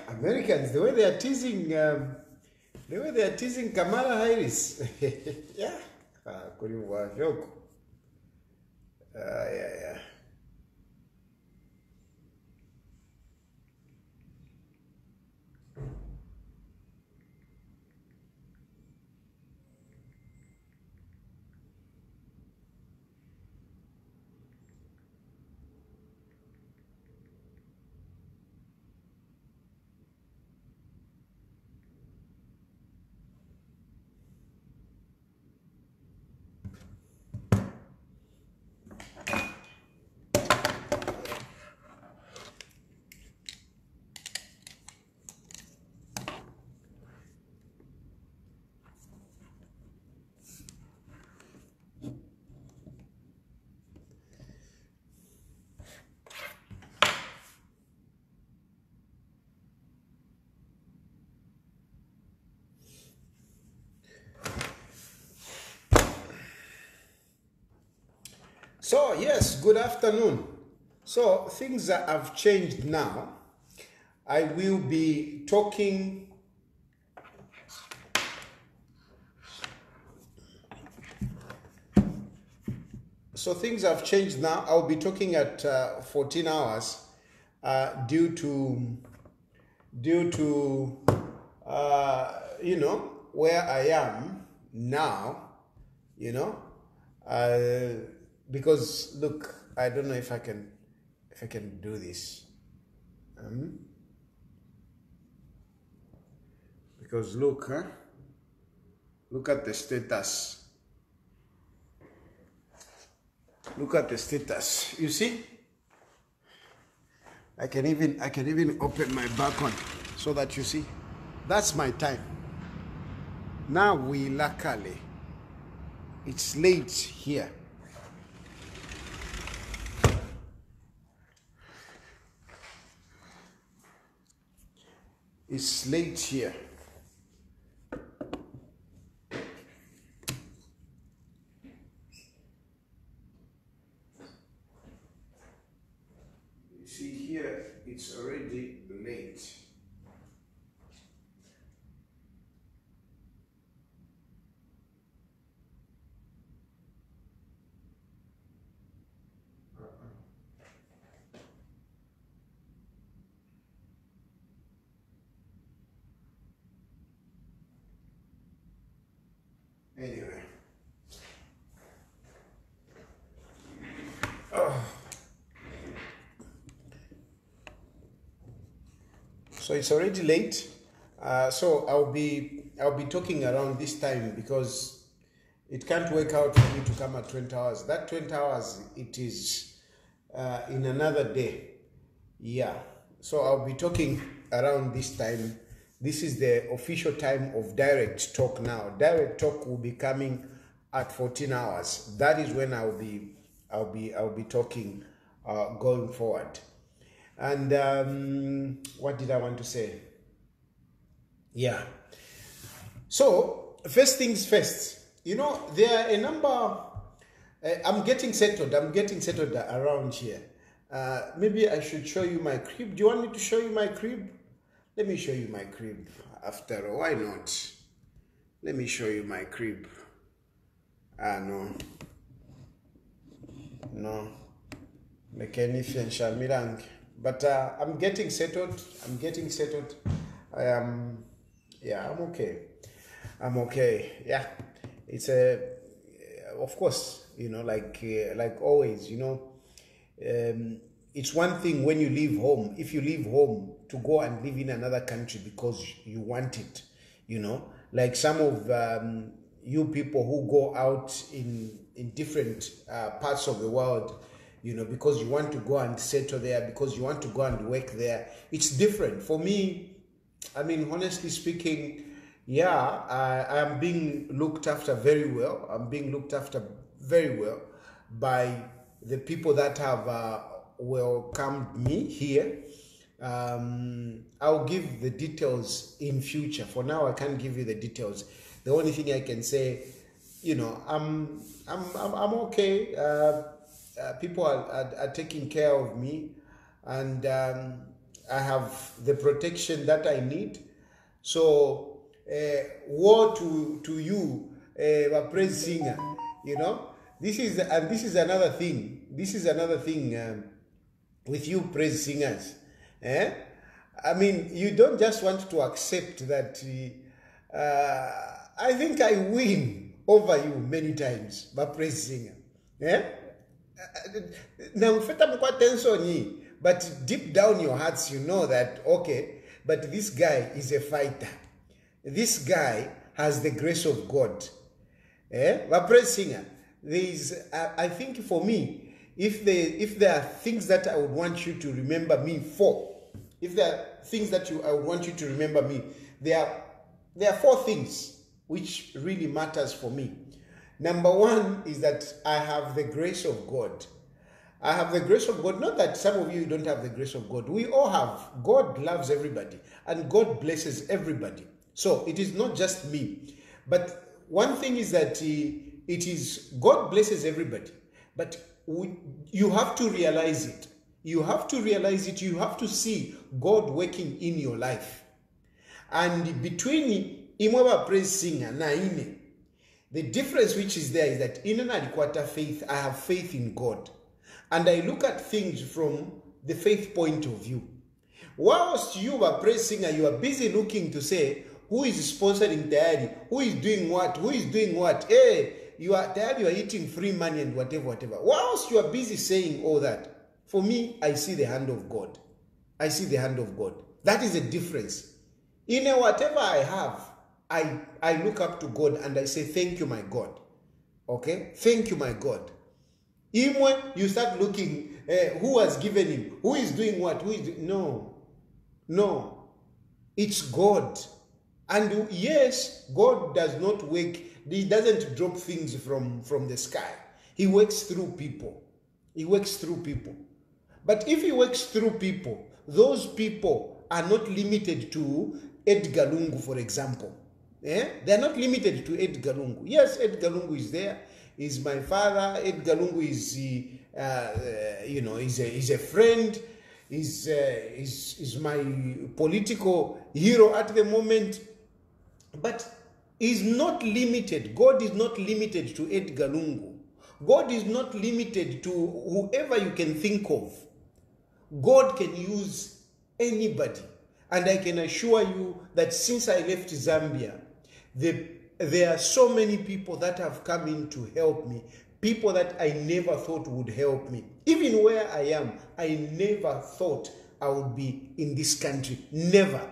Americans, the way they are teasing, Kamala Harris. Yeah. Yeah. So yes, good afternoon. So things have changed now. I will be talking so things have changed now. I'll be talking at 14 hours due to you know where I am now, you know, because look, I don't know if I can do this, because look, look at the status. Look at the status. You see, I can even open my balcony so that you see. That's my time. Now we luckily, it's late here. It's late here. You see here, it's already late. Anyway. So it's already late. So I'll be talking around this time because it can't work out for me to come at 20 hours. That 20 hours, it is in another day. Yeah. So I'll be talking around this time. This is the official time of direct talk now. Direct talk will be coming at 14 hours. That is when I'll be talking going forward. And what did I want to say? Yeah. So first things first. You know, there are a number. I'm getting settled. Around here. Maybe I should show you my crib. Do you want me to show you my crib? Let me show you my crib after all. Why not? Let me show you my crib. No. But I'm getting settled. I am, yeah, I'm okay. Yeah. It's of course, you know, like always, you know, it's one thing when you leave home, if you leave home to go and live in another country because you want it, you know, like some of you people who go out in different parts of the world, you know, because you want to go and settle there, because you want to go and work there. It's different. For me, I mean, honestly speaking, yeah, I am being looked after very well. I'm being looked after very well by the people that have welcomed me here. I'll give the details in future. For now, I can't give you the details. The only thing I can say, you know, I'm okay. People are taking care of me, and I have the protection that I need. So, woe to you, a praise singer. You know, this is another thing. This is another thing with you praise singers. I mean, you don't just want to accept that. I think I win over you many times, but praise singer. But deep down your hearts, you know that, okay, but this guy is a fighter. This guy has the grace of God. But praise singer, there is, I think for me, if there are things that I would want you to remember me for, if there are things that I would want you to remember me, there are 4 things which really matters for me. Number 1 is that I have the grace of God. I have the grace of God. Not that some of you don't have the grace of God. We all have. God loves everybody and God blesses everybody. So it is not just me. But one thing is that it is God blesses everybody. But you have to realize it. You have to realize it. You have to see God working in your life. And between Imwaba praise singer na ine, the difference which is there is that in an adequate faith, I have faith in God. And I look at things from the faith point of view. Whilst you are praise singer, you are busy looking to say, who is sponsoring Tayali? Who is doing what? Who is doing what? Hey, you are Tayali, you are eating free money and whatever. Whilst you are busy saying all that, for me, I see the hand of God. I see the hand of God. That is the difference. In whatever I have, I look up to God and I say, thank you, my God. Okay? Thank you, my God. Even when you start looking, who has given him? Who is doing what? No. It's God. And yes, God does not work. He doesn't drop things from the sky. He works through people. He works through people. But if he works through people, those people are not limited to Edgar Lungu, for example. They are not limited to Edgar Lungu. Yes, Edgar Lungu is there. He's my father. Edgar Lungu is, is a friend. Is my political hero at the moment. But he's not limited. God is not limited to Edgar Lungu. God is not limited to whoever you can think of. God can use anybody. And I can assure you that since I left Zambia, there are so many people that have come in to help me. People that I never thought would help me. Even where I am, I never thought I would be in this country. Never.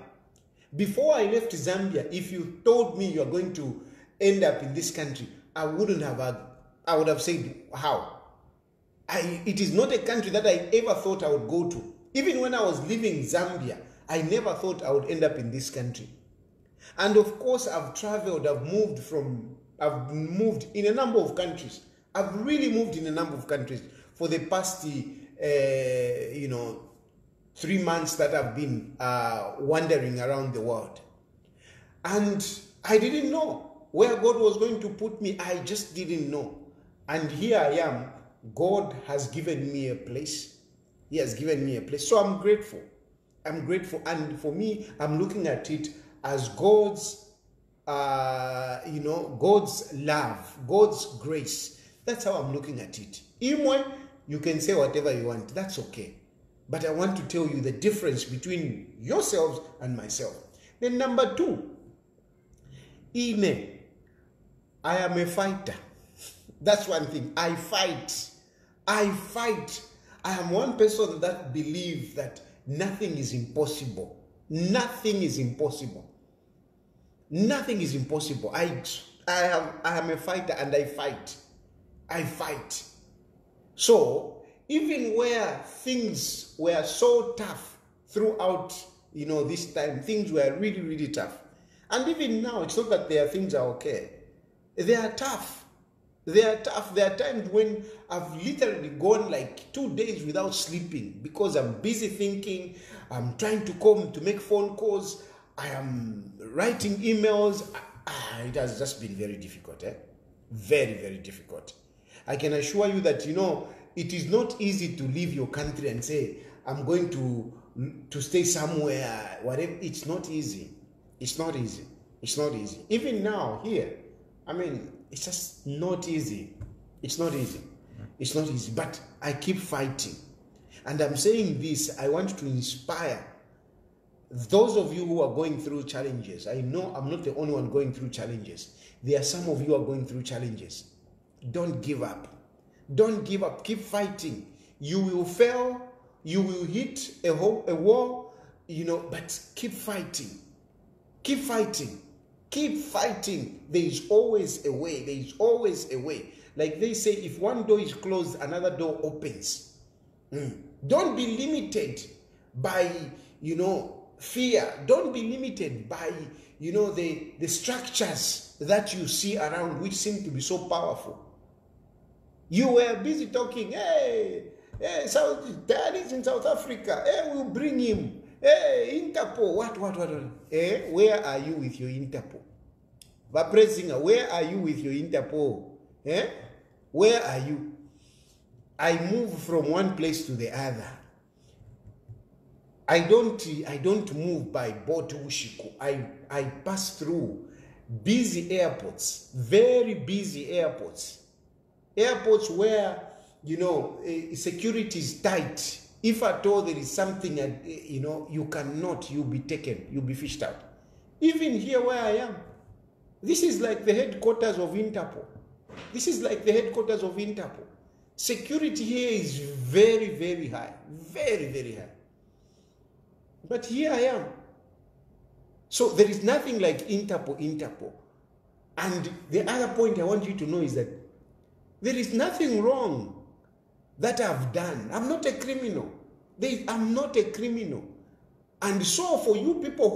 Before I left Zambia, if you told me you are going to end up in this country, I would have said, how? It is not a country that I ever thought I would go to. Even when I was leaving Zambia, I never thought I would end up in this country. And of course, I've traveled, I've moved in a number of countries. I've really moved in a number of countries for the past, 3 months that I've been wandering around the world. And I didn't know where God was going to put me. I just didn't know. And here I am. God has given me a place. He has given me a place. So I'm grateful. I'm grateful. And for me, I'm looking at it as God's, God's love, God's grace. That's how I'm looking at it. Even when you can say whatever you want, that's okay. But I want to tell you the difference between yourselves and myself. Then number 2, I am a fighter. That's one thing. I fight. I am one person that believes that nothing is impossible. Nothing is impossible. Nothing is impossible. I am a fighter and I fight. I fight. So, even where things were so tough throughout, this time, things were really, really tough. And even now, it's not that things are okay. They are tough. They are tough. There are times when I've literally gone like 2 days without sleeping because I'm busy thinking, I'm trying to make phone calls, I am writing emails. It has just been very difficult. Very, very difficult. I can assure you that, it is not easy to leave your country and say, I'm going to to stay somewhere, whatever. It's not easy. It's not easy. It's not easy. Even now, here, I mean, it's just not easy. It's not easy. It's not easy. But I keep fighting. And I'm saying this, I want to inspire those of you who are going through challenges. I know I'm not the only one going through challenges. There are some of you who are going through challenges. Don't give up. Don't give up. Keep fighting. You will fail. You will hit a wall, you know, but keep fighting. Keep fighting. Keep fighting. There is always a way. There is always a way. Like they say, if one door is closed, another door opens. Don't be limited by, you know, fear. Don't be limited by, you know, the structures that you see around which seem to be so powerful. You were busy talking, hey, Tayali is in South Africa. Hey, we'll bring him. Hey, Interpol. What? Hey, where are you with your Interpol? Vapresinger, where are you with your Interpol? Eh? Where are you? I move from one place to the other. I don't move by boat Ushiko. I pass through busy airports, very busy airports. Airports where, you know, security is tight. If at all there is something, you know, you'll be taken, you'll be fished out. Even here where I am, this is like the headquarters of Interpol. This is like the headquarters of Interpol. Security here is very, very high. Very, very high. But here I am. So there is nothing like Interpol. And the other point I want you to know is that there is nothing wrong that I've done. I'm not a criminal. I'm not a criminal. And so for you people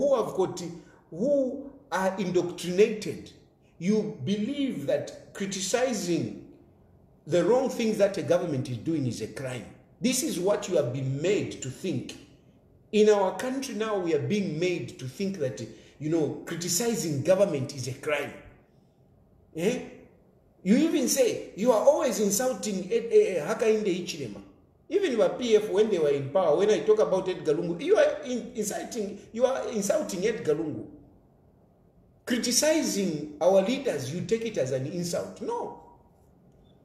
who are indoctrinated, you believe that criticizing the wrong things that a government is doing is a crime. This is what you have been made to think. In our country now, we are being made to think that, you know, criticizing government is a crime. Eh? You even say, you are always insulting Hakainde Hichilema. Even your PF, when they were in power, when I talk about Edgar Lungu, you are insulting Edgar Lungu. Criticizing our leaders, you take it as an insult. No.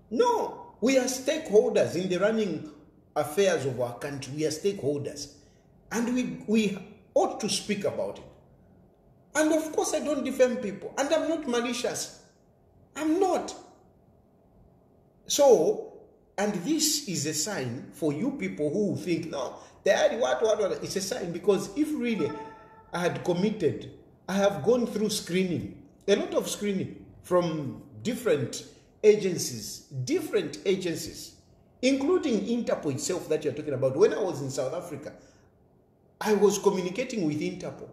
No. We are stakeholders in the running affairs of our country. We are stakeholders. And we ought to speak about it. And of course, I don't defame people. And I'm not malicious. I'm not. So, and this is a sign for you people who think, no, what, it's a sign, because if really I had committed, I have gone through screening, a lot of screening from different agencies, including Interpol itself that you're talking about. When I was in South Africa, I was communicating with Interpol.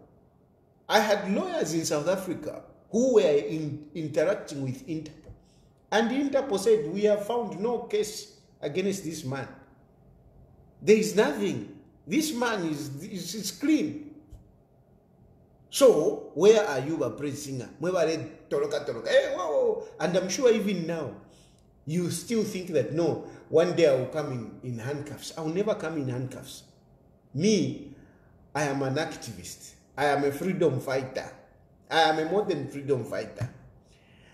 I had lawyers in South Africa who were interacting with Interpol. And Interpol said, we have found no case against this man. There is nothing. This man is clean. So, where are you, a praise singer? And I'm sure even now, you still think that, no, one day I will come in handcuffs. I will never come in handcuffs. Me, I am an activist. I am a freedom fighter. I am a modern freedom fighter.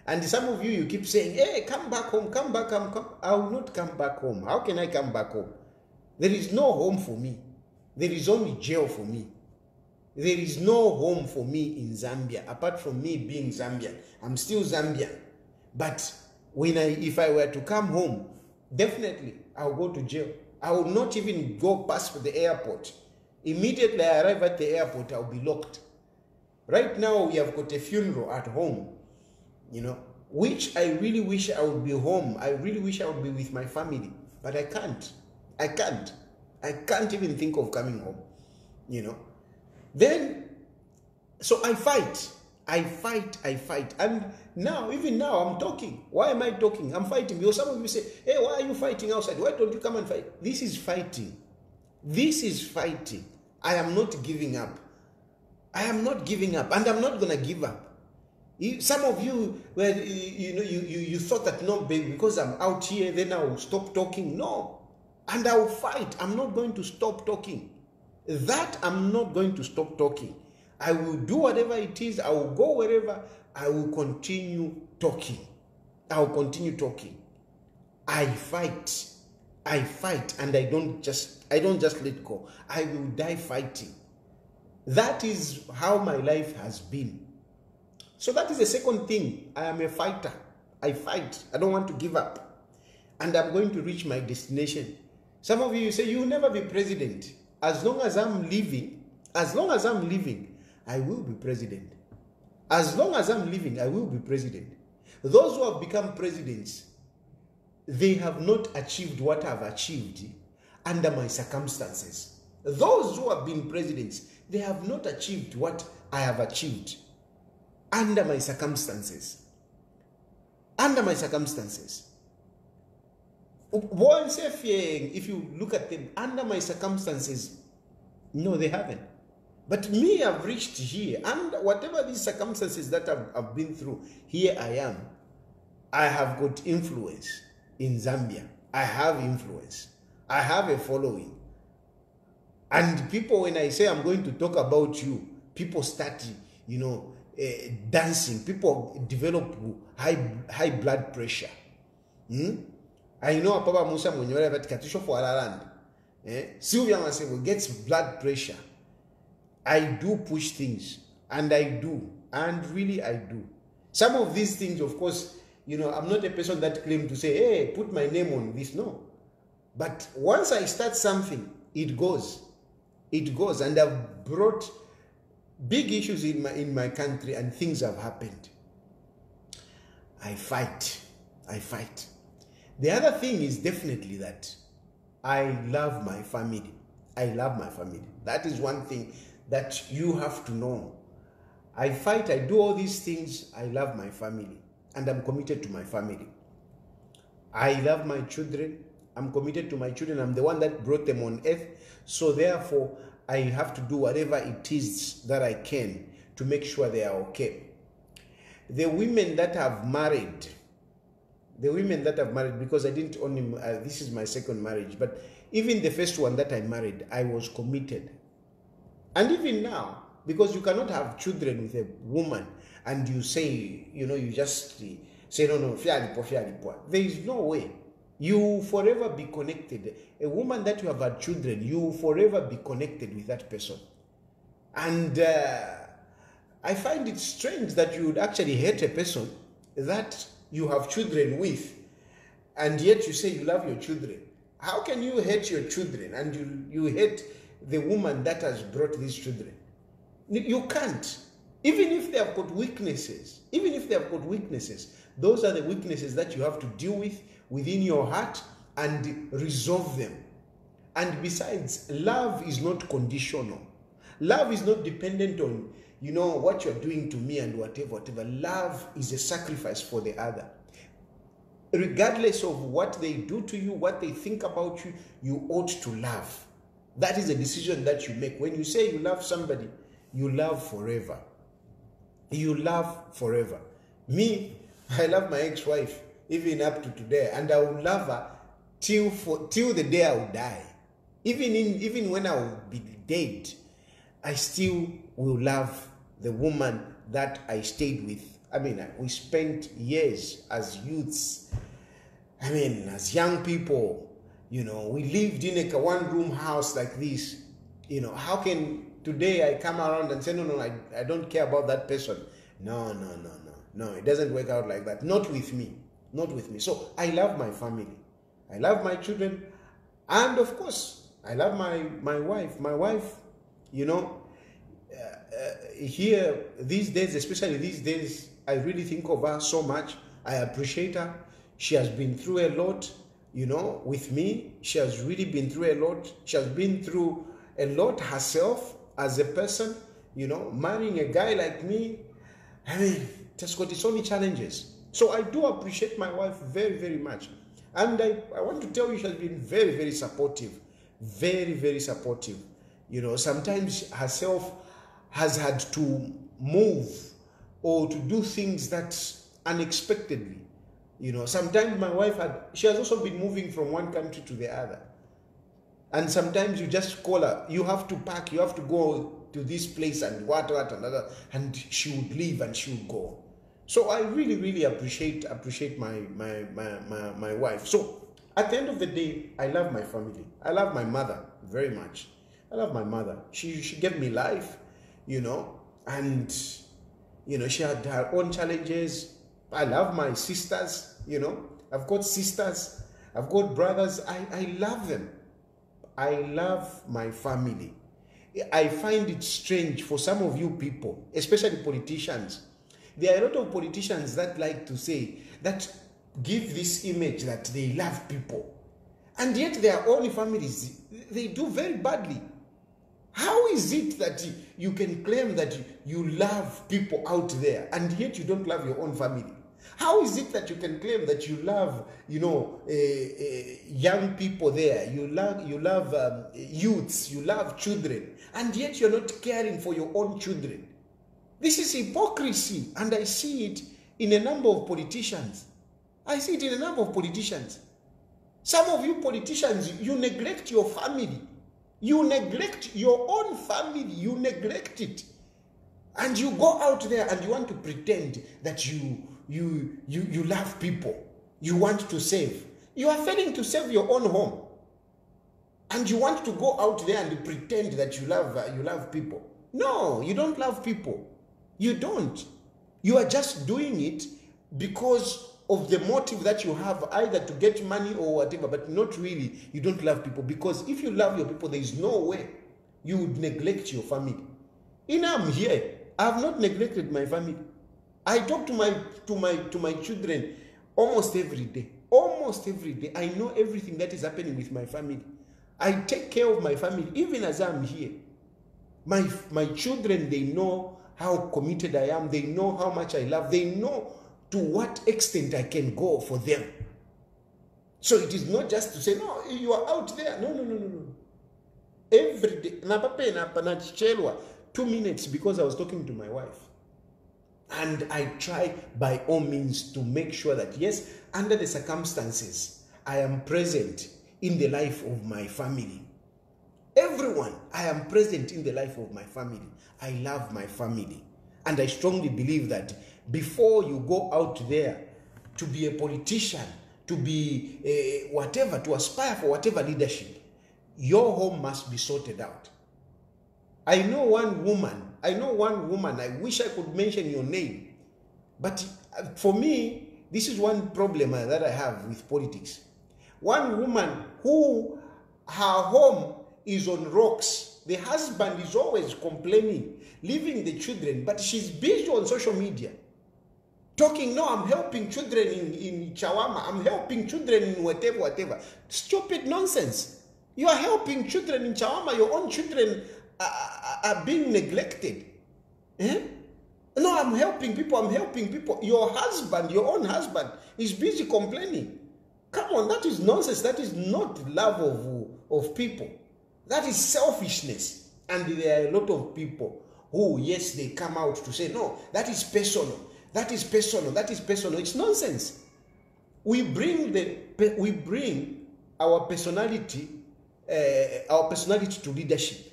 And some of you keep saying, hey, come back home, come back home. I will not come back home. How can I come back home? There is no home for me. There is only jail for me. There is no home for me in Zambia, apart from me being Zambian. I'm still Zambian. But if I were to come home, definitely I'll go to jail. I will not even go past the airport. Immediately I arrive at the airport, I'll be locked. Right now, we have got a funeral at home, you know, which I really wish I would be home. I really wish I would be with my family, but I can't. I can't even think of coming home, you know. Then, so I fight. And now, even now, I'm talking. Why am I talking? I'm fighting. Because some of you say, hey, why are you fighting outside? Why don't you come and fight? This is fighting. This is fighting. I am not giving up. I am not giving up, and I'm not going to give up. Some of you, well, you thought that, no, baby, because I'm out here, then I'll stop talking. No. And I'll fight. I'm not going to stop talking. that I'm not going to stop talking. I will do whatever it is. I will go wherever. I will continue talking. I will continue talking. I fight, and I don't just let go. I will die fighting. That is how my life has been. So that is the second thing. I am a fighter. I fight. I don't want to give up. And I'm going to reach my destination. Some of you say, you will never be president. As long as I'm living, I will be president. As long as I'm living, I will be president. Those who have become presidents, they have not achieved what I've achieved under my circumstances. Those who have been presidents, they have not achieved what I have achieved under my circumstances. Under my circumstances. If you look at them, under my circumstances, no, they haven't. But me, I've reached here, and whatever these circumstances that I've been through, here I am. I have got influence in Zambia. I have influence. I have a following. And people, when I say I'm going to talk about you, people start, dancing. People develop high blood pressure. I know Papa Musa MWENYE that katisho for Alaland. Sylvia Masebo gets blood pressure. I do push things, and I do, and really I do. Some of these things, of course, I'm not a person that claims to say, hey, put my name on this. No. But once I start something, it goes. It goes. And I've brought big issues in my country, and things have happened. I fight. I fight. The other thing is definitely that I love my family. I love my family. That is one thing that you have to know. I fight, I do all these things. I love my family, and I'm committed to my family. I love my children. I'm committed to my children. I'm the one that brought them on earth. So therefore, I have to do whatever it is that I can to make sure they are okay. The women that have married, because I didn't only, this is my second marriage, but even the first one that I married, I was committed. And even now, because you cannot have children with a woman and you say, you just say, no, there is no way. You will forever be connected. A woman that you have had children, you will forever be connected with that person. And I find it strange that you would actually hate a person that you have children with, and yet you say you love your children. How can you hate your children and you hate the woman that has brought these children? You can't. Even if they have got weaknesses, those are the weaknesses that you have to deal with within your heart and resolve them. And besides, love is not conditional. Love is not dependent on, what you're doing to me and whatever. Love is a sacrifice for the other. Regardless of what they do to you, what they think about you, you ought to love. That is a decision that you make. When you say you love somebody, you love forever. You love forever. Me, I love my ex-wife, even up to today, and I will love her till the day I will die. Even when I will be dead, I still will love the woman that I stayed with. We spent years as youths. As young people, we lived in a one-room house like this. How can today I come around and say, no, I don't care about that person? No, it doesn't work out like that. Not with me. So I love my family. I love my children. And of course, I love my wife. My wife, here these days, especially these days, I really think of her so much. I appreciate her. She has been through a lot, with me. She has really been through a lot. She has been through a lot herself as a person, marrying a guy like me. It has got its own challenges. So I do appreciate my wife very, very much. And I want to tell you, she has been very, very supportive. Very, very supportive. Sometimes herself has had to move or to do things that unexpectedly. Sometimes my wife she has also been moving from one country to the other. And sometimes you just call her, you have to pack, you have to go to this place and what, another, and she would leave and she would go. So I really, really appreciate my wife. So at the end of the day, I love my family. I love my mother very much. I love my mother. She gave me life, you know, and, you know, she had her own challenges. I love my sisters, you know. I've got sisters. I've got brothers. I love them. I love my family. I find it strange for some of you people, especially politicians. There are a lot of politicians that like to say, that give this image that they love people. And yet their own families, they do very badly. How is it that you can claim that you love people out there and yet you don't love your own family? How is it that you can claim that you love, you know, young people there, you love youths, you love children, and yet you're not caring for your own children? This is hypocrisy, and I see it in a number of politicians. I see it in a number of politicians. Some of you politicians, you neglect your family. You neglect your own family. You neglect it. And you go out there and you want to pretend that you love people. You want to save. You are failing to save your own home. And you want to go out there and pretend that you love people. No, you don't love people. You don't. You are just doing it because of the motive that you have, either to get money or whatever, but not really. You don't love people, because if you love your people, there is no way you would neglect your family. I'm here. I have not neglected my family. I talk to my children almost every day. Almost every day. I know everything that is happening with my family. I take care of my family even as I'm here. My children, they know how committed I am. They know how much I love. They know to what extent I can go for them. So it is not just to say, no, you are out there. No. Every day. 2 minutes because I was talking to my wife. And I try by all means to make sure that, yes, under the circumstances, I am present in the life of my family. Everyone, I am present in the life of my family. I love my family. And I strongly believe that before you go out there to be a politician, to be whatever, to aspire for whatever leadership, your home must be sorted out. I know one woman, I wish I could mention your name, but for me, this is one problem that I have with politics. One woman who, her home is on rocks. The husband is always complaining, leaving the children, but she's busy on social media. Talking, no, I'm helping children in Chawama, I'm helping children in whatever. Stupid nonsense. You are helping children in Chawama, your own children are being neglected. No, I'm helping people. Your husband, your own husband, is busy complaining. Come on, that is nonsense. That is not love of people. That is selfishness. And there are a lot of people who, yes, they come out to say, no, that is personal. That is personal. That is personal. It's nonsense. We bring our personality to leadership.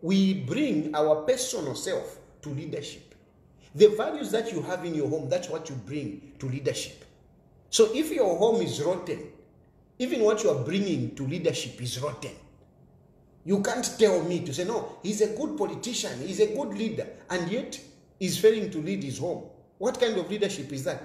We bring our personal self to leadership. The values that you have in your home, that's what you bring to leadership. So if your home is rotten, even what you are bringing to leadership is rotten. You can't tell me to say, no, he's a good politician, he's a good leader, and yet he's failing to lead his home. What kind of leadership is that?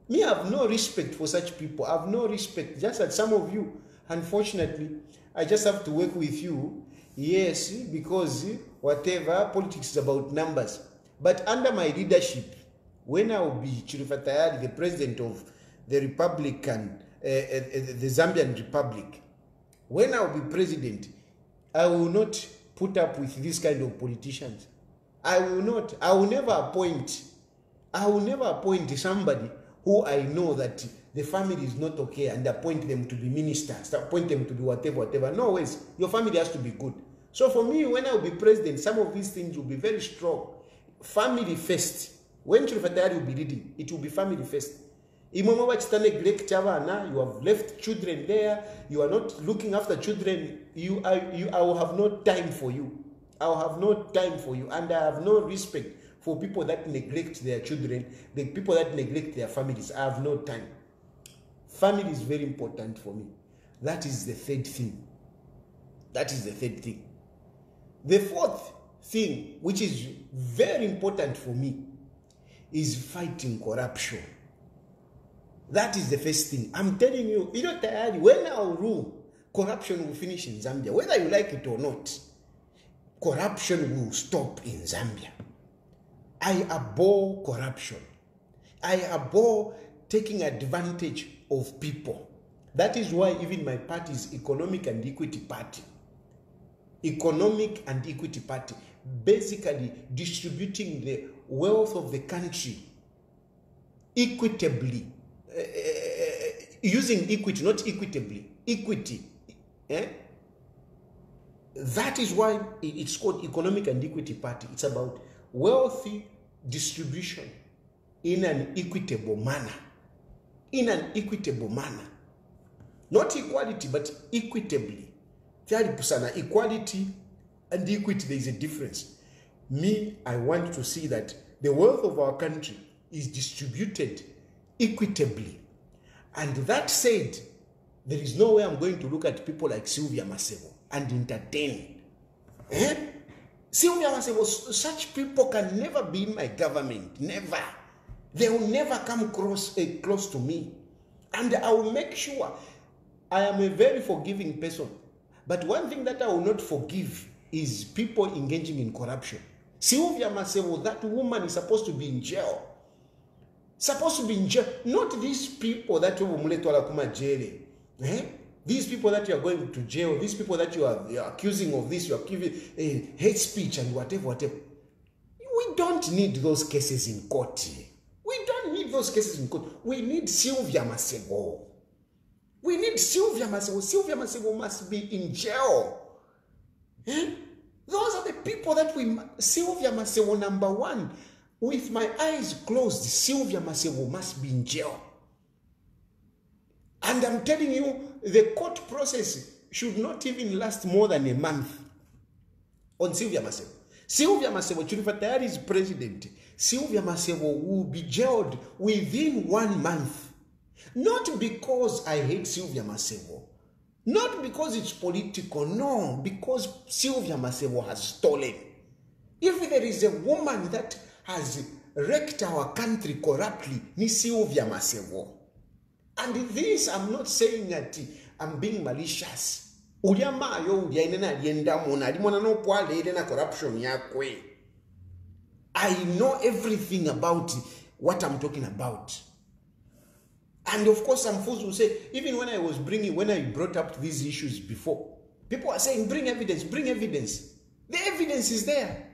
Me, I have no respect for such people. I have no respect. Just as some of you, unfortunately, I just have to work with you. Yes, because whatever, politics is about numbers. But under my leadership, when I will be Chilufya Tayali, the president of the Republican, the Zambian Republic, when I will be president, I will not put up with this kind of politicians. I will never appoint somebody who I know that the family is not okay and appoint them to be ministers, appoint them to be whatever. No ways. Your family has to be good. So for me, when I will be president, some of these things will be very strong. Family first. When Chilufya Tayali will be leading, it will be family first. Imwe bachita neglect abana, you have left children there, you are not looking after children, I will have no time for you. I will have no time for you, and I have no respect for people that neglect their children, the people that neglect their families. I have no time. Family is very important for me. That is the third thing. That is the third thing. The fourth thing, which is very important for me, is fighting corruption. That is the first thing. I'm telling you, Tayali, when I rule, corruption will finish in Zambia. Whether you like it or not, corruption will stop in Zambia. I abhor corruption. I abhor taking advantage of people. That is why even my party is Economic and Equity Party. Economic and Equity Party. Basically distributing the wealth of the country equitably. Using equity, not equitably. Equity. That is why it's called Economic and Equity Party. It's about wealthy distribution in an equitable manner. In an equitable manner. Not equality, but equitably. Equality and equity, there is a difference. Me, I want to see that the wealth of our country is distributed equitably. And that said, there is no way I'm going to look at people like Sylvia Masebo and entertain. Sylvia Masebo, such people can never be in my government. Never. They will never come close to me. And I will make sure I am a very forgiving person. But one thing that I will not forgive is people engaging in corruption. Sylvia Masebo, that woman is supposed to be in jail. Supposed to be in jail. Not these people that you will jail. These people that you are going to jail, these people that you are accusing of this, you are giving hate speech and whatever. We don't need those cases in court. We don't need those cases in court. We need Sylvia Masebo. We need Sylvia Masebo. Sylvia Masebo must be in jail. Those are the people that we... Sylvia Masebo, number one. With my eyes closed, Sylvia Masebo must be in jail. And I'm telling you, the court process should not even last more than a month on Sylvia Masebo. Sylvia Masebo, Chilufya is president. Sylvia Masebo will be jailed within 1 month. Not because I hate Sylvia Masebo. Not because it's political. No, because Sylvia Masebo has stolen. If there is a woman that has wrecked our country corruptly, ni Sylvia Masebo. And this, I'm not saying that I'm being malicious. I know everything about what I'm talking about. And of course, some fools will say, even when I brought up these issues before, people are saying, bring evidence, bring evidence. The evidence is there.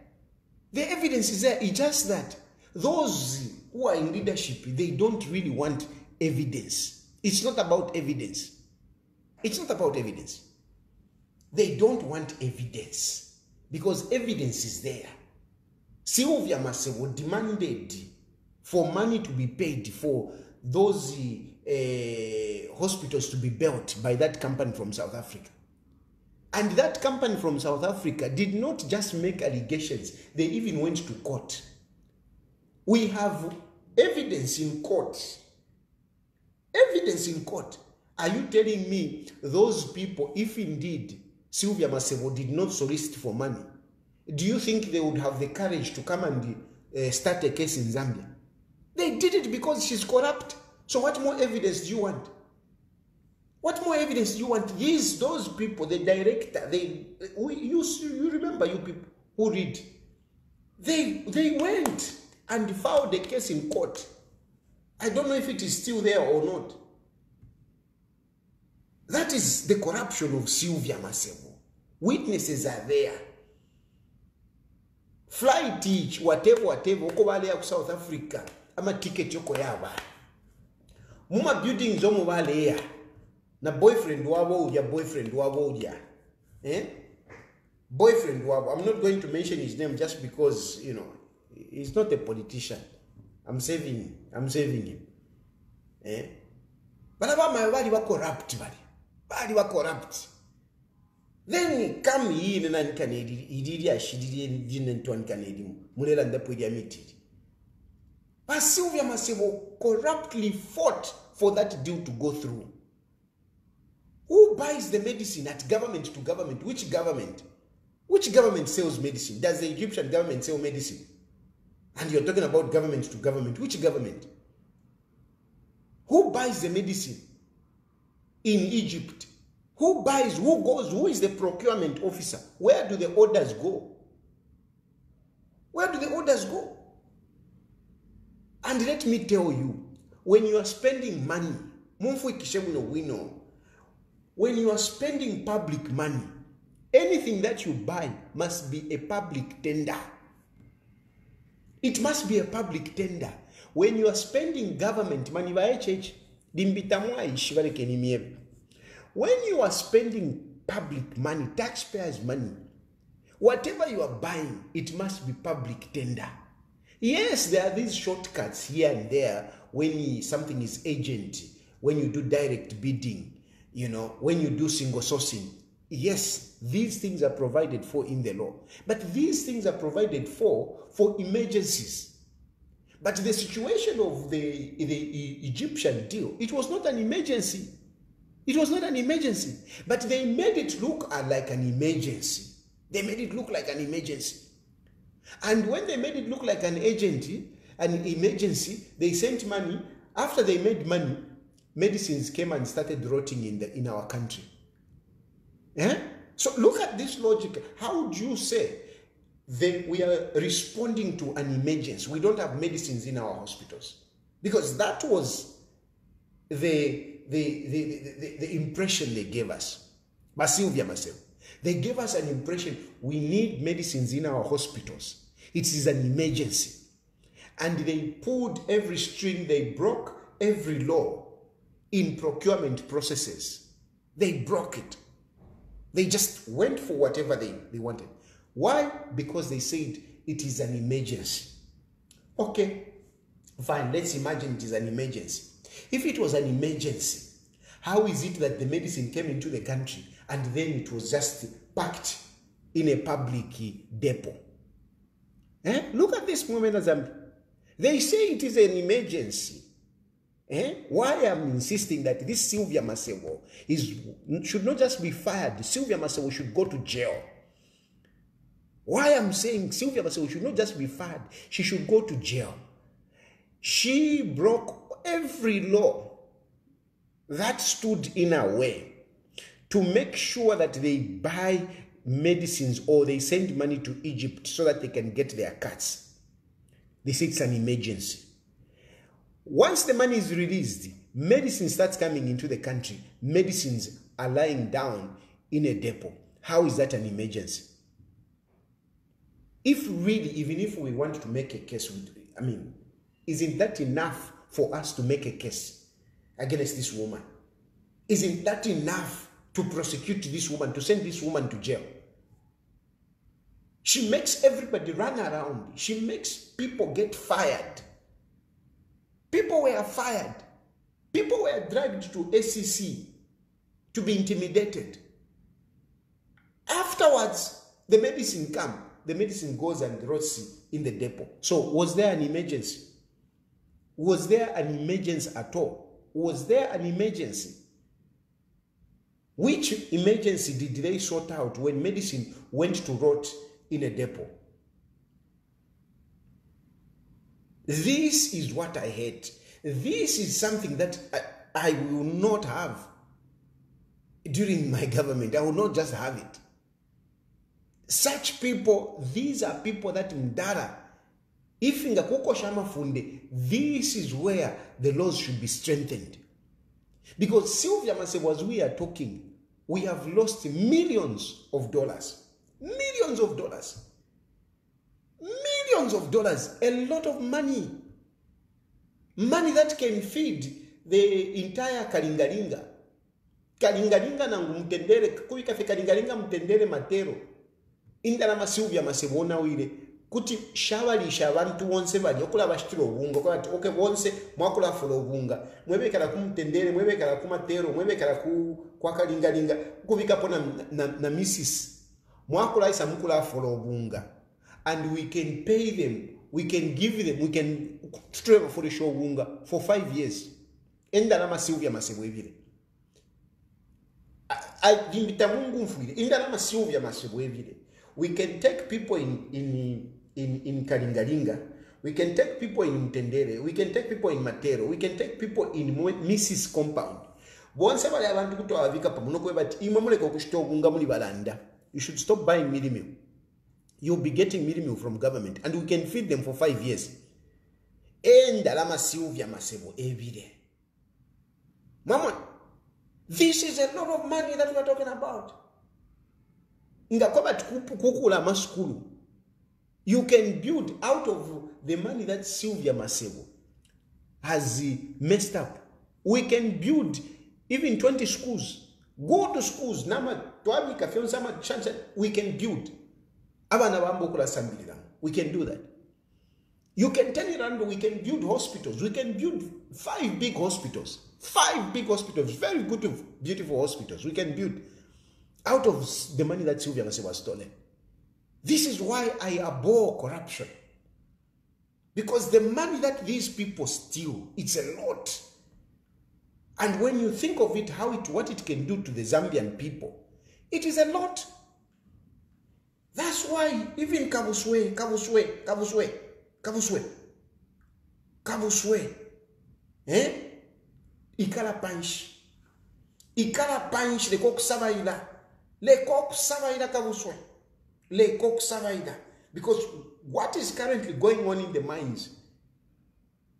The evidence is there. It's just that those who are in leadership, they don't really want evidence. It's not about evidence. It's not about evidence. They don't want evidence because evidence is there. Sylvia Masebo demanded for money to be paid for those hospitals to be built by that company from South Africa. And that company from South Africa did not just make allegations, they even went to court. We have evidence in court. Evidence in court. Are you telling me those people, if indeed Sylvia Masebo did not solicit for money, do you think they would have the courage to come and start a case in Zambia? They did it because she's corrupt. So what more evidence do you want? What more evidence do you want? Those people, the director, you remember, you people who read, they went and filed a case in court. I don't know if it is still there or not. That is the corruption of Sylvia Masebo. Witnesses are there. Fly teach, whatever, ukobale South Africa, ama ticket yoko yaba. Muma building zomu wale ya. Na boyfriend wabo udia. Boyfriend wabo. I'm not going to mention his name just because, he's not a politician. I'm saving him. Balabama bali ba corrupt bali ba corrupt. Then come in and Canadian, Ididia, Shidian, Jin and Tuan Canadian, Mulela and the Pudiamiti. But Sylvia Masebo corruptly fought for that deal to go through. Who buys the medicine at government to government? Which government? Which government sells medicine? Does the Egyptian government sell medicine? And you're talking about government to government. Which government? Who buys the medicine in Egypt? Who buys? Who goes? Who is the procurement officer? Where do the orders go? Where do the orders go? And let me tell you, when you are spending money, when you are spending public money, anything that you buy must be a public tender. It must be a public tender. When you are spending government money, when you are spending public money, taxpayers' money, whatever you are buying, it must be public tender. Yes, there are these shortcuts here and there when something is agent, when you do direct bidding, when you do single sourcing. Yes, these things are provided for in the law. But these things are provided for emergencies. But the situation of the Egyptian deal, it was not an emergency. It was not an emergency. But they made it look like an emergency. They made it look like an emergency. And when they made it look like an emergency, they sent money. After they made money, medicines came and started rotting in our country. So look at this logic. How would you say that we are responding to an emergency? We don't have medicines in our hospitals. Because that was the impression they gave us. Sylvia myself. They gave us an impression we need medicines in our hospitals. It is an emergency. And they pulled every string, they broke every law in procurement processes. They broke it. They just went for whatever they wanted. Why? Because they said it is an emergency. Okay, fine, let's imagine it is an emergency. If it was an emergency, how is it that the medicine came into the country and then it was just packed in a public depot? Look at this moment as they say it is an emergency. Why I'm insisting that this Sylvia Masebo should not just be fired. Sylvia Masebo should go to jail. Why I'm saying Sylvia Masebo should not just be fired. She should go to jail. She broke every law that stood in her way to make sure that they buy medicines or they send money to Egypt so that they can get their cuts. They say it's an emergency. Once the money is released, medicine starts coming into the country. Medicines are lying down in a depot. How is that an emergency? If really, even if we want to make a case, isn't that enough for us to make a case against this woman? Isn't that enough to prosecute this woman, to send this woman to jail? She makes everybody run around. She makes people get fired. People were fired. People were dragged to ACC to be intimidated. Afterwards, the medicine comes. The medicine goes and rots in the depot. So was there an emergency? Was there an emergency at all? Was there an emergency? Which emergency did they sort out when medicine went to rot in a depot? This is what I hate. This is something that I will not have during my government. I will not just have it. Such people, these are people that Mdara, if Ngakoko Shama Funde, this is where the laws should be strengthened. Because Sylvia Masebo, as we are talking, we have lost millions of dollars. Millions of dollars. Millions of dollars. A lot of money. Money that can feed the entire Kalingalinga. Kalingalinga na mtendere, kuikafe Kalingalinga mtendere matero. Indalama Sylvia Masebo na wile kuti shavalisha abantu wonse bali okulaba kitiro obunga kwati okay wonse mwakula fula obunga mwebekala kumtendere mwebekala kumatero mwebekala kwa kalingalinga kubika pona na Mrs. mwakula isa mukula fula obunga and we can pay them, we can give them, we can travel for the show obunga for 5 years endalama Sylvia Masebo evile dimbita mungu mfuile endalama Sylvia Masebo evile. We can take people in Kalingalinga. We can take people in Mtendere. We can take people in Matero. We can take people in Mrs. Compound. Bonse bali abantu kutwavika pamunoko but imamuleko kushito bunga muli balanda. You should stop buying mealie meal. You'll be getting mealie meal from government and we can feed them for 5 years. Endalama Sylvia Masebo every day. Mama, this is a lot of money that we're talking about. You can build out of the money that Sylvia Masebo has messed up. We can build even 20 schools. Go to schools. We can build. We can do that. You can turn it around. We can build hospitals. We can build 5 big hospitals. 5 big hospitals. Very good, beautiful hospitals. We can build out of the money that Sylvia Masebo has stolen. This is why I abhor corruption. Because the money that these people steal, it's a lot. And when you think of it, what it can do to the Zambian people, it is a lot. That's why even Kabuswe, Ikala Panch, the Kok Savaila. Le Kok Savaida Kabuswe. Le Kok Savaida. Because what is currently going on in the mines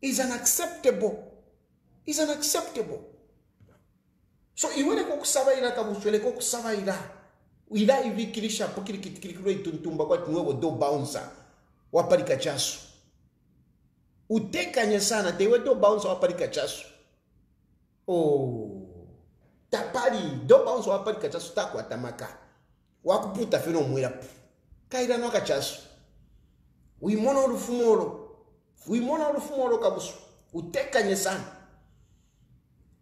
is unacceptable. Is unacceptable. So iwe le Kok Savaida Kabuswe, le Kok Savaida. Ila ivi kilisha pokili kitikilo ituntumba kwa tunuevo do bouncer. Waparika chasu. Uteka nyesana tewe do bouncer waparika chasu. Oh. Tapari do bounce wapari kachasu takwa tamaka wakuputa fino mwira kaira no kachasu uimona urufumoro kabusu uteka nyesana.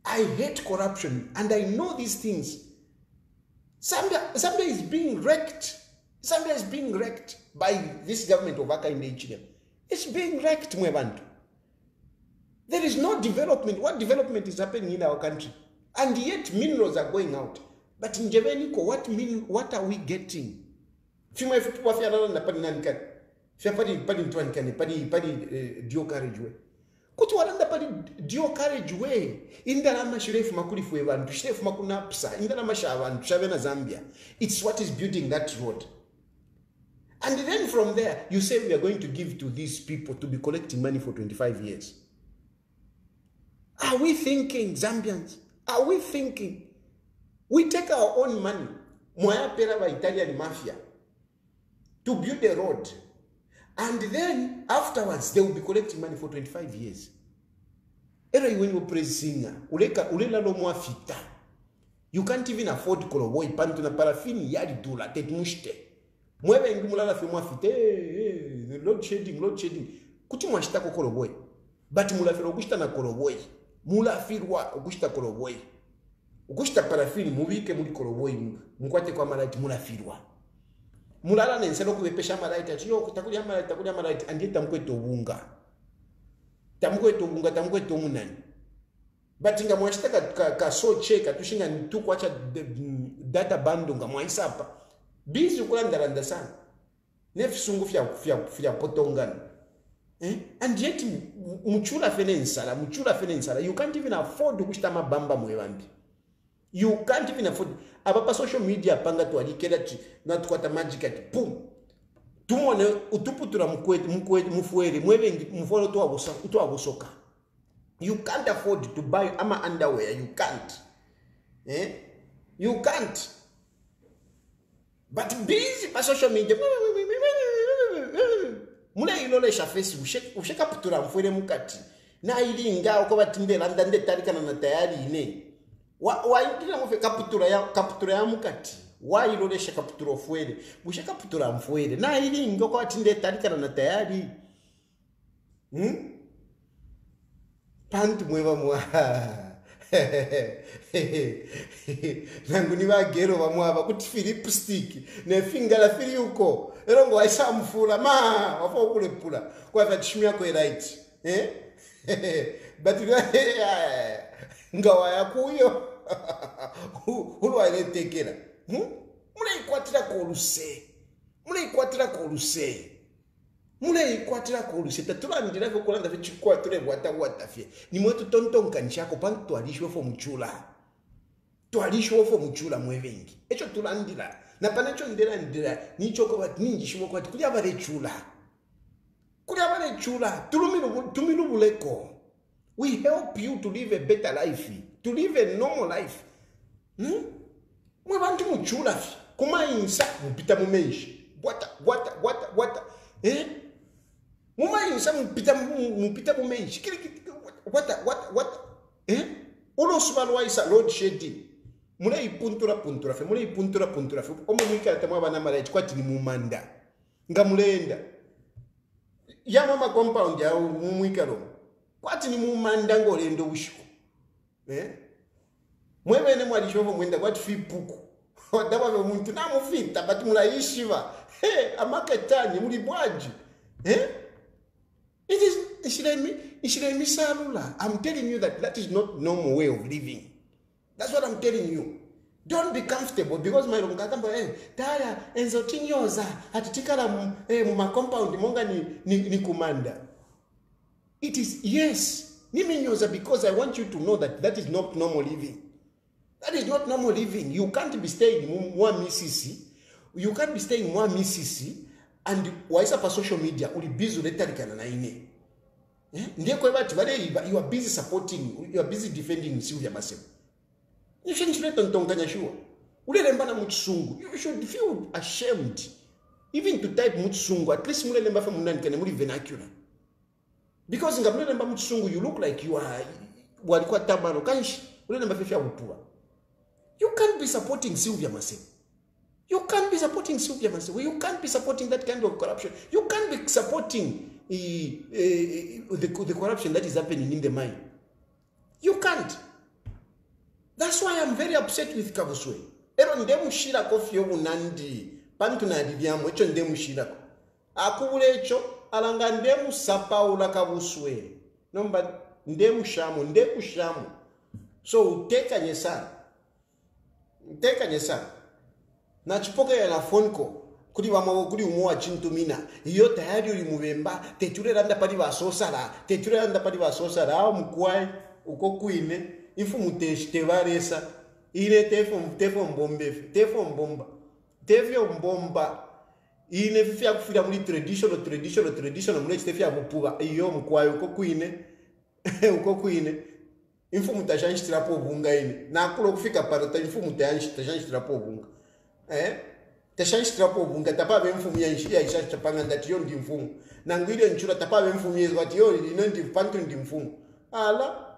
I hate corruption and I know these things. Zambia is being wrecked. Zambia is being wrecked by this government of Hakainde Hichilema. It's being wrecked, mwebantu. There is no development. What development is happening in our country? And yet minerals are going out. But in Jeveniko, what are we getting? Fima ifu wafia rara na padi nanikani. Fia padi mtuanikani, padi dio carriageway. Kutu waranda padi dio carriageway. Indalama shirefu makulifu evantu, shirefu makunapsa, indalama shavantu, shavena Zambia. It's what is building that road. And then from there, you say we are going to give to these people to be collecting money for 25 years. Are we thinking, Zambians? Are we thinking? We take our own money, Moya Pera by Italian mafia, to build a road. And then afterwards, they will be collecting money for 25 years. Era when you praise singer, ulela lo mwafita. You can't even afford koloboi, pantu na parafini yadi dula, tetmushte. Mwebe ngumulala fi mwafite, load shedding. Kuti mwashita ko koloboi. But mulafiro gushita na koloboi. Mulafirwa gushita koloboi. Gushita parafini mubike muri koloboi, mkwate kwa malaiti mulafirwa. Mulala nenselo kubepesha malaiti ati yo takulia malaiti andita mkweto bunga. Tamkweto bunga tamkweto munani. But nga mwashita ka so cheka tushinga ntuku acha data bando nga mwaisapa. Bizi ukulandaranda sana. Nefisungu fya potongana. And yet muchula fenensala. You can't even afford kushita mabamba mwewambi. You can't even afford. Abapa social media panga tu alikela na tukwata magic ati pum. Tumone utuputura mfuere mwebe mfolo tu abusoka. You can't afford to buy ama underwear. You can't. You can't. But busy pa social media. Muna ilole shafesi usheka putura mfuere mukati. Na ili inga ukoba timbe landande tarika na Tayali ine. Wa indira mfe kaputura ya mukati. wailolesha kaputula ofwele busha kaputula mfwele na ili ngoko atinde talikana na tayali pantu mweva mwa nangu ni bagero bamwaba kuti Philip stick ne fingala fili uko ero ngo aisha mfula ma wafa ukulepula kwa fatishimya ko right but ngawa yakuyo ulwa ile tekela mulaikwatira ko luse tatulandira ko kulanda fe chikwa tule wata fye ni mwetu tontonka nchako pan twalishwe fo muchula mwevengi echo tulandira na panacho ndira nicho ko bat ningi shimo ko kulya bare chula tumilu buleko. We help you to live a better life, to live a normal life. Mwe bantu muchula fi kuma insa mpita mumenshi what muma insa mpita mumenshi what ulo subalwa isa load shedding mule ipuntura fe omo mwika tamwa bana mara kwati ni mumanda ngamulenda ya mama compound ya mwika lo kwati ni mumanda ngolendo ushiko mwebene mwalishovo mwenda kwati fipuku wadaba ve muntu namufita bati mulaishiva amaketani muli bwaji it is ishiremi salula. I'm telling you that is not normal way of living. That's what I'm telling you. Don't be comfortable because my longatamba taya enzo tinyoza atitikala mu compound monga ni kumanda. It is yes nimenyoza because I want you to know that is not normal living. That is not normal living. You can't be staying in one misisi. You can't be staying in one misisi and waisa pa social media uli busy letarikana na ine. Ndiye kwa bati wale you are busy supporting, you are busy defending Sylvia Masebo. You shouldn't let ntonganya shua. Ulelemba na mutsungu. You should feel ashamed even to type mutsungu. At least mulelemba fa munani kane muli vernacular. Because nga mulelemba mutsungu you look like you are walikuwa tabano kanshi ulelemba fefia upua. You can't be supporting Sylvia Masebo. You can't be supporting Sylvia Masebo. You can't be supporting that kind of corruption. You can't be supporting the corruption that is happening in the mine. You can't. That's why I'm very upset with Kabuswe. Ero ndemu shira kofi yobu nandi. Pantu na didiamu. Echo ndemu shira ko. Akubule echo. Alanga ndemu sapaula Kabuswe. Nomba ndemu shamu. Ndeku shamu. So uteka nyesana. Uteka nyesana. Na chipoka ya na phone call. Kuri bamwe kuri umuwa chintumina iyo tayari uri mubemba teture randa pali basosala aho mukwai uko kuine ifu muteshite baresa ile tefo mbomba ine fifya kufira muri traditional muri tefya mupuba iyo mukwai uko kuine ifu mutashanshitira po bunga ine nakulo kufika parota ifu mutashanshitira po bunga tashanshitira po bunga tapabe mfumu ya isha chapanga ndati yo ndi mfumu nangwile nchura tapabe mfumu yezo ati yo ino ndi pantu ndi mfumu ala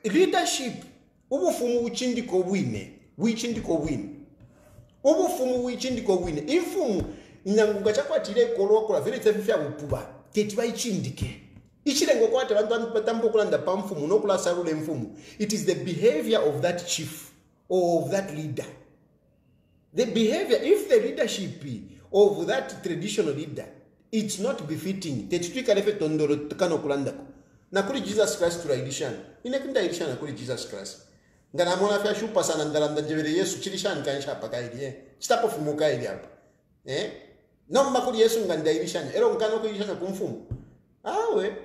leadership ubufumu uchindiko bwine imfumu nyangunga chakwatire kolokora vile tafifya bupuba teti bayichindike ichilengo kwate bantu batambo kulanda pamfumu nokula salule mfumu. It is the behavior of that chief or of that leader. The behavior, if the leadership of that traditional leader, it's not befitting. Tetitwika lefe tondoro tukano kulandako. Na kuli Jesus Christ tulaidishana. Inekunda idishana kuli Jesus Christ. Ngana mwana fya shupa sana ndalanda njevele Yesu chilishana kanisha hapa kaili. Chitapo fumu kaili hapa. Nomba kuli Yesu nganda idishana. Ero nkano kudishana kumfumu. Awe.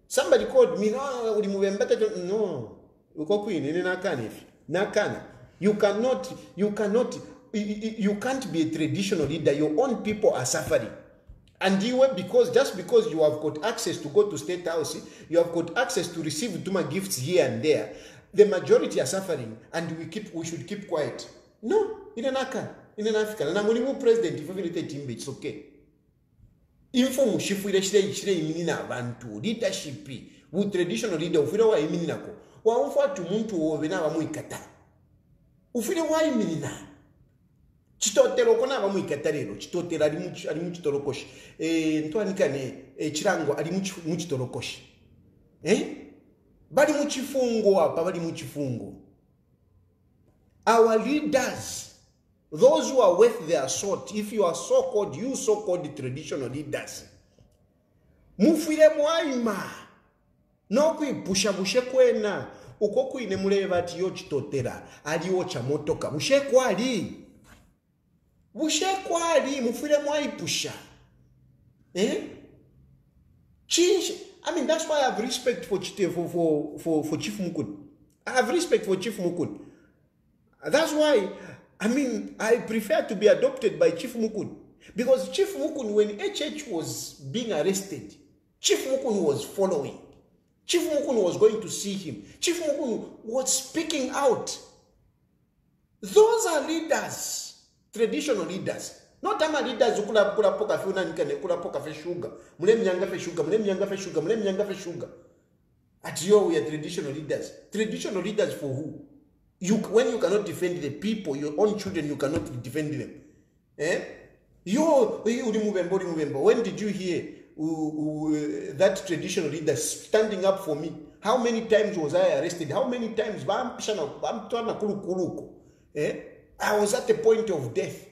Somebody called me. No, ulimubembete. No. Uko kuini. Ni nakani. Nakana. You can't be a traditional leader. Your own people are suffering. And just because you have got access to go to State House, you have got access to receive Tuma gifts here and there, the majority are suffering, and we should keep quiet. No, in Africa. And I'm only president, if it's okay. Inform shifure shire iminina abantu leadership with traditional leader ufira wa iminina ko wa umfa tu muntu wo bena ba muikata ufire wa iminina CHITOTELA okona abamuikatarero CHITOTELA ali mu chitorokoshi ntwanikane chirango ali mu chitorokoshi bali mu chifungo apa bali mu chifungo. Our leaders, those who are worth their salt, if you are so-called, you so-called traditional leaders, mufire mwaima no kuipusha bushe kwena uko kuine muleba ati yo CHITOTELA aliwo cha motoka bushe kwali mufire mwaipusha change. I mean, that's why I have respect for Chief Mukun. I have respect for Chief Mukun. That's why, I mean, I prefer to be adopted by Chief Mukun. Because Chief Mukun, when HH was being arrested, Chief Mukun was following. Chief Mukun was going to see him. Chief Mukun was speaking out. Those are leaders, traditional leaders. Not ama leaders who kula poka fe unanikane kula poka fe sugar. Mule mnyanga fe sugar. At yo, we are traditional leaders. Traditional leaders for who? When you cannot defend the people, your own children, you cannot defend them. When did you hear that traditional leader standing up for me? How many times was I arrested? How many times? I was at the point of death.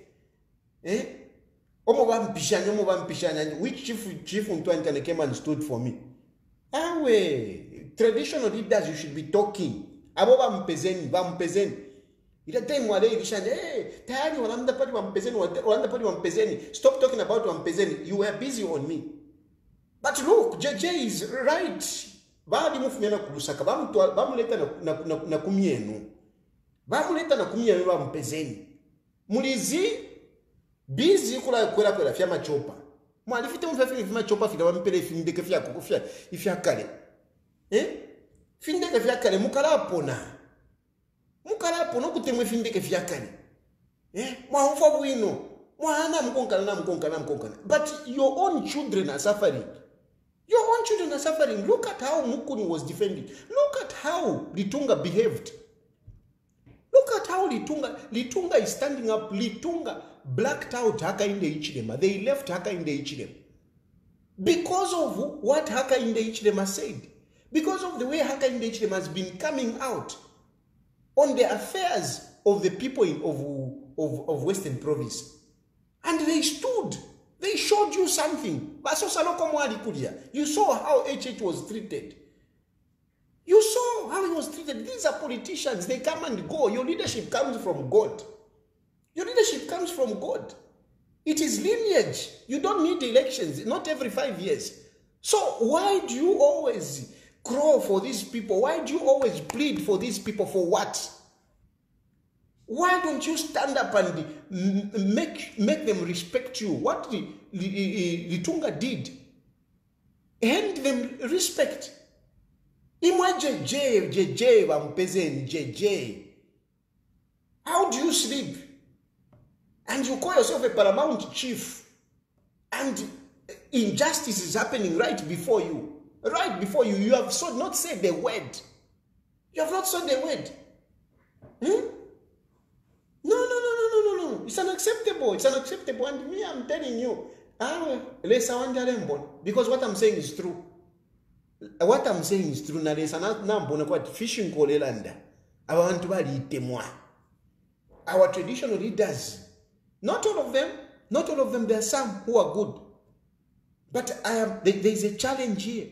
Which chief came and stood for me? Traditional leaders, you should be talking. Abo bampezeni. Ila time wale ilishane, tayari wanamda pali wampezeni. Stop talking about wampezeni. You were busy on me. But look, JJ is right. Baadi mufumena kulusaka. Bamuleta na kumienu. Bamuleta na kumienu wampezeni. Mulizi, busy kwela fya machopa. Mwalifite mfafini fya machopa fila wampele findeke fya kukufya ifya kale. Findeke fya kale mukala pona kutemwe findeke fya kale. Mwahufa bwino. Mwana mkonkana. But your own children are suffering. Look at how Mukuni was defended. Look at how Litunga behaved. Look at how Litunga is standing up. Litunga blacked out Hakainde Hichilema. They left Hakainde Hichilema. Because of what Hakainde Hichilema said. Because of the way Hakainde Hichilema has been coming out on the affairs of the people of Western Province. And they stood. They showed you something. You saw how HH was treated. You saw how he was treated. These are politicians. They come and go. Your leadership comes from God. It is lineage. You don't need elections. Not every 5 years. So why do you always crawl for these people? Why do you always plead for these people? For what? Why don't you stand up and make them respect you? What Litunga did, hand them respect. Imagine JJ, Wampezeni, JJ. How do you sleep? And you call yourself a paramount chief, and injustice is happening right before you. You have not said the word. No. It's unacceptable. And me, I'm telling you, because what I'm saying is true. Fishing kolelanda. Our traditional leaders, not all of them, there are some who are good. But there is a challenge here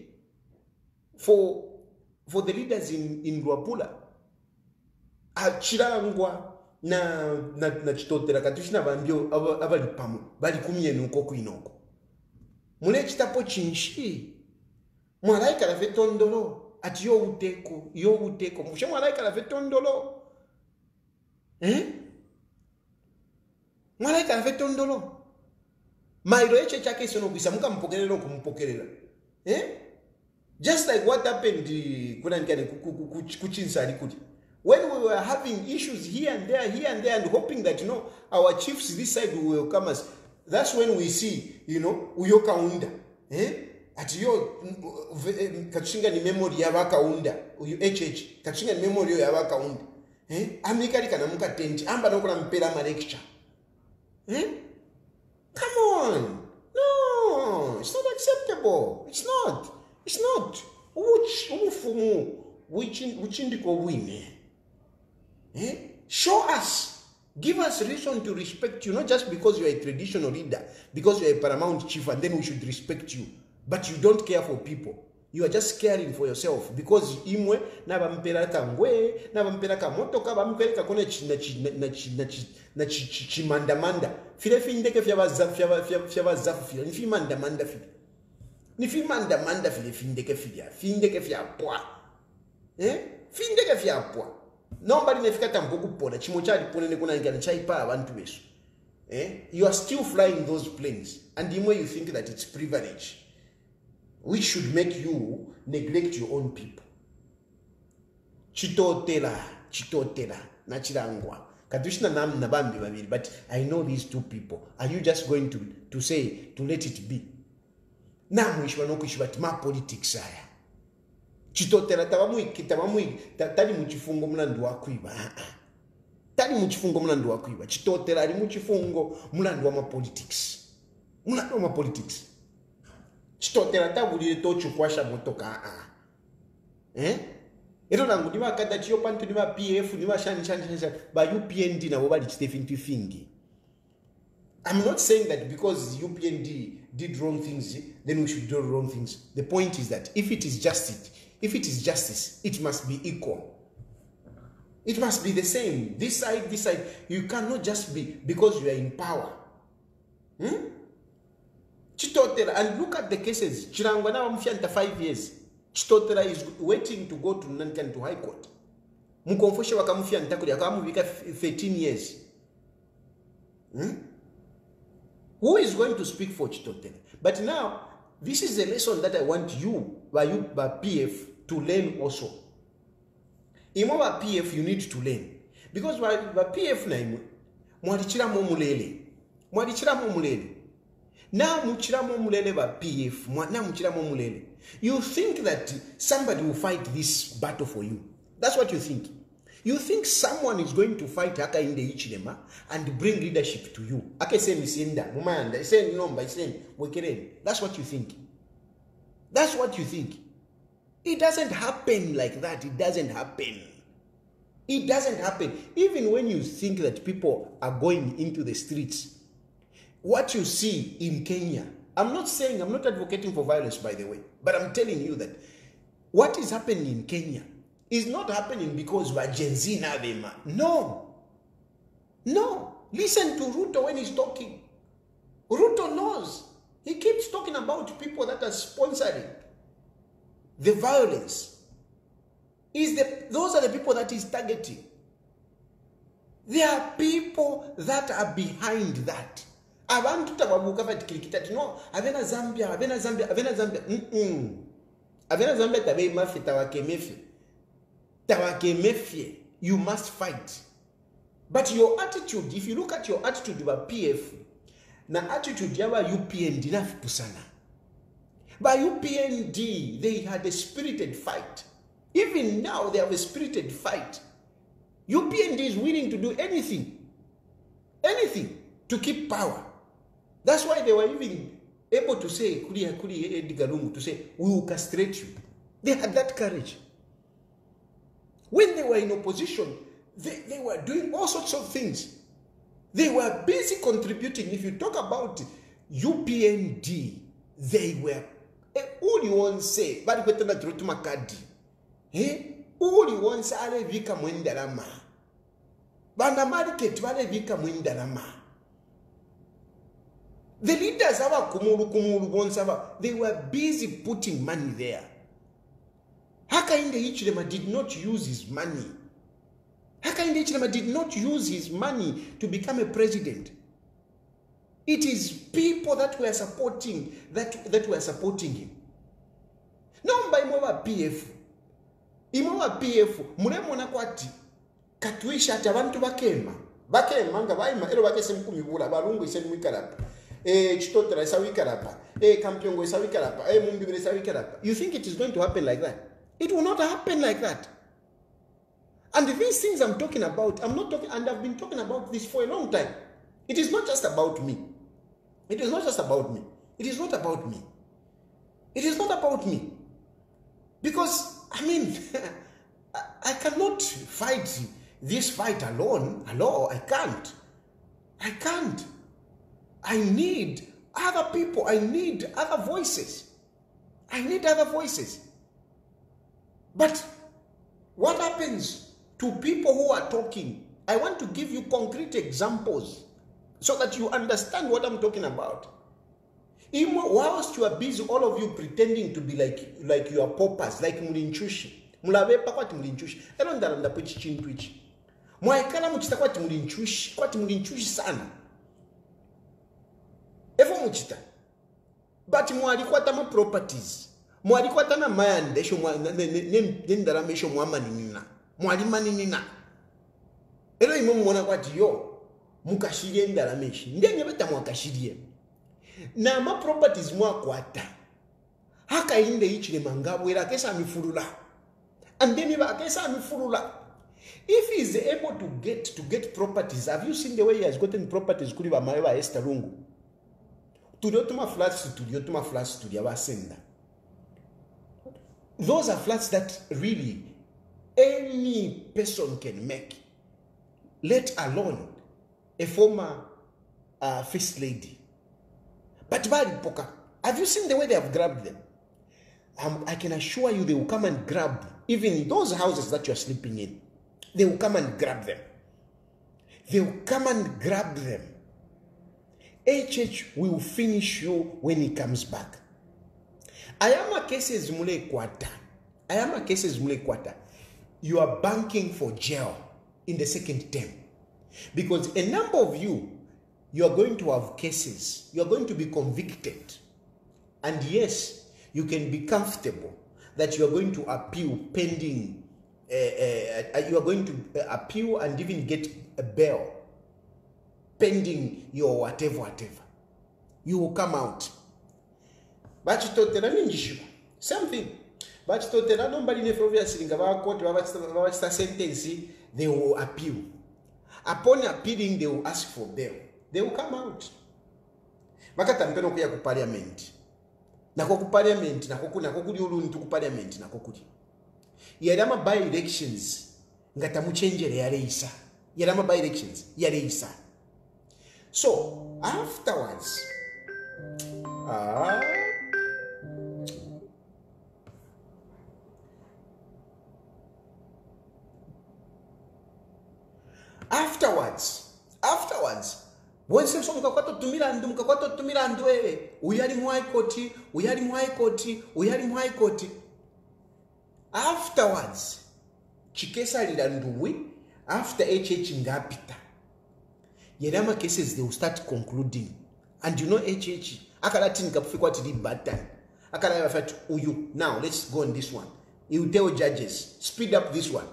for the leaders in Luapula. Chirangwa na CHITOTELA katushina bambyo abali pamu bali kumyenu uko kuinoko. Mule chitapo chinshi. Mwalaika la vetondolo ati yo uteko. Mwishe mwalaika la vetondolo. Mwalaika la vetondolo. Mairo eche chake sono kuisa muka mpokelela kumpokelela. Just like what happened kuchinsari kuti. When we were having issues here and there, and hoping that, our chiefs this side will welcome us, that's when we see, uyoka unda. At yo, kachinga ni memory ya waka unda, HH, kachinga ni memory ya waka unda. Amerika lika na muka tenti, amba nokula mpela ma lecture. Eh? Come on. No, it's not acceptable. It's not. It's not. Which indigo win? Eh? Show us. Give us reason to respect you, not just because you are a traditional leader, because you are a paramount chief, and then we should respect you. But you don't care for people. You are just caring for yourself because imwe na bampera kangwe na bampera kamotoka bamkweleka kone na chimandamanda file findeke fya bazafu file ni fimandamanda file ni fimandamanda file findeke fya poa findeke fya poa nomba linefika tamboku pona chimochali ponene kuna ngana chaipa abantu besu you are still flying those planes and imwe you think that it's privilege, which should make you neglect your own people. Chitotela, nachirangwa. Kadushina nam nabambi babiri, but I know these two people. Are you just going to say, to let it be? Namu ishwanokushwat ma politics aya. Chitotela tabamui, tali muchifungo mlandu wakwiba. Tali muchifungo mlandu wakwiba. Chitotela ali muchifungo mlandu wa ma politics. Mlandu wa ma politics. Chitotela tabulire tochu kwasha motoka ero nangu niba kada chiyo pantu niba PF niba shani ba UPND na bobali chitefintu fingi. I'm not saying that because UPND did wrong things then we should do wrong things. The point is that if it is justice, it must be equal. It must be the same. This side. You cannot just be because you are in power. Chitotela, and look at the cases. Chirangwa na wamfianta 5 years. Chitotela is waiting to go to Nankan to High Court. Mukonfoshe wakamfianta kuli akamuvika 13 years. Who is going to speak for Chitotela? But now, this is a lesson that I want you, by PF, to learn also. Imo by PF, you need to learn. Because by PF na mwadichiramo mulele. Now muchiramo mulele ba PF, now muchiramo mulele. You think that somebody will fight this battle for you. That's what you think. You think someone is going to fight Hakainde Hichilema and bring leadership to you. That's what you think. That's what you think. It doesn't happen like that. It doesn't happen. It doesn't happen. Even when you think that people are going into the streets, what you see in Kenya, I'm not advocating for violence, by the way, but I'm telling you that what is happening in Kenya is not happening because we're Gen Z now. No. Listen to Ruto when he's talking. Ruto knows. He keeps talking about people that are sponsoring the violence. Those are the people that he's targeting. There are people that are behind that. Abantu tababuka fatikirikita no avena Zambia avena Zambia tabe mafi tawakemefie. You must fight. But your attitude, if you look at your attitude about PF, na attitude yawa UPND na fipusana. By UPND, they had a spirited fight. Even now, they have a spirited fight. UPND is willing to do anything to keep power. That's why they were even able to say, to say, we will castrate you. They had that courage. When they were in opposition, they were doing all sorts of things. They were busy contributing. If you talk about UPND, they were, all you want to say, but you better to Makadi. All you want to say, ale vika mwendarama. Banda market, ale vika mwendarama. The leaders, they were busy putting money there. Hakainde Hichilema did not use his money. Hakainde Hichilema did not use his money to become a president. It is people that were supporting him. No, by Imova PF. Imova PF, muremona kwati katuisha ati abantu bakema nga baima ero bakese mkumibula balungu iseni mwikarapa. Chitotela isawikarapa. Kampiongo isawikarapa. Mumbibile isawikarapa. You think it is going to happen like that? It will not happen like that. And these things I'm talking about, and I've been talking about this for a long time. It is not just about me. It is not just about me. It is not about me. It is not about me. Because, I mean, I cannot fight this fight alone. I can't. I can't. I need other people. I need other voices. I need other voices. But what happens to people who are talking? I want to give you concrete examples so that you understand what I'm talking about. Even whilst you are busy, all of you pretending to be like you are paupers, like mulinchushi. Mulabepa kwati mulinchushi. Ero ndalanda pwe chichintu ichi. Mwaikala muchita kwati mulinchushi sana. Evo muchita. But mwalikwata ma properties. Mwalikwata na mayandesho nendaramesho mwamaninina. Mwalimaninina. Ero imo mwona kwati yo mukashirie ndarameshi. Ndenge beta mwakashirie. Na ma properties mwakwata. Hakainde Hichilema ngabwera kesa mifurula. And then kesa mifurula. If he is able to get properties, have you seen the way he has gotten properties kuri ba maeba Esther Lungu? Tuliotuma flats to the sender. Those are flats that really any person can make, let alone a former first lady. But have you seen the way they have grabbed them? I can assure you they will come and grab even those houses that you are sleeping in. They will come and grab them. They will come and grab them. HH will finish you when he comes back. Ayama cases mule kwata. You are banking for jail in the second term. Because a number of you are going to have cases. You are going to be convicted. And yes, you can be comfortable that you are going to appeal pending. You are going to appeal and even get a bail pending your whatever. You will come out. But CHITOTELA ninjishu. Same thing. But CHITOTELA nobody nefrovia silinga ba court ba sentence, they will appeal. Upon appealing, they will ask for bail. They will come out. Makata mpeno kuya ku parliament. Nako ku parliament, nako kuli uluntu ku parliament, nako kuli. Yadama by elections, ngata muchenjere yareisa. Yadama by elections, yareisa. So, afterwards, when some mukakwato tumirandu uyali mu high court. Afterwards, chikesa lilanduwi after HH ngapita. Yedama cases they will start concluding. And you know HH akalati nikapufikwa tili batan. Akala yafat uyu. Now let's go on this one. He will tell judges, speed up this one.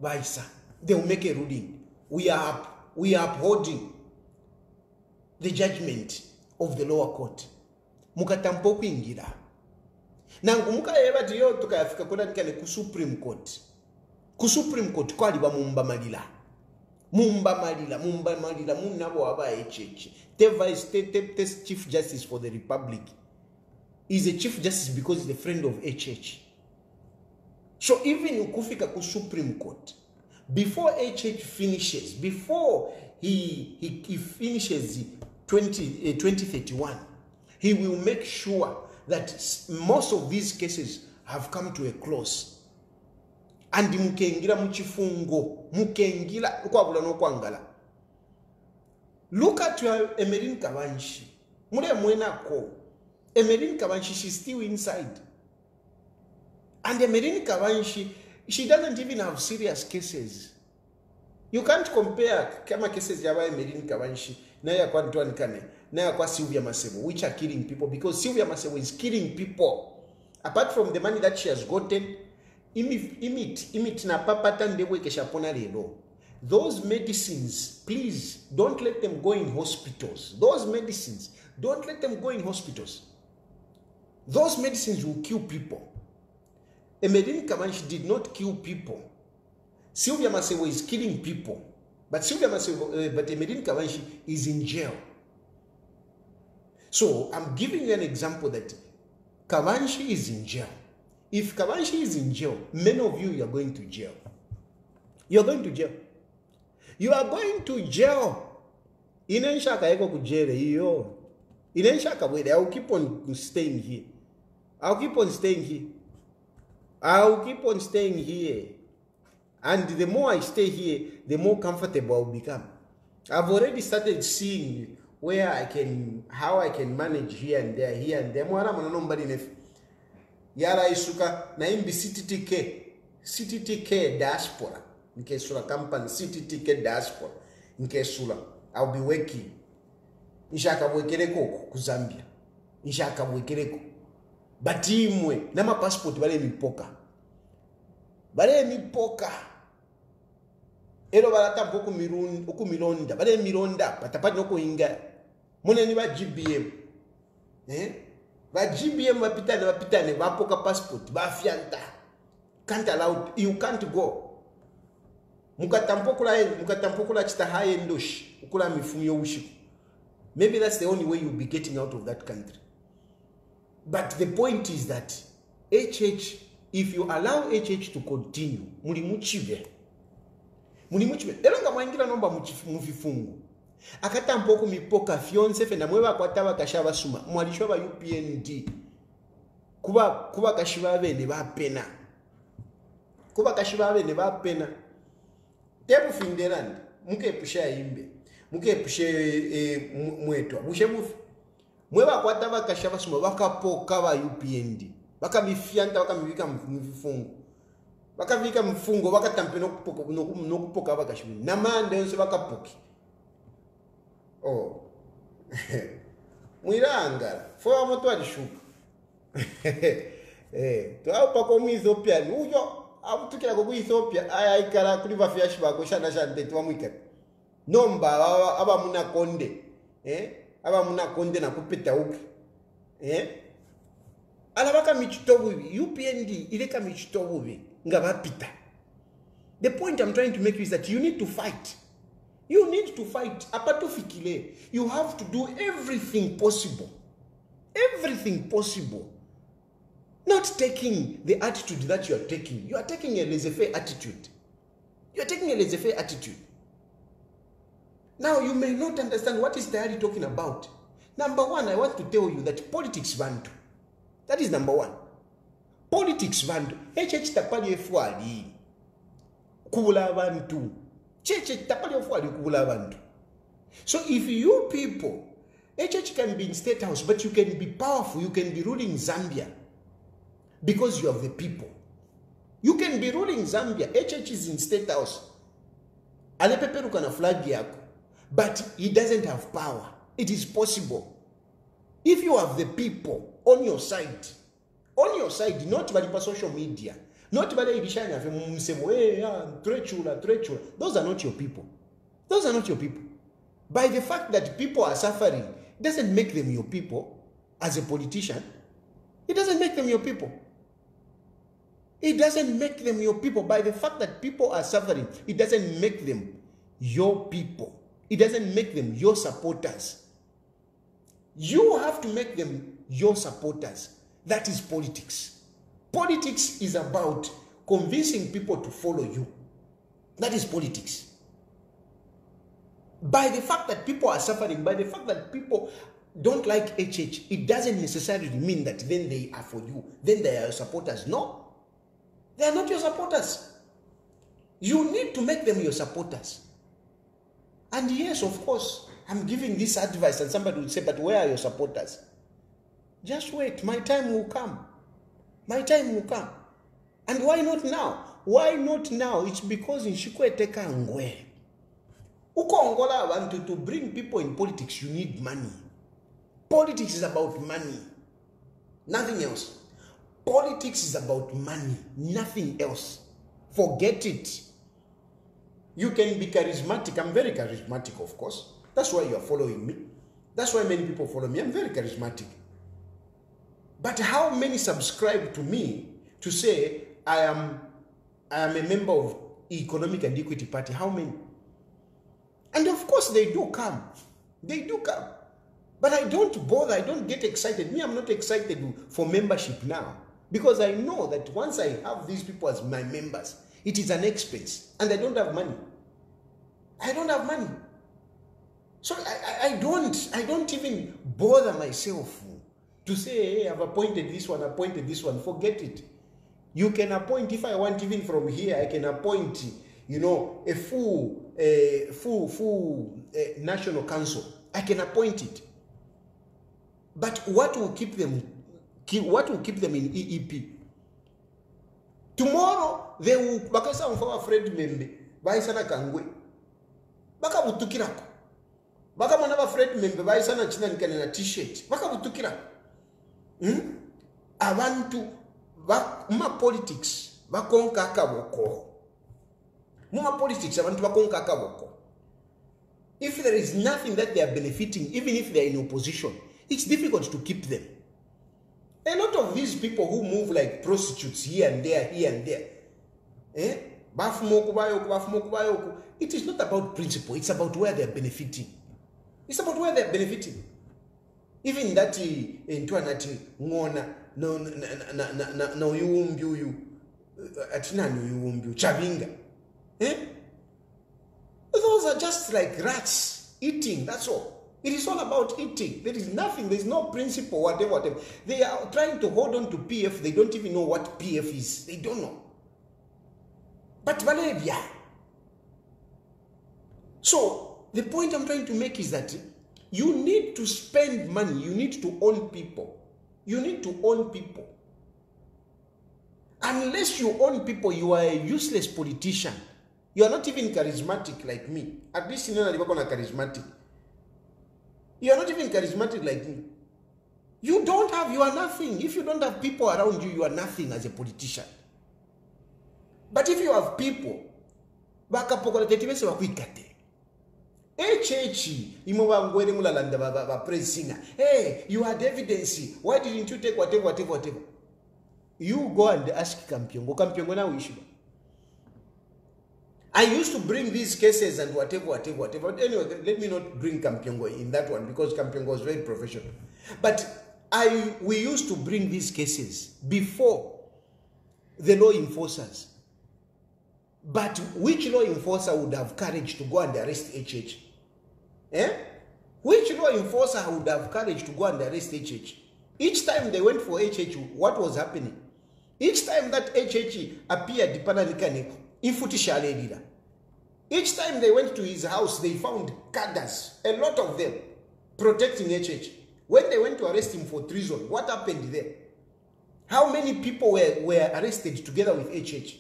Baisa. They will make a ruling. We are upholding the judgment of the lower court. Mukatampo kuingira. Nangu muka eba tiyo tukayafika kuna nikane ku Supreme Court. Ku Supreme Court kwa liba mumba malila munabo aba HH. Teva is the Chief Justice for the Republic. He's a Chief Justice because he's a friend of HH. So even ukufika ku Supreme Court, before HH finishes, before he finishes 2031, he will make sure that most of these cases have come to a close. And mukengira muchifungo, mukengira kwabula no kwangala. Look at your Emeline Kabanshi. Mure mwena ko. Emeline Kabanshi, she's still inside. And Emeline Kabanshi, she doesn't even have serious cases. You can't compare kama cases yaba Emeline Kabanshi na ya kwa Ntwani Kane, na ya kwa Sylvia Masebo, which are killing people, because Sylvia Masebo is killing people. Apart from the money that she has gotten, imit na papata ndebwe keshapona lelo. Those medicines, please don't let them go in hospitals. Those medicines, don't let them go in hospitals. Those medicines will kill people. Emeline Kabanshi did not kill people. Sylvia Masebo is killing people But Emeline Kabanshi is in jail. So I'm giving you an example that Kabanshi is in jail. If Kabanshi is in jail, many of you are going to jail. You're going to jail. You are going to jail. Inenshaka eko kujere iyo. Inenshaka wait. I'll keep on staying here. I'll keep on staying here. I'll keep on staying here. And the more I stay here, the more comfortable I'll become. I've already started seeing where how I can manage here and there, here and there. Mwara mwana nobody nef. Yara isuka na imbi CTTK diaspora. Nke sula company CTTK diaspora. Nke sula. I'll be working. Nshaka wekereko ku Zambia. Nshaka wekereko. Batimwe nama passport bale mipoka. Bale mipoka. Ero balata mpoku milonda. Bale milonda patapati noko inga. Mune ni ba GBM. Ba GBM bapitane bapoka passport ba fianta. Can't allow, you can't go. Mukatampokula chitahaye ndoshi. Ukula mifunyo ushiku. Maybe that's the only way you'll be getting out of that country. But the point is that HH, if you allow HH to continue, mulimuchive. Elonga mwaingira nomba mufifungu. Akata mpoko mipoka fionse fenda mweba kwataba kashaba suma. Mwalishwa ba UPND. Kuba kashiba bene ba pena. Kuba kashiba bene ba pena. Tebu finderand. Muke pusha imbe. Muke pushe mwetwa. Bushe mufi. Mweba kwataba kashaba suma. Waka poka ba UPND. Waka mifianta waka mivika mfifungu. Waka mivika mfungo. Waka tampe nokupoka waka shibu. Namande yonse waka poki. Oh. Mwiranga. Fwa moto alishuka. Tuwa kwa Ethiopia. Ujo. Abutukira kwa Ethiopia. Aya ikara kuliva fiyashi bako. Shana shante. Tuwa mwika. Nomba. Aba muna konde. Aba muna konde na kupeta uki. Alabaka michitobu. UPND. Ileka michitobu. Nga bapita. The point I'm trying to make is that you need to fight. You need to fight. Apatofikile. You have to do everything possible. Everything possible. Not taking the attitude that you are taking. You are taking a laissez-faire attitude. You are taking a laissez-faire attitude. Now, you may not understand what is Tayali talking about. Number one, I want to tell you that politics vantu. That is number one. Politics vantu. HH tapali efuali. Kula vantu. So if you people, HH can be in State House, but you can be powerful, you can be ruling Zambia because you have the people. You can be ruling Zambia. HH is in State House. Alepeperu kana flag yako, but he doesn't have power. It is possible. If you have the people on your side, not by social media, not by the Irishania, those are not your people. Those are not your people. By the fact that people are suffering, doesn't make them your people as a politician. It doesn't make them your people. It doesn't make them your people. By the fact that people are suffering, it doesn't make them your people. It doesn't make them your supporters. You have to make them your supporters. That is politics. Politics is about convincing people to follow you. That is politics. By the fact that people are suffering, by the fact that people don't like HH, it doesn't necessarily mean that then they are for you. Then they are your supporters. No. They are not your supporters. You need to make them your supporters. And yes, of course, I'm giving this advice and somebody will say, but where are your supporters? Just wait. My time will come. My time will come. And why not now? Why not now? It's because in Shikwete Kangwe. Uko Angola want to bring people in politics, you need money. Politics is about money. Nothing else. Politics is about money. Nothing else. Forget it. You can be charismatic. I'm very charismatic, of course. That's why you are following me. That's why many people follow me. I'm very charismatic. But how many subscribe to me to say I am a member of Economic and Equity Party? How many? And of course they do come. They do come. But I don't bother, I don't get excited. Me, I'm not excited for membership now. Because I know that once I have these people as my members, it is an expense. And I don't have money. I don't have money. So I don't even bother myself to say, hey, I've appointed this one. Forget it. You can appoint, if I want, even from here, I can appoint, you know, a full national council. I can appoint it. But what will keep them in EEP? Tomorrow they will bakasa mfawa Fred Membe baisana kangwe baka butukirako baka mwana ba Fred Membe baisana china nikane na t-shirt baka butukirako abantu ma politics bakonka akaboko ma politics abantu bakonka akaboko. If there is nothing that they are benefiting, even if they are in opposition, it's difficult to keep them. A lot of these people who move like prostitutes here and there, it is not about principle, it's about where they're benefiting. It's about where they're benefiting. Even that Ntuanati Ngona no you Atinanu you Chavinga. Those are just like rats eating, that's all. It is all about eating. There is nothing, there is no principle, whatever. They are trying to hold on to PF. They don't even know what PF is. They don't know. But Valeria. So, the point I'm trying to make is that you need to spend money. You need to own people. You need to own people. Unless you own people, you are a useless politician. You are not even charismatic like me. At least you know that you are charismatic. You are not even charismatic like me. You are nothing. If you don't have people around you, you are nothing as a politician. But if you have people, hey, you had evidence. Why didn't you take whatever? You go and ask Kampiongo now issue. I used to bring these cases and whatever. But anyway, let me not bring Kampiongo in that one because Kampiongo was very professional. But we used to bring these cases before the law enforcers. But which law enforcer would have courage to go and arrest HH? Which law enforcer would have courage to go and arrest HH? Each time they went for HH, what was happening? Each time that HH appeared, each time they went to his house, they found cadres, a lot of them, protecting HH. When they went to arrest him for treason, what happened there? How many people were arrested together with HH?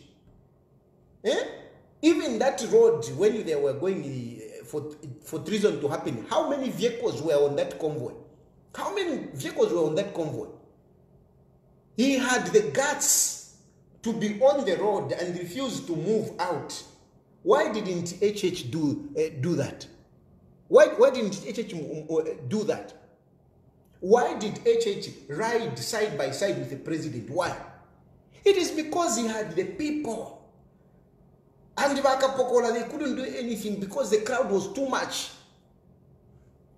Even that road, when they were going for treason to happen, how many vehicles were on that convoy? How many vehicles were on that convoy? He had the guts to be on the road and refuse to move out. Why didn't HH do that? Why didn't HH do that? Why did HH ride side by side with the president? Why? It is because he had the people. And Bakapokola, they couldn't do anything because the crowd was too much.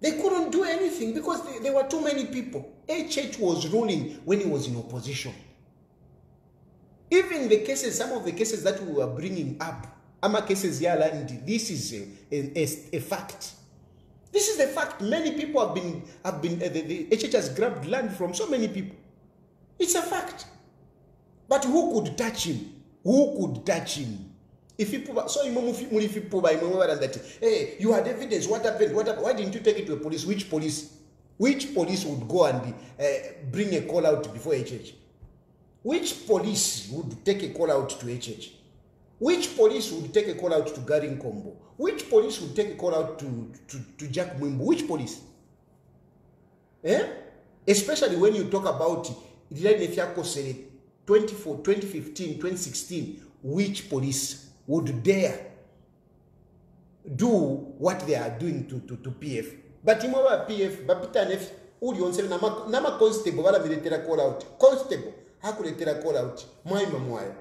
They couldn't do anything because there were too many people. HH was ruling when he was in opposition. Even the cases, some of the cases that we were bringing up, Ama cases Yala, this is a fact. This is the fact. Many people the HH has grabbed land from so many people. It's a fact. But who could touch him? Who could touch him? If people so that, hey, you had evidence. What happened? Why didn't you take it to a police? Which police? Which police would go and bring a call out before HH? Which police would take a call out to HH? Which police would take a call out to Garin Kombo? Which police would take a call out to Jack Mwimbo? Which police? Especially when you talk about 2015, 2016, which police would dare do what they are doing to PF? But you know PF, Bapitanef, Ulion, Nama constable, wala military call out. Constable, hakuletera call out. Mwaima mwaya.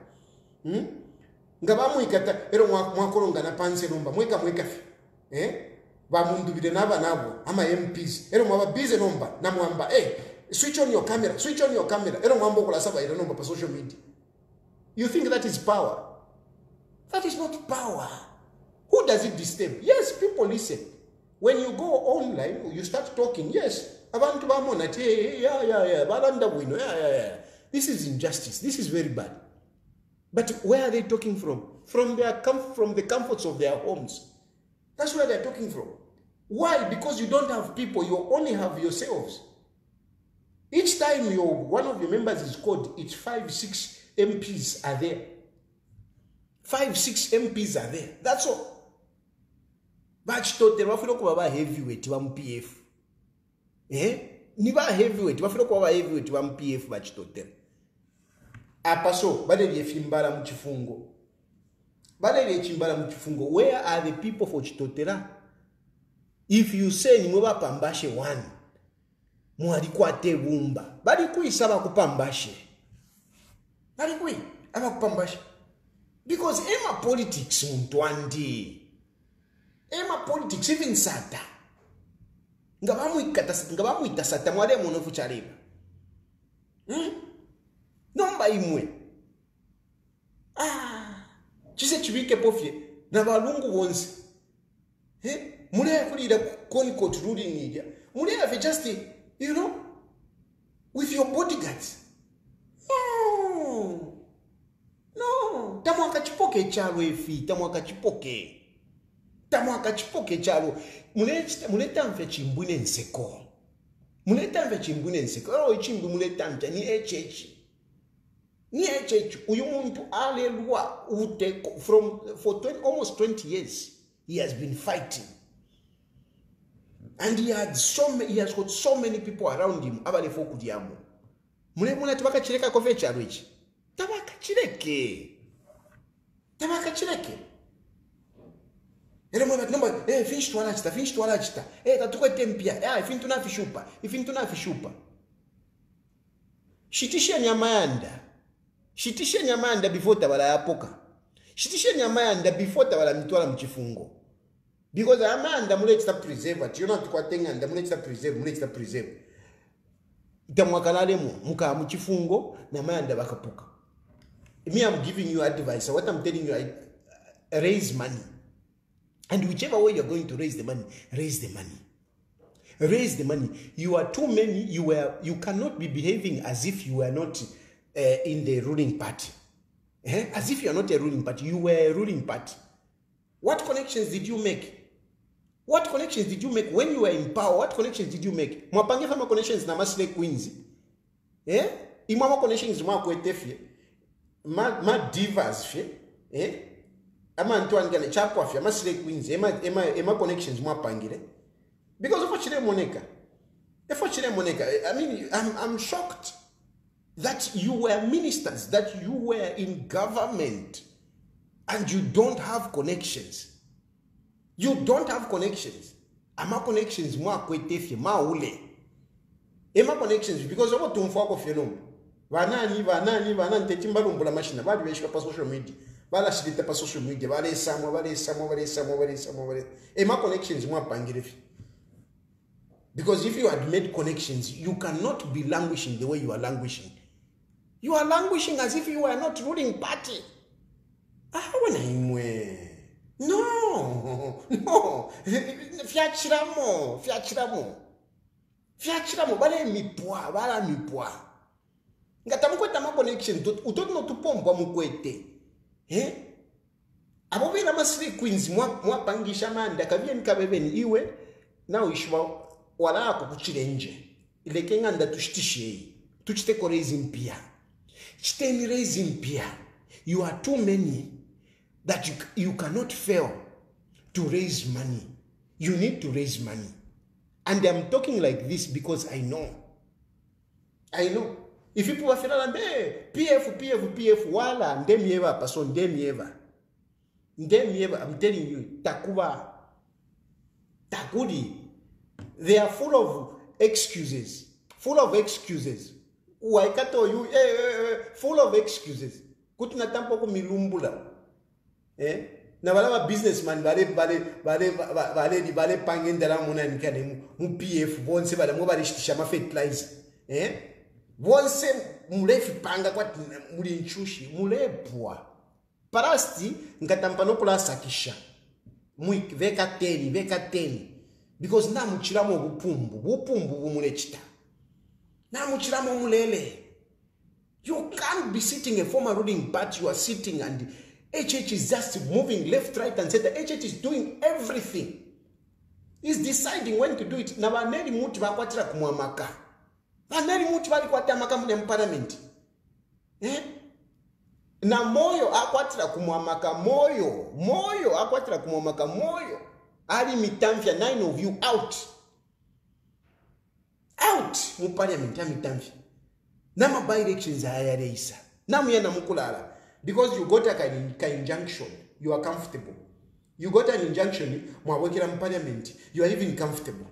Ngabamu ikata, ero mwakoronga na panse numba, mweka. Bamundu bide naba nabo ama MPs ero mwaba busy nomba na mwamba switch on your camera ero mwamba kula saba ero nomba pa social media. You think that is power? That is not power. Who does it disturb? Yes, people listen. When you go online, you start talking. Yes, abantu bamona balanda wino this is injustice. This is very bad. But where are they talking from? From the comforts of their homes. That's where they're talking from. Why? Because you don't have people. You only have yourselves. Each time one of your members is called, it's 5-6 MPs are there. 5-6 MPs are there. That's all. But CHITOTELA wafuna kuba heavyweight wa MPF. Niba heavyweight wafuna kuba heavyweight wa MPF ba CHITOTELA. Apa so badeli fimbala mu chifungo. Badeli chimbala mu chifungo. Where are the people for CHITOTELA? If you say ni mwa pambashe 1 mwalikwate bumba bali kuisaba kupambashe. Bali kui aba kupambashe. Because ema politics muntwandi. Ema politics even sata. Ngabamu itasata mwale monofu chariba. Nomba imwe. Chise chibike pofye na balungu wonse. Mule kulira koni court ruling media. Mule have just with your bodyguards. No. Tamwaka chipoke chalo efi, tamwaka chipoke. Chalo. Muleta mfe chimbune nseko. Ero chimbu muleta mfe ni HH. Uyu muntu alelwa ute for almost 20 years. He has been fighting. And he has got so many people around him. Abale foku diamu. Muna tabaka chileka kofe chalo ichi. Tabaka chileke. Ere mwana nomba finish to alachita. Tatuko tempia. Ifintuna fishupa. Shitisha nyamanda before tabala yapoka. Shitisha nyamanda before tabala mitwala mchifungo. Because amanda muleta preserve. You know tukwatenga anda muleta preserve. Tamwakalale muka mchifungo na manda bakapuka. Me, I'm giving you advice. So what I'm telling you, raise money. And whichever way you're going to raise the money, raise the money. You are too many. You cannot be behaving as if you were not in the ruling party. As if you are not a ruling party. You were a ruling party. What connections did you make? When you were in power? What connections did you make? Mwapange fama connections na masile queens. Imama connections mwa kwetefye. Ma divas fye. Ama Antoine Gane chapwa fye. Masile queens. Ema connections mwa pangile. Because of Chile Moneka. I mean, I'm shocked that you were ministers, that you were in government, and you don't have connections. Ama connections mwa kwetefye, ma ule. Ema connections, because obo tumfwako fye nomu. Vanani, tetimbalumbula machina, bali beshika pa social media. Bala shidita pa social media, bale samwa. Ema connections mwa pangile fye. Because if you had made connections, you cannot be languishing the way you are languishing. You are languishing as if you are not ruling party. No. Fiachiramo. Bala mipwa. Ngatamukweta ma connection. Utoto no tupomba mukwete. Abobera masiri queens mwa pangisha manda. Kabia nikabebeni iwe. Na uishwa. Wala ako kuchile nje. Ileke nganda tuchiteko raise mpia. Chiteni raise mpia. You are too many that you cannot fail to raise money. You need to raise money. And I'm talking like this because I know. If people are feeling PF, wala, ndemieva, person, ndemieva, I'm telling you, takudi. They are full of excuses. Full of excuses. Full of excuses. Kutina tampo ko milumbula. Na balaba businessman bale pangendala muna nikane mu PF bonse bale mo bali shitisha ma fertilizer. Bonse mulefi panga kwa muri nchushi mulepwa. Parasti ngatampano kula sakisha. Veka 10. Because na muchiramo bupumbu bumulechita. Na muchiramo mulele. You can't be sitting a former ruling party, you are sitting and HH is just moving left, right and center. HH is doing everything. He's deciding when to do it. Na baneri muti bakwatira kumwamaka. Baneri muti bali kwatira maka mu parliament. Na moyo akwatira kumwamaka moyo akwatira kumwamaka moyo. Ali mitamfya 9 of you out mu parliament ya mitamfya. Nama by elections ayareisa. Namu yana mukulala. Because you got a injunction, you are comfortable. You got an injunction, mwawekera mu parliament, you are even comfortable.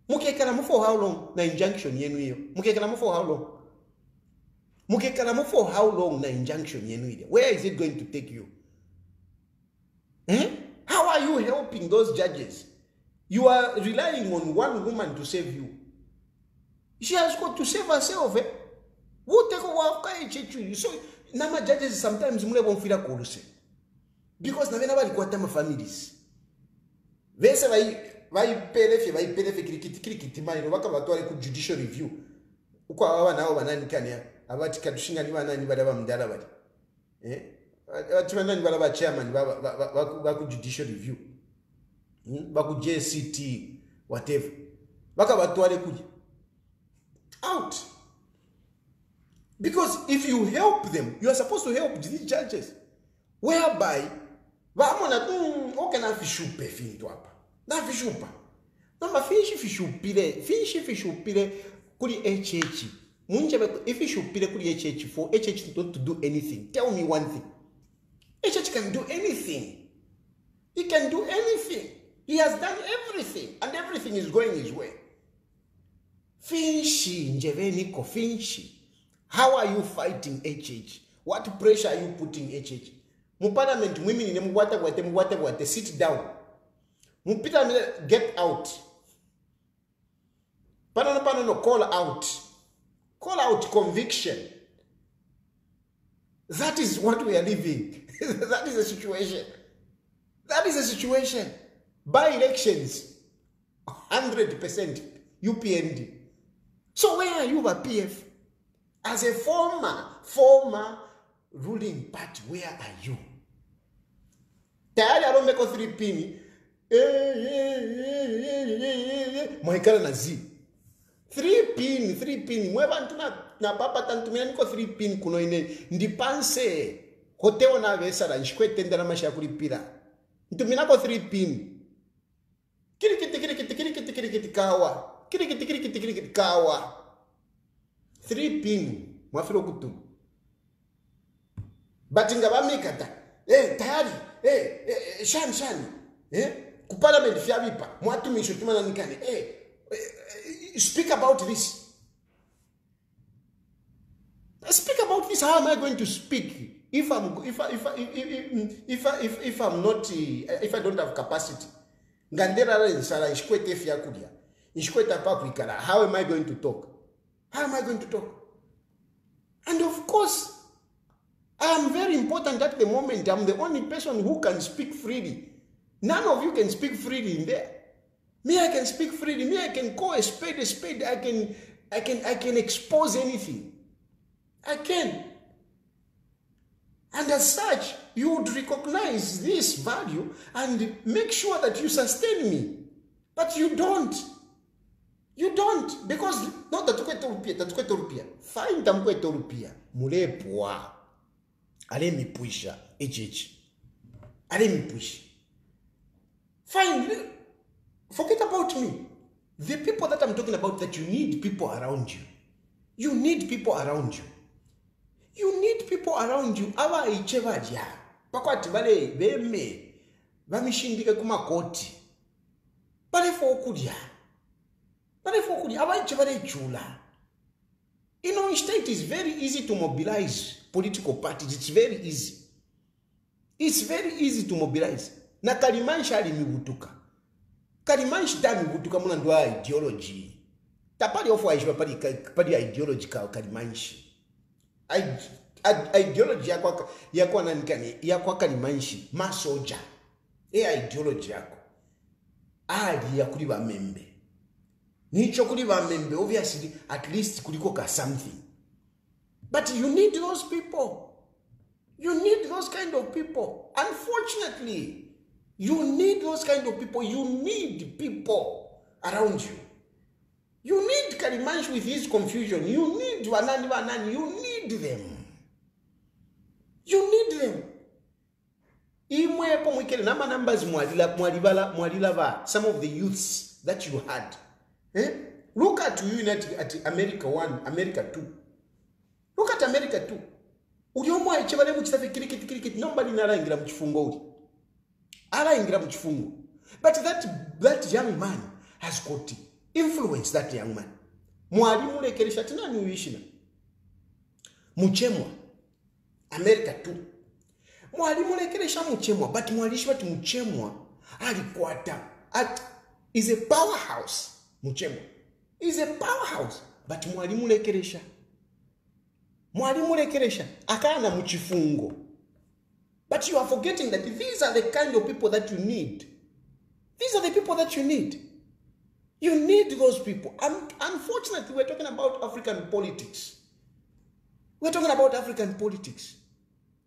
Mukekala for how long na injunction yenu hiyo? Mukekala for how long? Mukekala for how long na injunction yenu hiyo? Where is it going to take you? How are you helping those judges? You are relying on one woman to save you. She has got to save herself. Who take over? So, nama judges sometimes mule bonfira kolose. Because na bali kwata ma families. Vese vai pelefe kirikiti maino baka batwale ku judicial review. Uko aba nao banani kanya abati kadushinga ni banani badaba mdala bali. Atimana ni bala ba chairman ba ku judicial review. Ba ku JCT whatever. Baka batwale kuja out. Because if you help them, you are supposed to help these judges. Whereby, okay, na fishupe fintu hapa. Na fishupa. Namba fishupile kuli HH. If fishupile kuli HH for HH not to do anything. Tell me one thing. HH can do anything. He can do anything. He has done everything. And everything is going his way. Finshi, njeveniko, finshi. How are you fighting HH? What pressure are you putting HH? Mu parliament, women in muwate, sit down. Mupita get out. Panono, call out. Call out conviction. That is what we are living. That is the situation. That is the situation. By elections, 100% UPND. So where are you, PF? As a former ruling party, where are you? Tayali I don't make 3 pin. Moikala na zi. 3 pin. Mweba na papa tantumina niko 3 pin kuno ine. Ndipanse. Hoteo na vesara. Nshikwe tenda na masha kulipira. Ntumina ko 3 pin. Kirikiti kawa. Kirikiti kawa. 3 pin. Mwafiro kutu. Batinga bamikata. Tayali. Shani. Ku parliament fiabipa. Mwatumisho tumana nikane. Speak about this. Speak about this. How am I going to speak if I don't have capacity? Ngandera nsala ishikwete fia kudia. Ishikweta pa kuikala. How am I going to talk? How am I going to talk? And of course, I am very important at the moment. I'm the only person who can speak freely. None of you can speak freely in there. Me, I can speak freely. Me, I can call a spade. I can expose anything. I can. And as such, you would recognize this value and make sure that you sustain me. But you don't. You don't. Because, not that rupia. Fine, tamkweto rupia. Mule poa. Ale mi puisha. HH. Ale mi puisha. Fine. Forget about me. The people that I'm talking about, that you need people around you. You need people around you. You need people around you. Awa ichevadia. Pakwati bale beme. Bamishindike kuma koti. Bale fokudia. Awa ichevade chula. You know, in state it's very easy to mobilize political parties. It's very easy. It's very easy to mobilize. Na Kalimanshi ali mibutuka. Kalimanshi ta mibutuka muna ndwa ideology. Tapali ofu aishwa pali ideology ka Kalimanshi. Ideology yako nanikani yako Kalimanshi masoja. Ideology yako. Ali ya kuliba membe. Nicho kuliba membe, obviously at least kuliko ka something. But you need those people. You need those kind of people. Unfortunately, you need those kind of people. You need people around you. You need Kalimanshi with his confusion. You need Wanani. You need them. You need them. Imwepo mwikele nama numbers mwalilava some of the youths that you had. Look at you at America 1, America 2. Look at America 2. Uliomwa ichibale mchitafi kirikiti nobody naraingira mchifungo uli. Araingira mchifungo. But that young man has got influence, that young man. Mwalimu lekeresha tina ni uishina. Muchemwa. America 2. Mwalimu lekeresha muchemwa. But mwalishi wati muchemwa. Alikuata. Is a powerhouse. Muchemwa. Is a powerhouse. But mwalimu lekeresha. Mwalimu lekeresha. Akana muchifungo. But you are forgetting that these are the kind of people that you need. These are the people that you need. You need those people. Unfortunately, we're talking about African politics. We're talking about African politics.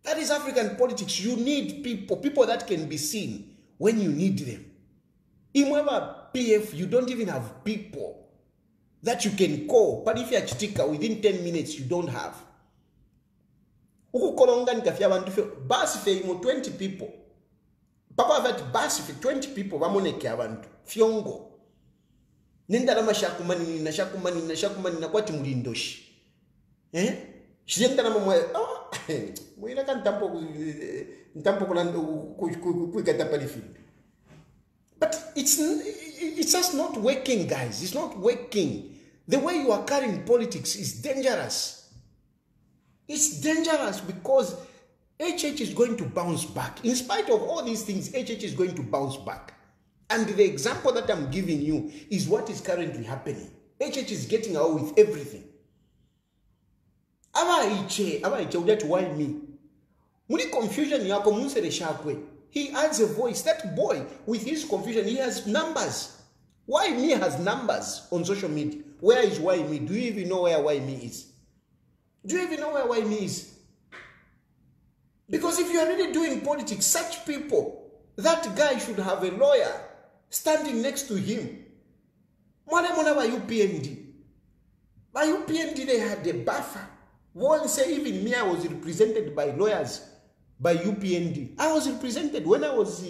That is African politics. You need people that can be seen when you need them. In PF, you don't even have people that you can call. But if you're Chitika, within 10 minutes, you don't have. Ukukolonga nikafia bantu basi fe imo 20 people. Papa vat basi fe 20 people bamoneke abantu. Fiongo. Nenda lama shakumani na kwati mulindoshi. Shizenda lama mwina kan ntampo kuikata palifili. But it's just not working, guys. It's not working. The way you are carrying politics is dangerous. It's dangerous because HH is going to bounce back. In spite of all these things, HH is going to bounce back. And the example that I'm giving you is what is currently happening. HH is getting away with everything. Why me? Muni confusion yako munsere shakwe. He adds a voice. That boy, with his confusion, he has numbers. Why me has numbers on social media? Where is why me? Do you even know where why me is? Do you even know where why me is? Because if you are really doing politics, such people, that guy should have a lawyer standing next to him. By UPND. By UPND, they had a buffer. One say even me, I was represented by lawyers by UPND. I was represented when I was,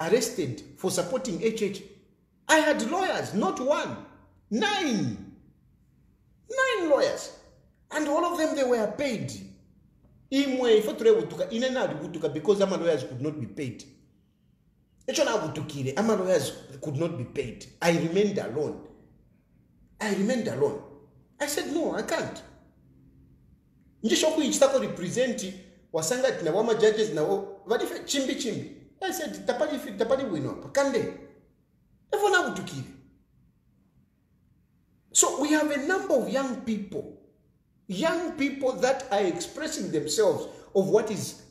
arrested for supporting HH. I had lawyers, not one, 9 lawyers, and all of them, they were paid. Because our lawyers could not be paid. Our lawyers could not be paid. I remained alone. I said, no, I can't. Njishoku ichitako representi wasanga tina wama judges na wadife chimbi. I said, tapali wino hapa. Kande. Evona butukire. So we have a number of young people that are expressing themselves of what is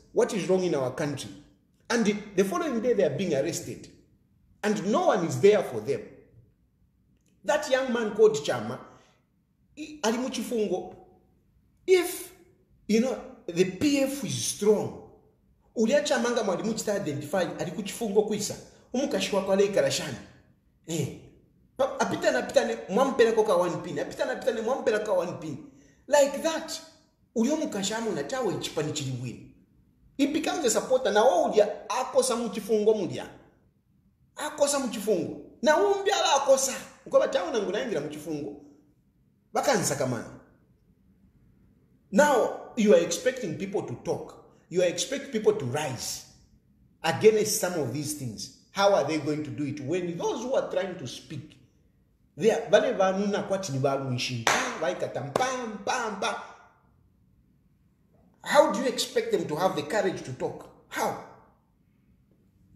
wrong in our country. And the following day they are being arrested. And no one is there for them. That young man called Chama, alimuchifungo, if, the PF is strong, ulia chamanga mwalimuchita identify, alikuchifungo kuisa, umukashikwa kwa lei karashani. Apitane mwampela koka 1 pin. Apitane mwampela koka 1 pin. Like that. Uliomu kashamu na tawe ichipani chiliwini. He becomes a supporter. Na ulia akosa mchifungo mudia. Akosa mchifungo. Na umbiala akosa. Mkoba tawe na ngunaingira mchifungo. Bakansa kamana. Now, you are expecting people to talk. You are expecting people to rise against some of these things. How are they going to do it? When those who are trying to speak, they are How do you expect them to have the courage to talk? How?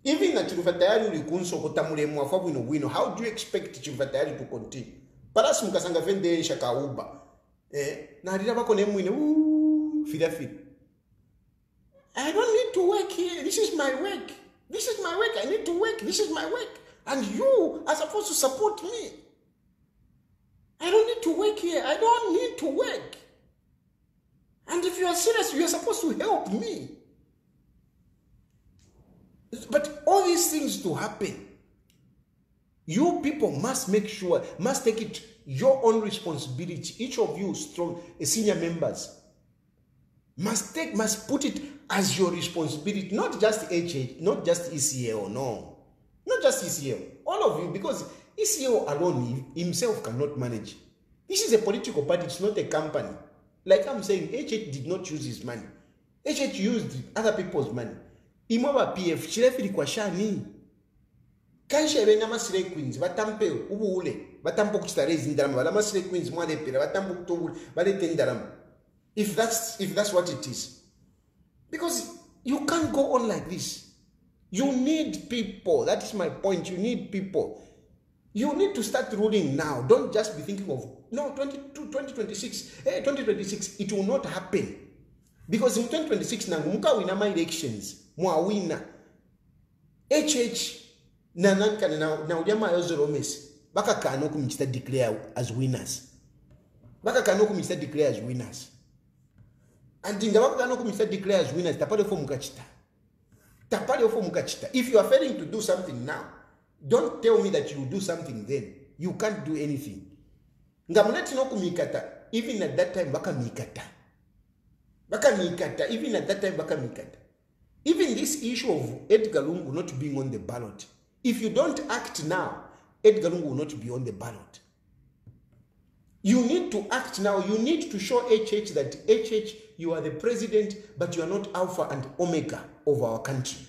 Even at Chilufya Tayali Kunso Kotamulemu Afabuino Wino, how do you expect Chilufya Tayali to continue? Paras Mukasanga Fende Shakauba. Na Riraba Konemwine, Fidafid. I don't need to work here. This is my work. This is my work. I need to work. This is my work. And you are supposed to support me. I don't need to work here. I don't need to work. And if you are serious, you are supposed to help me. But all these things to happen, you people must make sure, must take it your own responsibility. Each of you strong senior members must put it as your responsibility, not just HH, not just ECL, no. Not just ECL. All of you, because ECL alone himself cannot manage. This is a political party, it's not a company. Like I'm saying, HH did not use his money. HH used other people's money. Imova PF, Chilefili kwa shani. Kanshe bena masire queens, batampe ubuule, batampo kuchtarezi ndarama, bala masire queens mwale pera, batampo kutobule, bale tendarama. If that's what it is. Because you can't go on like this. You need people. That is my point. You need people. You need to start ruling now. Don't just be thinking of, no, 2026. Hey, 2026, it will not happen. Because in 2026, muka wina my elections. Mwa wina. HH, na udiyama yozoro mesi. Baka kanoku mchita declare as winners. Baka kanoku mchita declare as winners. And in the baka kanoku mchita declare as winners, tapade fo mukachita. If you are failing to do something now, don't tell me that you will do something then. You can't do anything. Even at that time, baka mikata. Even at that time, baka mikata. Even this issue of Edgar Lungu not being on the ballot. If you don't act now, Edgar Lungu will not be on the ballot. You need to act now. You need to show HH that HH, you are the president, but you are not Alpha and Omega of our country.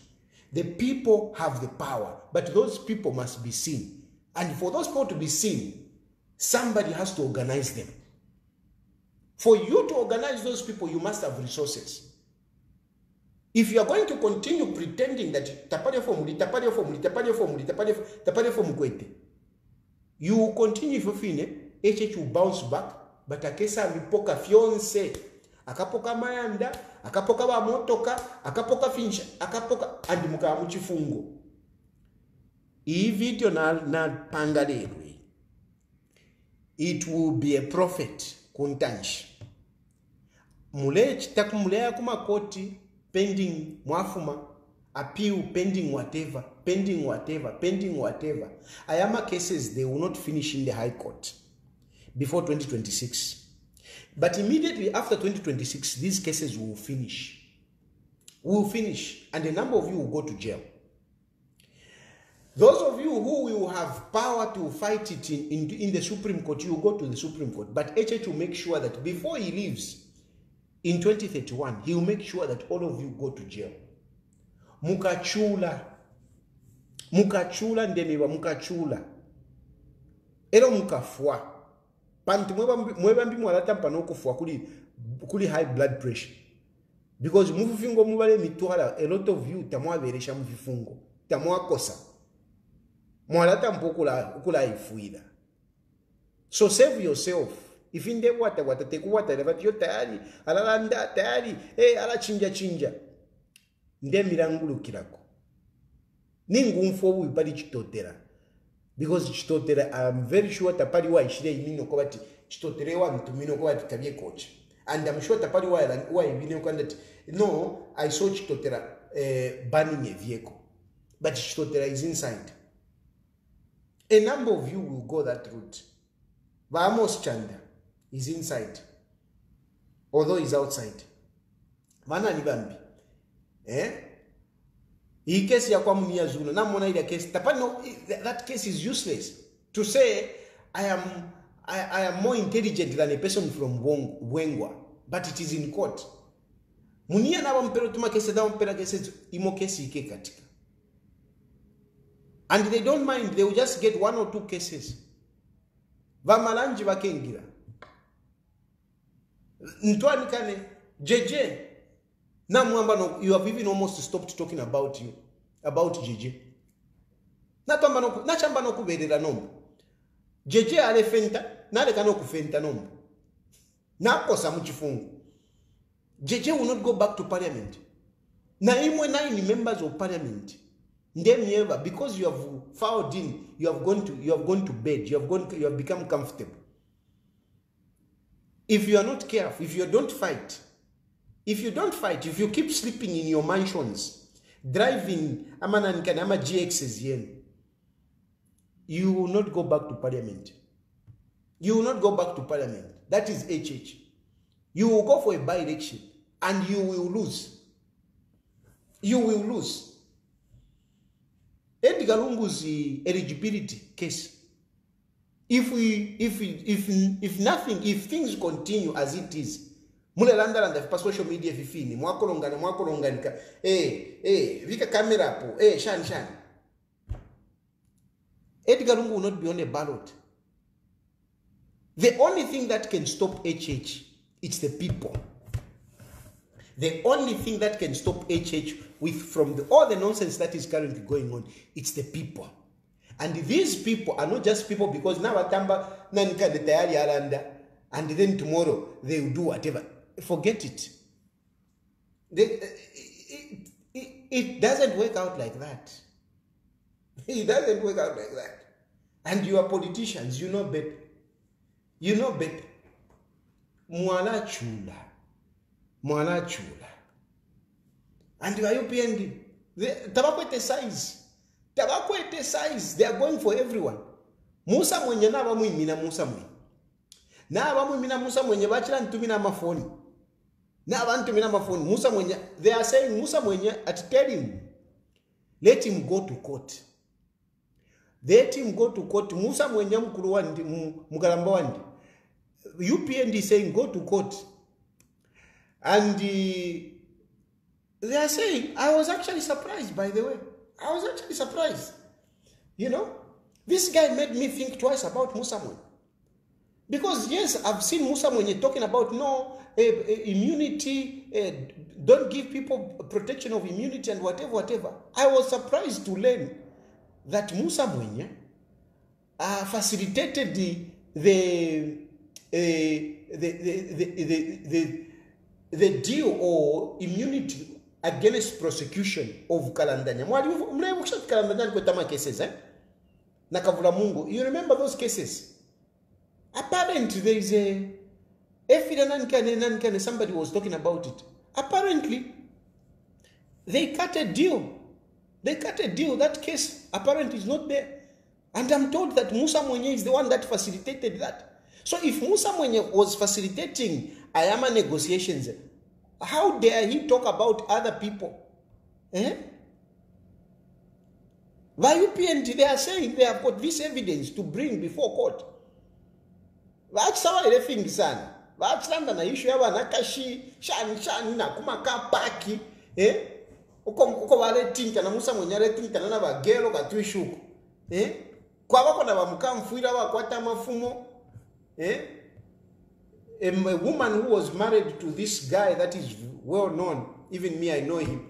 The people have the power, but those people must be seen. And for those people to be seen, somebody has to organize them. For you to organize those people, you must have resources. If you are going to continue pretending that you will continue for fine, HH will bounce back, but akesa mipoka fiance, akapoka mayanda, akapoka ba motoka, akapoka finsha, akapoka andi muka muchifungo. Hii video na pangalelwe. It will be a prophet kuntanchi. Mule chitakumulea kuma koti pending mwafuma, appeal pending whatever. Ayama cases, they will not finish in the High Court before 2026. But immediately after 2026, these cases will finish. And a number of you will go to jail. Those of you who will have power to fight it in the Supreme Court, you will go to the Supreme Court. But HH will make sure that before he leaves in 2031, he will make sure that all of you go to jail. Mukachula ndemewa mukachula. Ero mukafua. Panti mweba mbi mwalata mpano kufua kuli high blood pressure. Because mufifungo mubale mitwala, a lot of you tamwa beresha mufifungo. Tamwa kosa. Mwalata mpokula ifuida. So save yourself. If in the water take water, but you're Tayali, alalanda, Tayali, ala chinja. Nde mirangulu kirako. Ningumfo wipari chitotela. Because chitotela, I'm very sure tapari wa ishire imino kwa bati chitotele wa mitumino kwa bati tabie coach. And I'm sure tapari wa imino kwa that, no, I saw chitotela banning a vehicle. But chitotela is inside. A number of you will go that route. Vamos Chanda is inside. Although he's outside. Vana nibambi. Hii case ya kwa MUNIR ZULU. Na mwana ile case. Tapano, that case is useless. To say, I am more intelligent than a person from Wengwa. But it is in court. MUNIR na wampero tuma case da wampera case imo case ike katika. And they don't mind. They will just get 1 or 2 cases. Vamalanji vakengira. Ntwani kane. JJ. Now, Mwamba, you have even almost stopped talking about JJ. Nachamba no kuberera nombo. JJ ale fenta, nale kano kufenta nombo. Nakosa muchifungu. JJ will not go back to parliament. Na imwe 9 members of parliament. Never, because you have filed in, you have gone to bed, you have become comfortable. If you are not careful, if you don't fight, if you keep sleeping in your mansions, driving Amanankana GXs, you will not go back to parliament. You will not go back to parliament. That is HH. You will go for a by-election and you will lose. You will lose. Edgar Lungu's eligibility case. If things continue as it is, Mulelanda and social media fifini, mwakolonganika, vika camera po, shan. Edgar Lungu will not be on a ballot. The only thing that can stop HH, it's the people. The only thing that can stop HH from all the nonsense that is currently going on, it's the people. And these people are not just people because now Atamba Nanika the Tayali Aranda, and then tomorrow they will do whatever. Forget it. It doesn't work out like that. It doesn't work out like that. And you are politicians, you know better. You know better. Mwana chula. And you are UPND. Tabakwete size. They are going for everyone. Musa mwenye na abamu imina Musa mwenye. Na abamu imina Musa mwenye bachila ntumina mafoni. Na abantu mina mafoni. Musa mwenye. They are saying Musa mwenye tell him. Let him go to court. Let him go to court. Musa mwenye mkuru wandi. Mugalamba wandi. UPND is saying go to court. And they are saying, I was actually surprised, by the way. I was actually surprised. You know, this guy made me think twice about Musa Mwenye. Because yes, I've seen Musa Mwenye talking about immunity, don't give people protection of immunity and whatever. I was surprised to learn that Musa Mwenye facilitated the deal or immunity against prosecution of Kalandanya. You remember those cases? Apparently, there is somebody was talking about it. Apparently, they cut a deal. That case apparently is not there. And I'm told that Musa Mwenye is the one that facilitated that. So if Musa Mwenye was facilitating Ayama negotiations, how dare he talk about other people? By UPND, they are saying they have got this evidence to bring before court. That's how I think, son. That's na issue ya nakashi shan na kumaka paki uko wale tinka na Musa Mwenye ale tinka na bagelo katwishuko kwa wako na bamukamfuira bakwata mafumo a woman who was married to this guy that is well known, even me, I know him.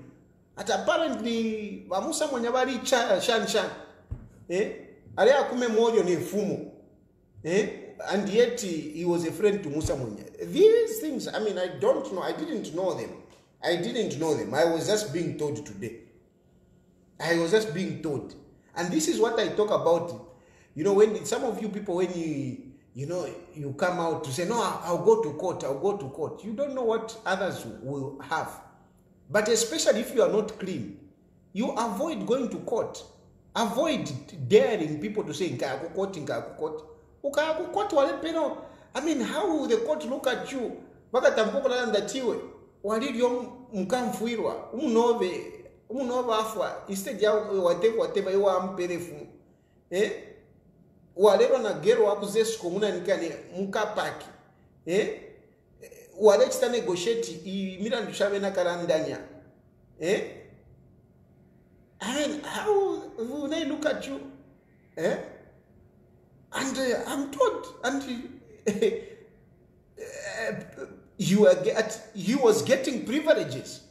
At apparently, Musa Mwenye bari shan. Ale akume moyo ni fumo. And yet he was a friend to Musa Mwenye. These things, I mean, I don't know. I didn't know them. I was just being told today. I was just being told. And this is what I talk about. You know, when some of you people, when you come out to say, no, I'll go to court. You don't know what others will have. But especially if you are not clean, you avoid going to court. Avoid daring people to say, Nkaku court. I mean, how will the court look at you? Instead whatever you are whatever na gero wakuzesu komuna nikane mukapaki wale chita negotiate imira ndushabe na karandanya I mean, how will they look at you and I'm told and he was getting privileges.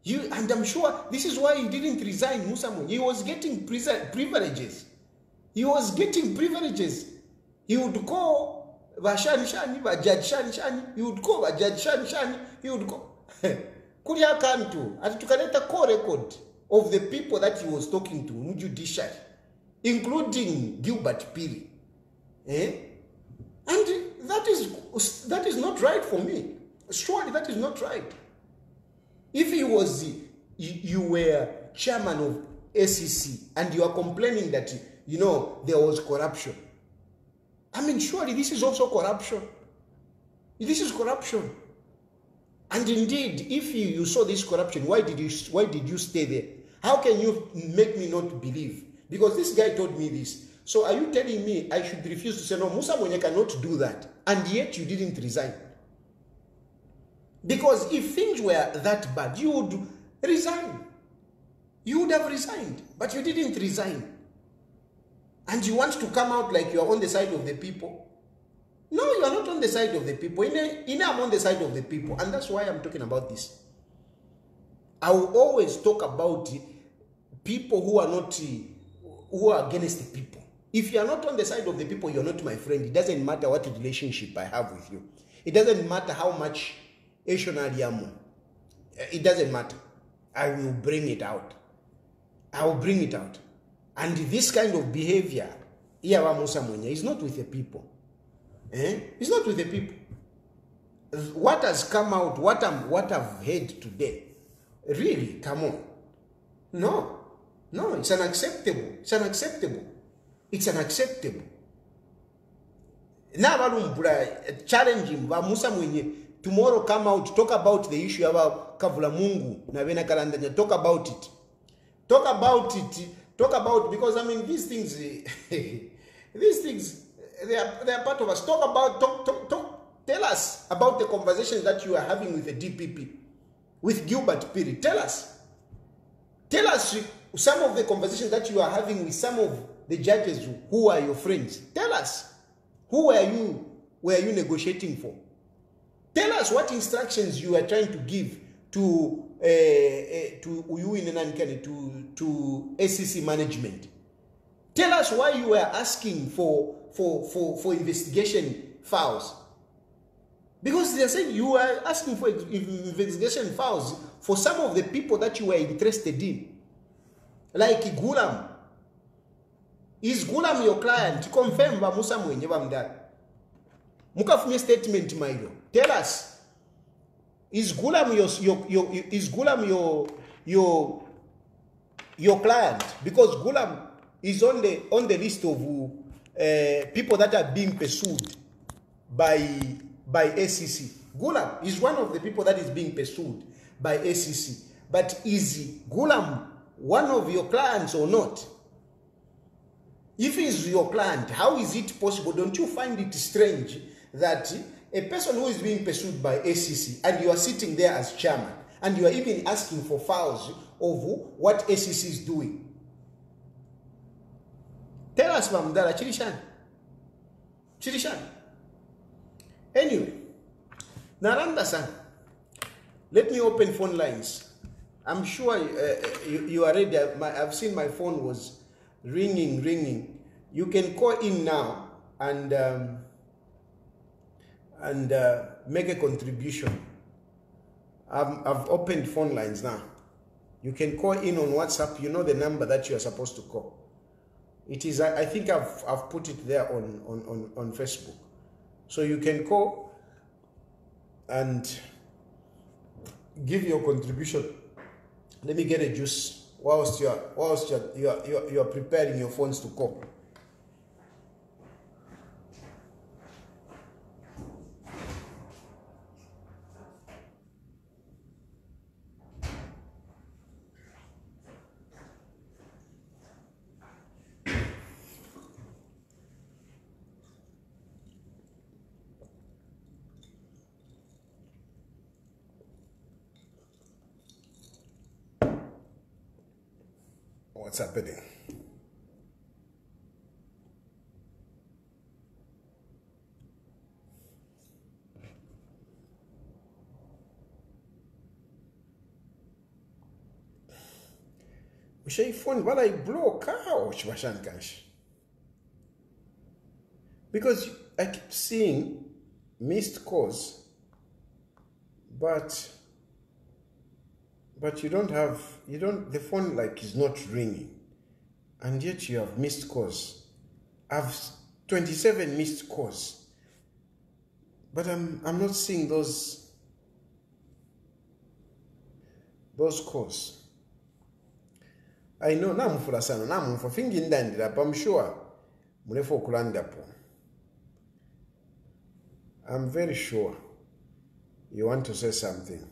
And I'm sure this is why he didn't resign, MUSA MWENYE. He was getting privileges. He was getting privileges. He would call Vashani Shani, Vajaj Shani Shani. He would call Vajaj Shani Shani. He would call. Kuria Kantu. And to collect a core record of the people that he was talking to in judiciary, including Gilbert Piri. And that is not right for me. Surely that is not right. If you were chairman of SEC and you are complaining that, there was corruption, I mean, surely this is also corruption. This is corruption. And indeed, if you saw this corruption, why did you stay there? How can you make me not believe? Because this guy told me this. So are you telling me I should refuse to say, no, MUSA MWENYE cannot do that, and yet you didn't resign? Because if things were that bad, you would resign. You would have resigned, but you didn't resign. And you want to come out like you are on the side of the people? No, you are not on the side of the people. I'm on the side of the people, and that's why I'm talking about this. I will always talk about people who are against the people. If you are not on the side of the people, you're not my friend. It doesn't matter what relationship I have with you. It doesn't matter how much Eshonariamu. It doesn't matter. I will bring it out. I will bring it out. And this kind of behavior, MUSA MWENYE, is not with the people. It's not with the people. What has come out, what I've heard today, really, come on. No, it's unacceptable. It's unacceptable. It's unacceptable. Now, challenge him, MUSA MWENYE, tomorrow come out, talk about the issue about Kavula Mungu, Navena Karandanya, talk about it. Talk about it. Talk about, because I mean, these things, they are part of us. Tell us about the conversations that you are having with the DPP, with Gilbert Piri. Tell us some of the conversations that you are having with some of the judges who are your friends. Tell us, who were you negotiating for? Tell us what instructions you are trying to give to SEC management. Tell us why you were asking for investigation files. Because they are saying you are asking for investigation files for some of the people that you were interested in. Like Gulam. Is Gulam your client? Confirm ba MUSA MWENYE bamdala. Mukafumye statement mailo. Tell us. Is Gulam your client? Because Gulam is on the list of people that are being pursued by SEC. Gulam is one of the people that is being pursued by SEC. But is Gulam one of your clients or not? If he is your client, how is it possible? Don't you find it strange that a person who is being pursued by SEC and you are sitting there as chairman and you are even asking for files of what SEC is doing? Tell us, Mamdala, Chirishan. Anyway, Naranda-san, let me open phone lines. I'm sure you are ready. I've seen my phone was ringing. You can call in now and make a contribution. I've opened phone lines now. You can call in on WhatsApp. You know the number that you are supposed to call. It is, I think I've put it there on Facebook. So you can call and give your contribution. Let me get a juice whilst you are preparing your phones to call. What's happening? Ushay phone while I block out because I keep seeing missed calls, but the phone like is not ringing, and yet you have missed calls. I've 27 missed calls, but I'm not seeing those calls. I know namufula sana namufa fingi ndandira but I'm sure mulefu okulandapo. I'm very sure you want to say something.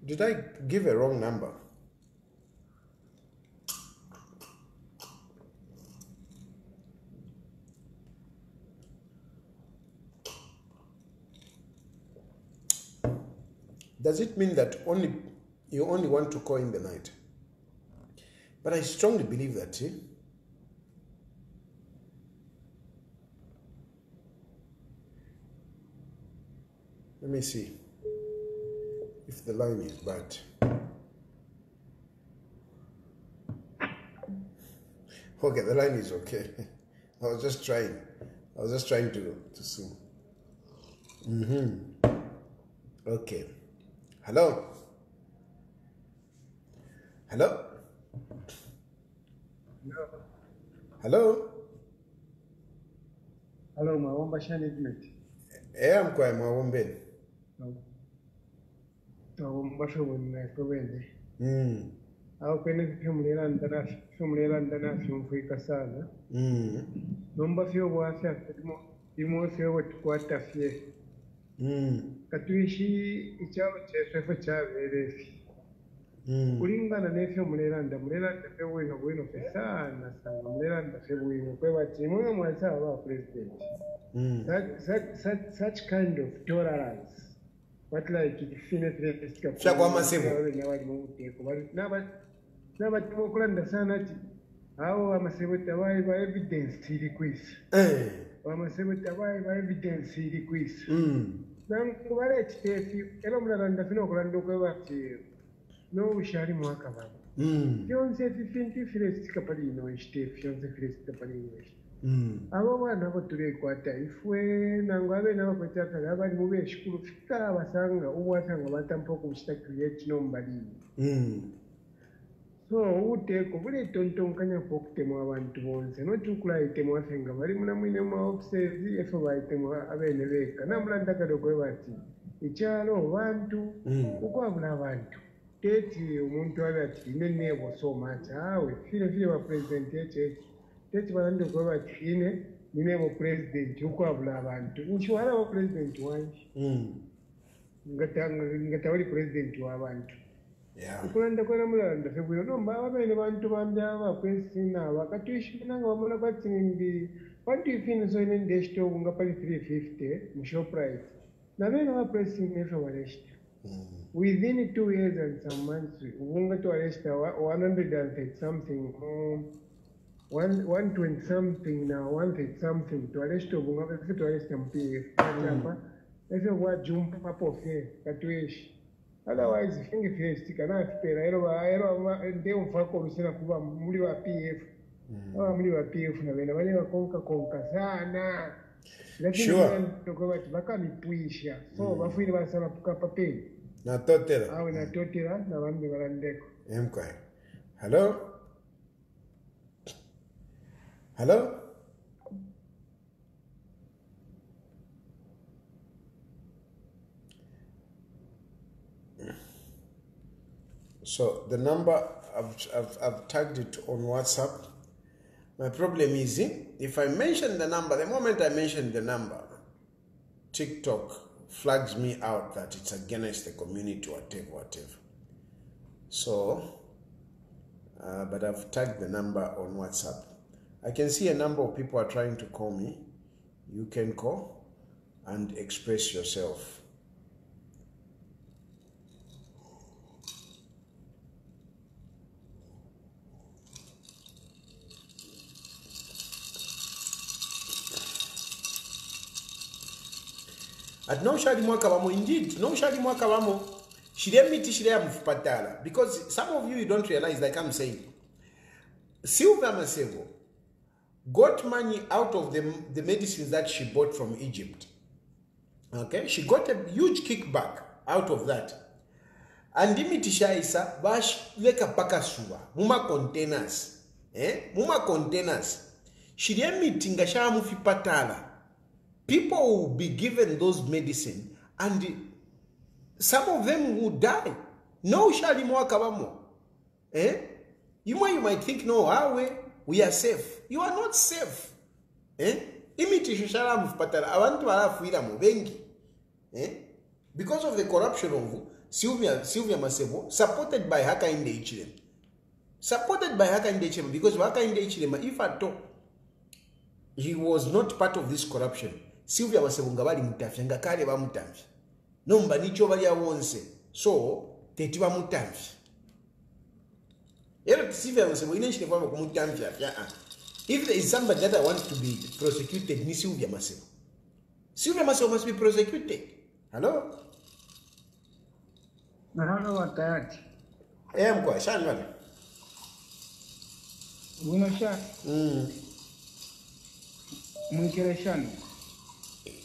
Did I give a wrong number? Does it mean that you only want to call in the night? But I strongly believe that. Let me see if the line is bad. Okay, the line is okay. I was just trying to see. Okay. Hello? Hello? No. Hello? Hello, Mawamba Shanigmet. I'm quite Mawambe. Mawamba Shawin, how can it come here and the national free Casana? Number few was at the most what quarter fear. Katuishi ichawa for Chavis. Kulingana n'efyo Muliranda febwino bwino pesa nasanga Muliranda febwino kweba timu mwasa wa president. Such kind of tolerance. What like it finite Shakwa masibu. Naba tumokulanda sana ati hao amasebo tawayi ba evidence iri kwisi. Amasebo tawayi ba evidence iri kwisi. Nankubala ekitefi era Muliranda fino okulanda okweba ati no ushari mwaka baba. Yonse fifinti firesti kapalino ishitefi yonse firesti kapalino ishitefi. Abo bana bo tulekwata ifwe nangwabe nabakwetaka abali mu beshikulu fika abasanga ubwasanga batampa kushita create nombali. So uteko buli tontonkanya pokutemu abantu bonse no tukula itemu afenga bali muna mwine mu offices efo baitemu abene beka namulanda kadogwe bati ichalo abantu ukwabula abantu teti umuntu abati nenebo so much awe file wa president yeche teti balando kwa bati nenebo president ukwabula abantu nshwara wa president wanje ngata wali president wa abantu. Yeah. Ukulanda kwa Muliranda febwino nomba abene bantu bambya bakwesina bakatuishi nanga bamona batsingi what do you feel so in desto nga pali 350 mu Shoprite na bene ba pressing nefa waleshta within 2 years and some months unga to waleshta 130 something 120 something na 130 something to waleshta unga to waleshta mpf chapa efe wa jumpa papo fe katuishi. Otherwise, fingi first kana fipera ero nde umfako rusina kuba muri wa PF. Muri wa PF na bena bale bakonka sana. Lakini ndoko bati bakamipuisha. So bafiri basala puka papeli. Na totela. Awe na totela na bambi balandeko. Emkwa. Hello? Hello? So the number I've tagged it on WhatsApp. My problem is if I mention the number, the moment I mention the number, TikTok flags me out that it's against the community or whatever. So, but I've tagged the number on WhatsApp. I can see a number of people are trying to call me. You can call and express yourself. At no shadi mwaka wamo, indeed, no shadi mwaka wamo. Shire miti shire mfupatala. Because some of you don't realize, like I'm saying, Sylvia Masevo got money out of the medicines that she bought from Egypt. Okay, she got a huge kickback out of that. And imiti shaisa bash leka pakasuwa muma containers. Muma containers. Shire miti ngasha mufipatala. People will be given those medicine and some of them will die. No shali mwaka wamo. You might think, no, we are safe. You are not safe. Imiti shishara mufipatala. Abantu walafuira mubengi. Because of the corruption of Sylvia Masebo, supported by Hakainde Hichilema. Supported by Hakainde Hichilema, because Hakainde Hichilema, if at all he was not part of this corruption, Sylvia Masebo ngabali mutafya, ngakale ba mutafya. Nomba nicho bali ya wonse. So, teti ba mutafya. Yero Sylvia Masebo, inenshile kwa kumutafya. If there is somebody that I want to be prosecuted, ni Sylvia Masebo. Sylvia Masebo must be prosecuted. Hello? Hello, Watayati. Mkwa, shani wale? Wino shani? Mwikele shani?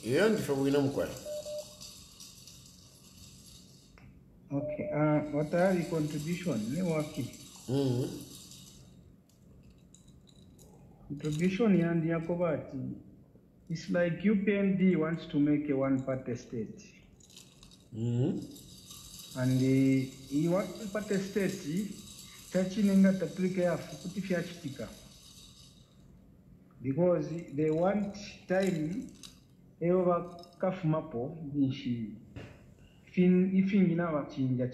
Iyo ndifo wino mkwa. Okay, Watayati contribution, ni waki. Contribution yandi yakobati. It's like UPND wants to make a one-party state. And he wants one-party state, Chachinenga Taplika Fukutifia Chitika. Because they want time, Eova Kafumapo, Nishi, Ifingina Chinja.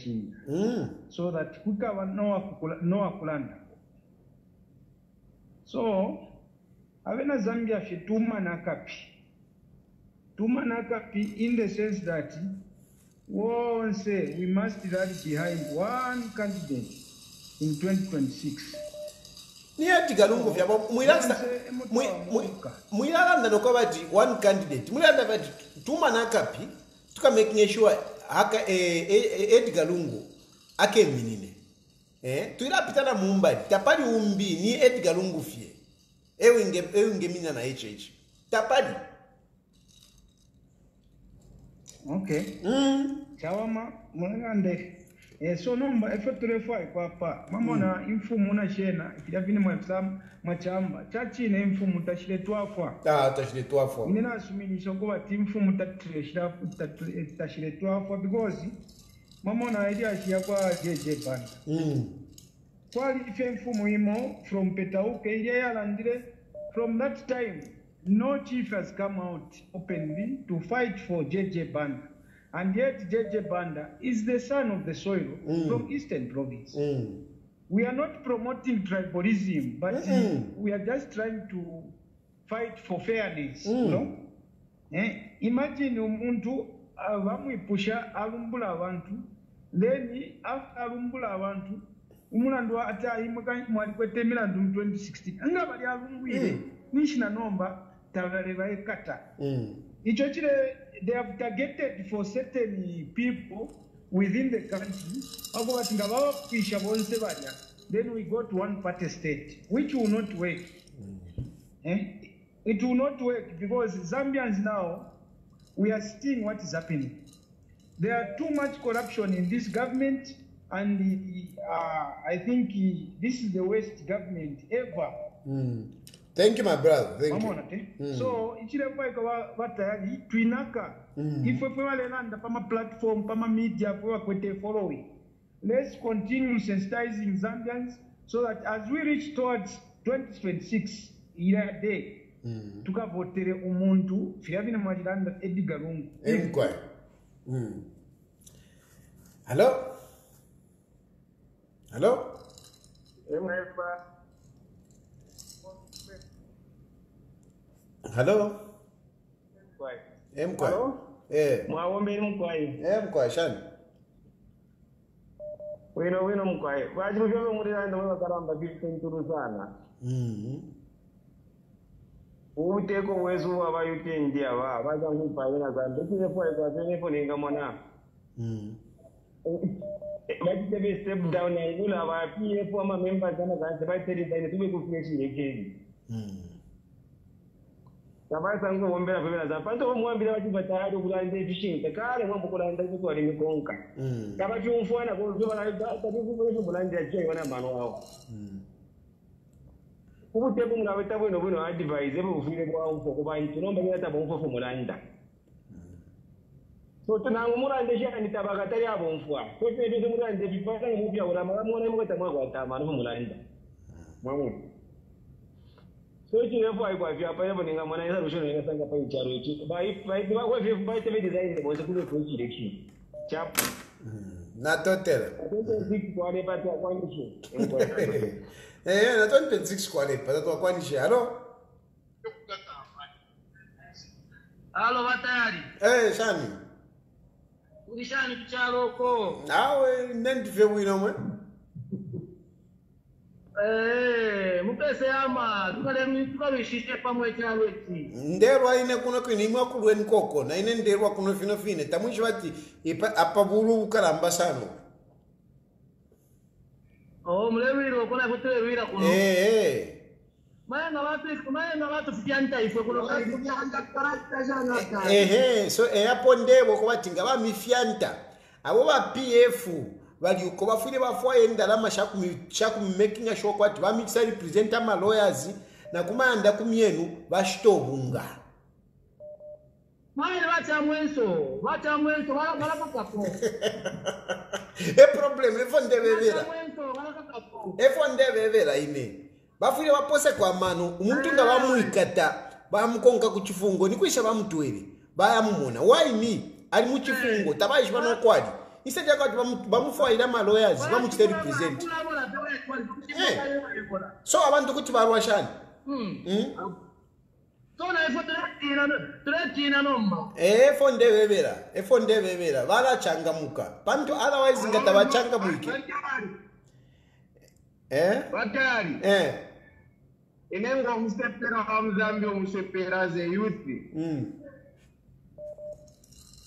So that Kukawa Noa Kulanda. So, Avena Zambia fi tuma nakapi in the sense that we must rally behind one candidate in 2026. Niati galungu vya mwilanda nokobati one candidate. Mwilanda vati tuma nakapi tuka making sure haka Edgar Lungu ake minine. Tuira pitana mumbali tapali umbi ni Edgar Lungu fie. Ewinge mina na HH. Tapadi. Okay. Chawama mwengande. So nomba efeturefai kwa mamona infumu na shena kidavini mwefsam machamba chachi na infumu tashiretwafwa. Tashiretwafwa. Nina asumini shokuwa timfumu tashiretwafwa because mamona idea shia kwa JJ band. Kwali ife infumu imo from Petauke ile yalandire. From that time, no chief has come out openly to fight for JJ Banda. And yet JJ Banda is the son of the soil from Eastern Province. We are not promoting tribalism, but we are just trying to fight for fairness. You know? Imagine umuntu bamwipusha alumbula abantu, then after alumbula abantu, umulandu ata mwalikwete milandu 2016 anga bali alungwire nishina nomba tabaleba ekata icho chile they have targeted for certain people within the country abo batinga baba kwisha bonse balya then we got one party state which will not work. It will not work because Zambians now we are seeing what is happening. There are too much corruption in this government. And I think this is the worst government ever. Thank you, my brother. Thank you. So, Hichilema Watayali, Twinaka, if we land pama platform, pama media, we following. Let's continue sensitizing Zambians so that as we reach towards 2026, year day, tuka votere umuntu, fiavina mwajilanda Edgar Lungu. Inquire. Hello? Hello? Hello? Mkwai. Mwawombi mkwai. Mkwai, shani. Wino mkwai. Wajimufyobe muri randa mwa karamba bitinturu sana. Uteko wezu wa UPND aba baza ngupayina zanto kinepo ekwazenepo ninga mwana. Bajite be step down na ngula ba PF ama members ama zanto bayiteri zaine tube kufreshi yekeli. Sabasa ngo wombera kwebera za panto mwambira bajiba tayari kulande fishing takale mwambo kulanda kuko ali mikonka. Kaba cyumfwana ko bana tabivuko bulande yaje wana mano wao. Ubuteko mungabeta bwino advise bufire kwa mfo kuba intunomba ngata bomfo mulanda. So tunangu murande shaka nitabakatari abo mfwa. So tebe murande bifaka mupya urama mwana mukata mwa tamanu mulanda. Mwamu. So chilefu aikwa vya pa yabo ninga mwana yesa rushono ninga sanga pa icharo ichi. Ba kwa vya ba tebe design bo se kule ko election. Chap. Na totela. Zik kwa ne pa kwa nisho. Na 26 kwa le pa to kwa nisho. Allo? Allo batayali. Shani. Urishani kuchaloko. Nawe nendivye wino mwe. Mupese ama tukalwishishe pamwe chalo eti. Nderwa ine kuno kwinimwa kulweni koko na ine nderwa kuno fino fine tamwishi bati apa bulu ukalamba sano. Mulewiro kuna kutelewira kuno. Maana watu fikianta ifwe kuno fikianta karakta jana. So hapo ndebo kwa tinga ba mifianta. Abo ba PF bali uko bafune bafwaye ndalama shaku making sure kwati ba mixa represent ama lawyers na kumanda kumyenu bashitobunga. Maana watamwenso wala pakapo. Problem efo ndebevera ine bafune bapose kwa mano umuntu nga bamuikata bamukonka ku chifungo nikwisha bamutwere bayamumona why me ali mu chifungo tabayishi banokwadi instead yakati bamufwaira ma lawyers bamuchite represent so abantu kuti barwashani so na ifo tretina nomba efo ndebevera bala changamuka pantu otherwise ngata bachangamuke Batari. Inenga msepera hamzambi msepera ze youth.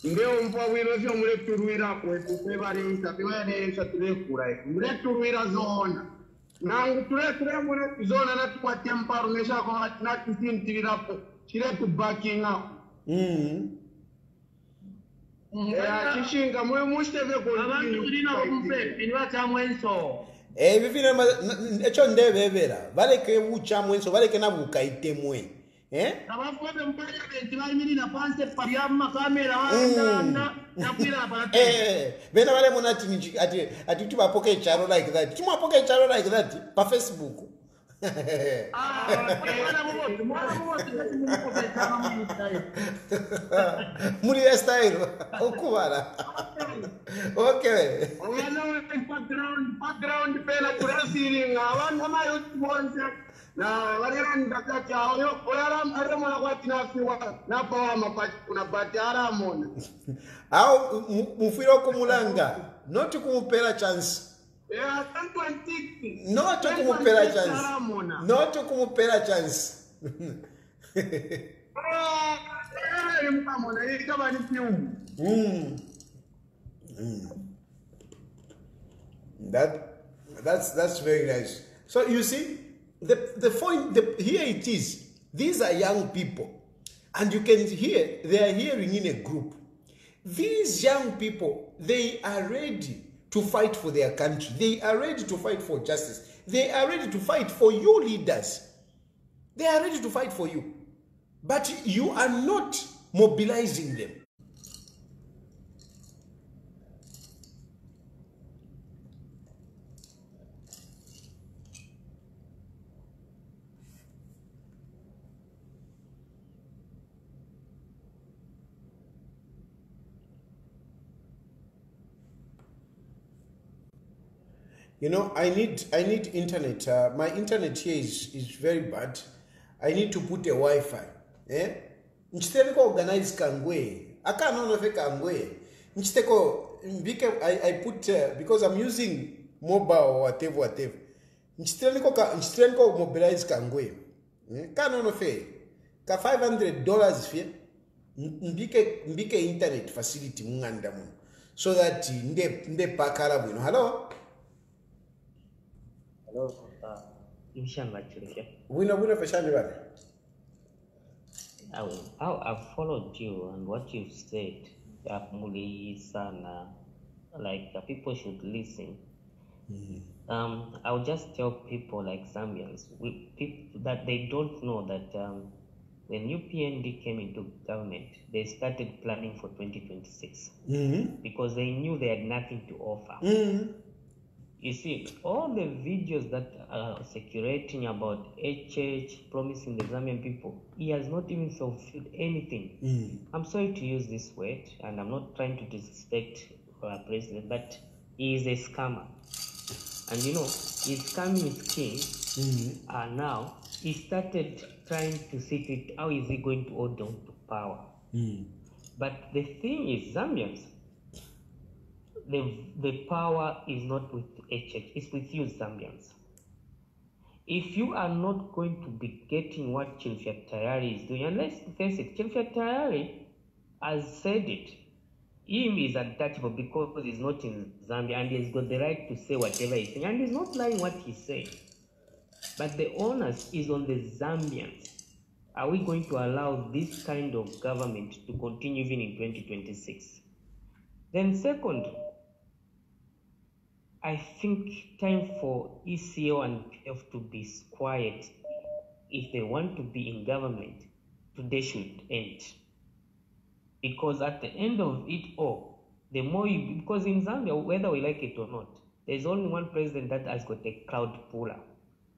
Ndeo mpa wino sio mule turuira kwetu pebare isapiwane satulekura. Mule turuira zona. Nangu ture mule zona na tukwate mparu nesha kwa na tusintirira po. Chile tu backing up. Chishinga mwe mushteve kwa abantu urina kumpepi ni watamwenso. Vivina echo ndebevera baleke bucha mwenso baleke na bukaitemwe abafuabe mpaya benti bali na panse pariama kamera anda yapira parate bena bale monati ati tubapoke charo like that tumapoke charo like that pa Facebook muri style okubara okay background pela kurasiri ngabana mayo bonza na warenda kaka yo oyaram aremona kwa tinafiwa na pawa mapati kuna batara mona au mufiro kumulanga not kumupera chance not kumupera chance That's very nice. So you see, the point here it is. These are young people, and you can hear they are hearing in a group. These young people, they are ready to fight for their country. They are ready to fight for justice. They are ready to fight for you leaders. They are ready to fight for you. But you are not mobilizing them. You know, I need internet. My internet here is very bad. I need to put a Wi-Fi. Nchiteko organize kangwe. Aka no fe kangwe. Nchiteko I put because I'm using mobile or whatever. Nchiteko mobilize kangwe. Ka no fe. ka $500 fee mbike internet facility munganda muno so that nde pakala bwino. Hello Mshanga Chilufya. Wina fashani bana. I've followed you and what you've said. Like people should listen. I'll just tell people like Zambians that they don't know that when UPND came into government, they started planning for 2026 because they knew they had nothing to offer. You see, all the videos that are circulating about HH promising the Zambian people, he has not even fulfilled anything. I'm sorry to use this word, and I'm not trying to disrespect our president, but he is a scammer. And you know, he's scamming his king, and now he started trying to see how is he going to hold on to power. But the thing is, Zambians, the power is not with HH, it's with you Zambians. If you are not going to be getting what Chilufya Tayali is doing, and let's face it, Chilufya Tayali has said it. Him is untouchable because he's not in Zambia and he's got the right to say whatever he's saying, and he's not lying what he's saying. But the onus is on the Zambians. Are we going to allow this kind of government to continue even in 2026? Then second, I think time for ECO and PF to be quiet. If they want to be in government, today should end. Because at the end of it all, the more you, because in Zambia, whether we like it or not, there's only one president that has got a crowd puller.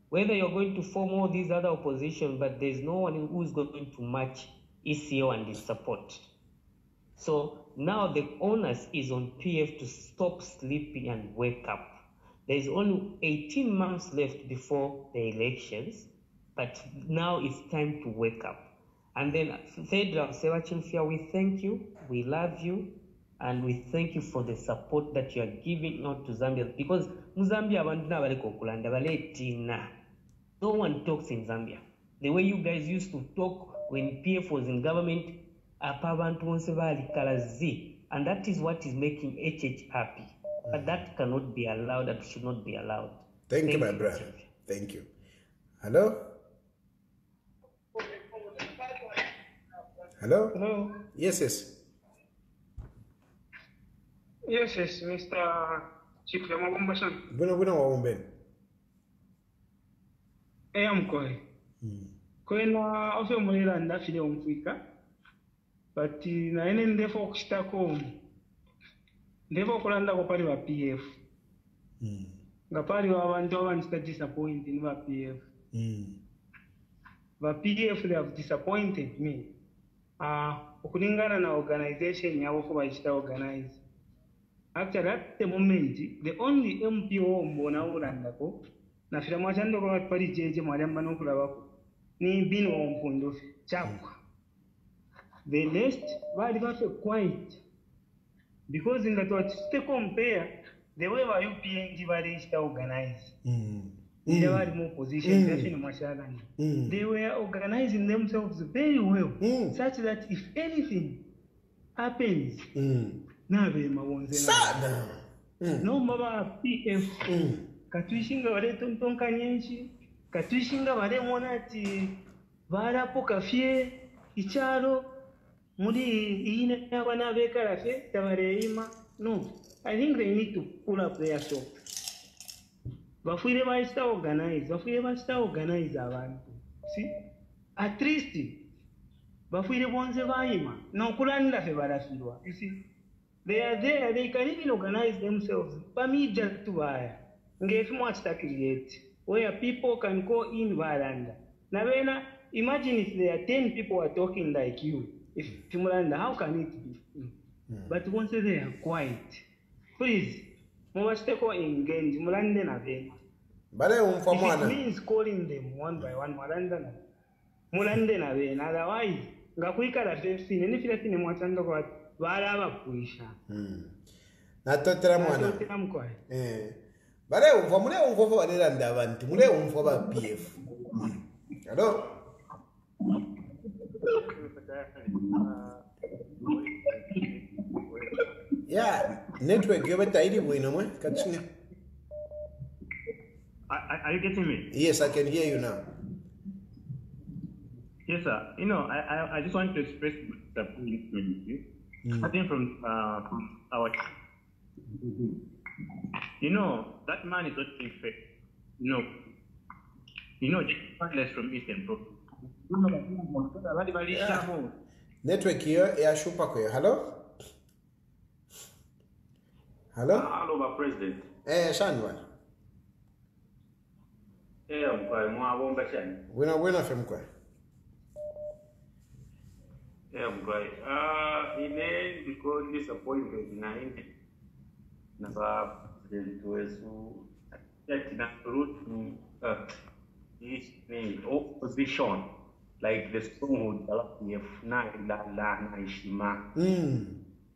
Whether you're going to form all these other opposition, but there's no one who's going to match ECO and his support. So now the onus is on PF to stop sleeping and wake up. There's only 18 months left before the elections, but now it's time to wake up. And then Federal Chilufya, we thank you, we love you, and we thank you for the support that you are giving out to Zambia. Because Zambia, no one talks in Zambia. The way you guys used to talk when PF was in government, and that is what is making HH happy. But that cannot be allowed, that should not be allowed. Thank you, my brother. Thank you. Hello? Hello? Hello? Yes, yes. Yes, Mr. Chilufya. Bueno, I'm going. Kwena ofyo mulira ndafile omfika. But na ene ndefo kushitako. Ndefo kulanda ko pali wa PF. Nga pali wa abantu abansta disappointed in wa PF. Wa PF they have disappointed me. Ukulingana na organization yabo ko bashita organize. Actually at the moment the only MPO mbona ulanda ko na fira mwachando ko pali jeje mwalamba no kulabako ni bino ompondo chapwa. The rest were very quiet because in that what to compare the way our UPND were organized. They were more positions, they were organizing themselves very well, such that if anything happens, no maba PF, Katuishinga wale tontonka nyenshi, Katuishinga wale monati, Vara pokafie, Icharo, Muri ine wana beka rafe, Tavareima. No, I think they need to pull up their socks. Bafure basta organize abantu. See? At least bafure bonze baima. No kulanda fe barafirwa. You see? They are there, they can even organize themselves. Pamija to buy. Ngefu mwachita create. Where people can go in varanda. Now imagine if there are 10 people are talking like you. If Timuranda, how can it be? But once they are quiet, please, Mwasteko engage, Mulande na vema. If it means calling them one by one, Mulande na vema. Otherwise, ngakuika la fefine, and if you fine mwachando kwa wala kuisha. Na totera mwana. Bale umfa mule umfa walera ndabantu, mule umfa ba PF. Hello? Yeah, network you better ID boy no more. Are you getting me? Yes, I can hear you now. Yes, sir. You know, I just want to express the point starting from our. You know, that man is not being fair. Less from Eastern Pro. Network here, yeah, Shupako. Hello? Hello? Hello, my president. Shanwan. I'm quite more Winner from Quay. I'm quite. In end, because disappointed in Nava President Wesu, that in a root opposition, like the stronghold of the F9 La Naishima.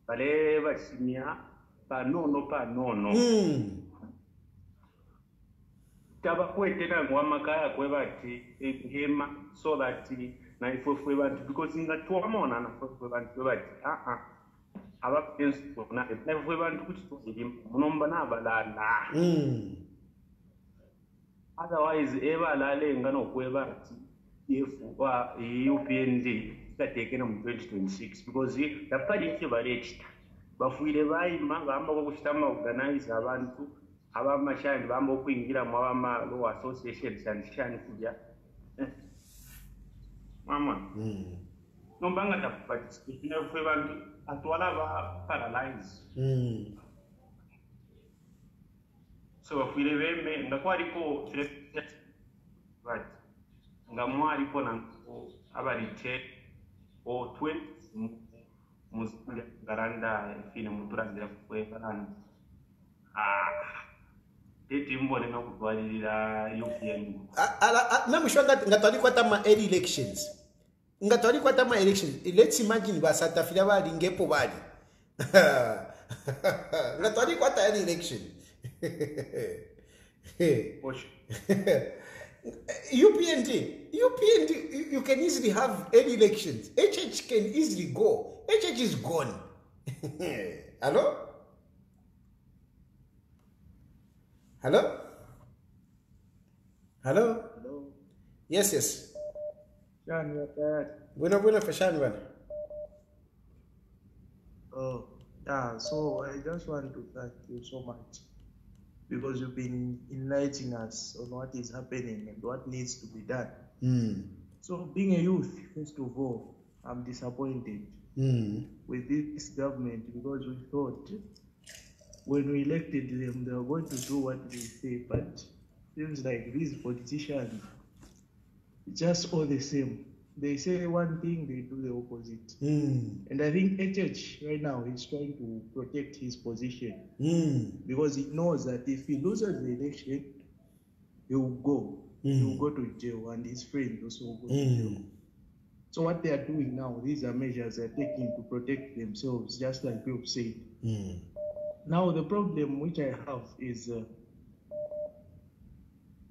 Paleva Simia, no. Tabakwete na mwamakaya kwebati hema so that na ifofwe bantu because ingatwamona na ifofwe bantu kwebati aba principle na ifofwe bantu kuti tuzili munomba nabalala otherwise ebalale ngano kwebati if UPND tatekena mu 2026 because the party barechita bafuire bayima bamba ko kushitama organize abantu abamashani bamba okwingira mu abama law association shani kujya mama nombanga ta participate ne kwe bantu atwala ba paralyze so bafuire bembe ndakwariko right ngamwari ko nanko abarite o 20 musanga garanda fine muturandira kwe banana mbone no kutwalira UPND namushwa ngatwali kwata ma elections ngatwali kwata ma elections. Let's imagine basatafira bali ngepo bali ngatwali kwata election UPND you can easily have any elections. HH can easily go. HH is gone. Hello? Hello? Hello? Hello. Yes. Sean, you're tired. Bueno, Fashan. Oh, yeah, so I just want to thank you so much because you've been enlightening us on what is happening and what needs to be done. So, being a youth, first of all, I'm disappointed with this government because we thought when we elected them, they were going to do what they say, but seems like these politicians, just all the same. They say one thing, they do the opposite. And I think HH right now is trying to protect his position because he knows that if he loses the election, he will go. He will go to jail, and his friends also will go to jail. So what they are doing now, these are measures they're taking to protect themselves, just like you've said. Now the problem which I have is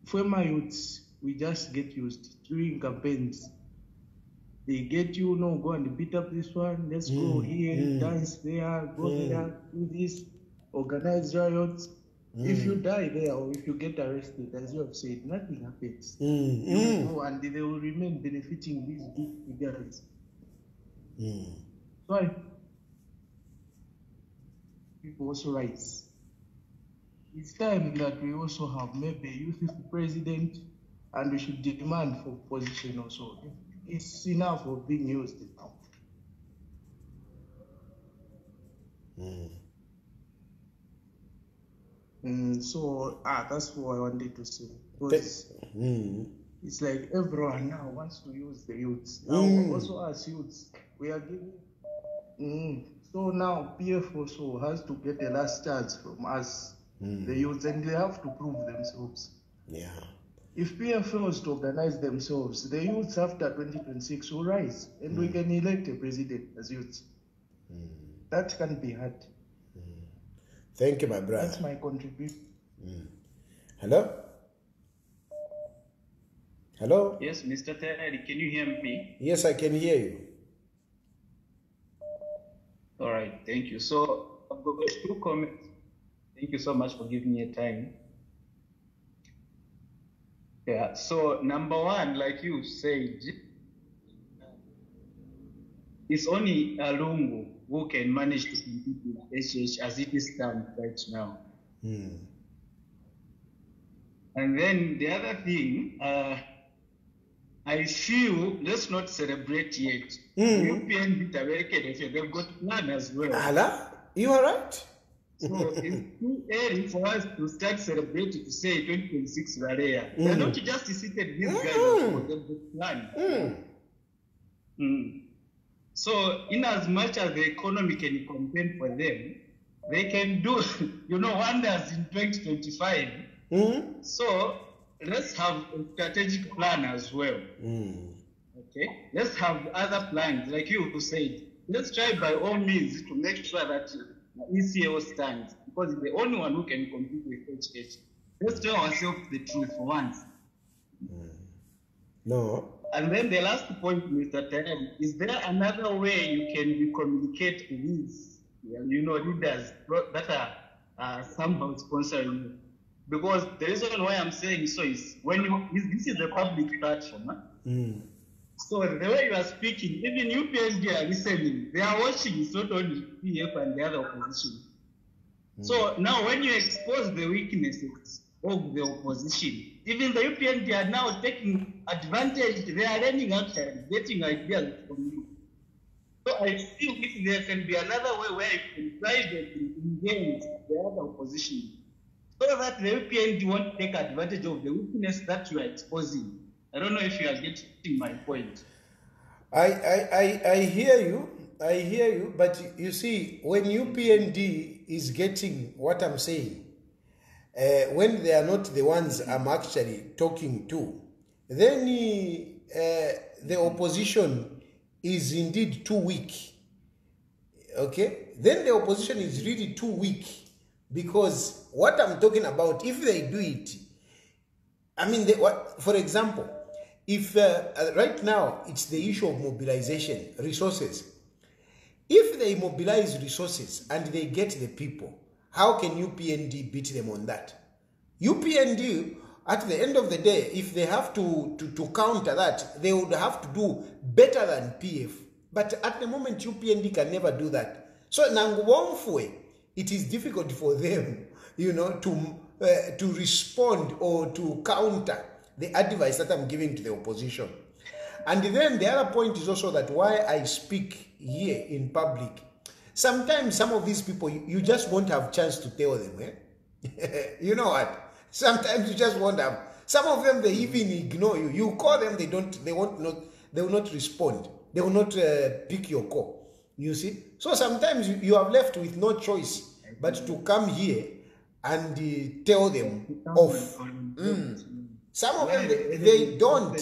former youths, we just get used during campaigns. They get you, no, go and beat up this one, let's go here, dance there, go there, do this, organize riots. If you die there or if you get arrested, as you have said, nothing happens. You know, and they will remain benefiting these big figures. So people also rise. It's time that we also have maybe a youth president, and we should demand for position also. It's enough of being used now. So that's what I wanted to say. Because it's like everyone now wants to use the youths. Now also as youths, we are giving. So now PF also has to get a last chance from us, the youths, and they have to prove themselves. Yeah. If PF fails to organize themselves, the youths after 2026 will rise, and we can elect a president as youths. That can be hard. Thank you, my brother. That's my contribution. Hello? Hello? Yes, Mr. Tayali, can you hear me? Yes, I can hear you. All right, thank you. So I've got 2 comments. Thank you so much for giving me a time. Yeah, so number 1, like you said, it's only Lungu who can manage to compete with HH as it is done right now. And then the other thing, I feel let's not celebrate yet. UPND they've got plan as well. Allah, you are right. So it's too early for us to start celebrating to say 2026 Rarea. They're not just seated these guys, they've got plan. So in as much as the economy can contend for them, they can do wonders in 2025. So let's have a strategic plan as well. Okay, let's have other plans, like you who said. Let's try by all means to make sure that ECO stands, because it's the only one who can compete with HH. Let's tell ourselves the truth for once. No. And then the last point, Mr. Tayali, is there another way you can communicate with leaders that are somehow sponsoring you? Because the reason why I'm saying so is this is a public platform. So the way you are speaking, even UPND are listening. They are watching. It's not only PF and the other opposition. So now when you expose the weaknesses of the opposition, even the UPND are now taking advantage. They are learning actually, getting ideas from you. So I feel if there can be another way where you can privately engage the other opposition, so that the UPND won't take advantage of the weakness that you are exposing. I don't know if you are getting my point. I hear you, but you see, when UPND is getting what I'm saying, when they are not the ones I'm actually talking to, then the opposition is indeed too weak. Okay? Then the opposition is really too weak, because what I'm talking about, if they do it, I mean, for example, if right now it's the issue of mobilization, resources. If they mobilize resources and they get the people, how can UPND beat them on that? UPND, at the end of the day, if they have to counter that, they would have to do better than PF. But at the moment, UPND can never do that. So Nangwongfwe, it is difficult for them, to respond or to counter the advice that I'm giving to the opposition. And then the other point is also that why I speak here in public, sometimes some of these people, you just won't have a chance to tell them. You know what? Sometimes you just won't have. Some of them, they even ignore you. You call them, they will not respond. They will not pick your call. You see? So sometimes you are left with no choice but to come here and tell them off. Some of them, they don't.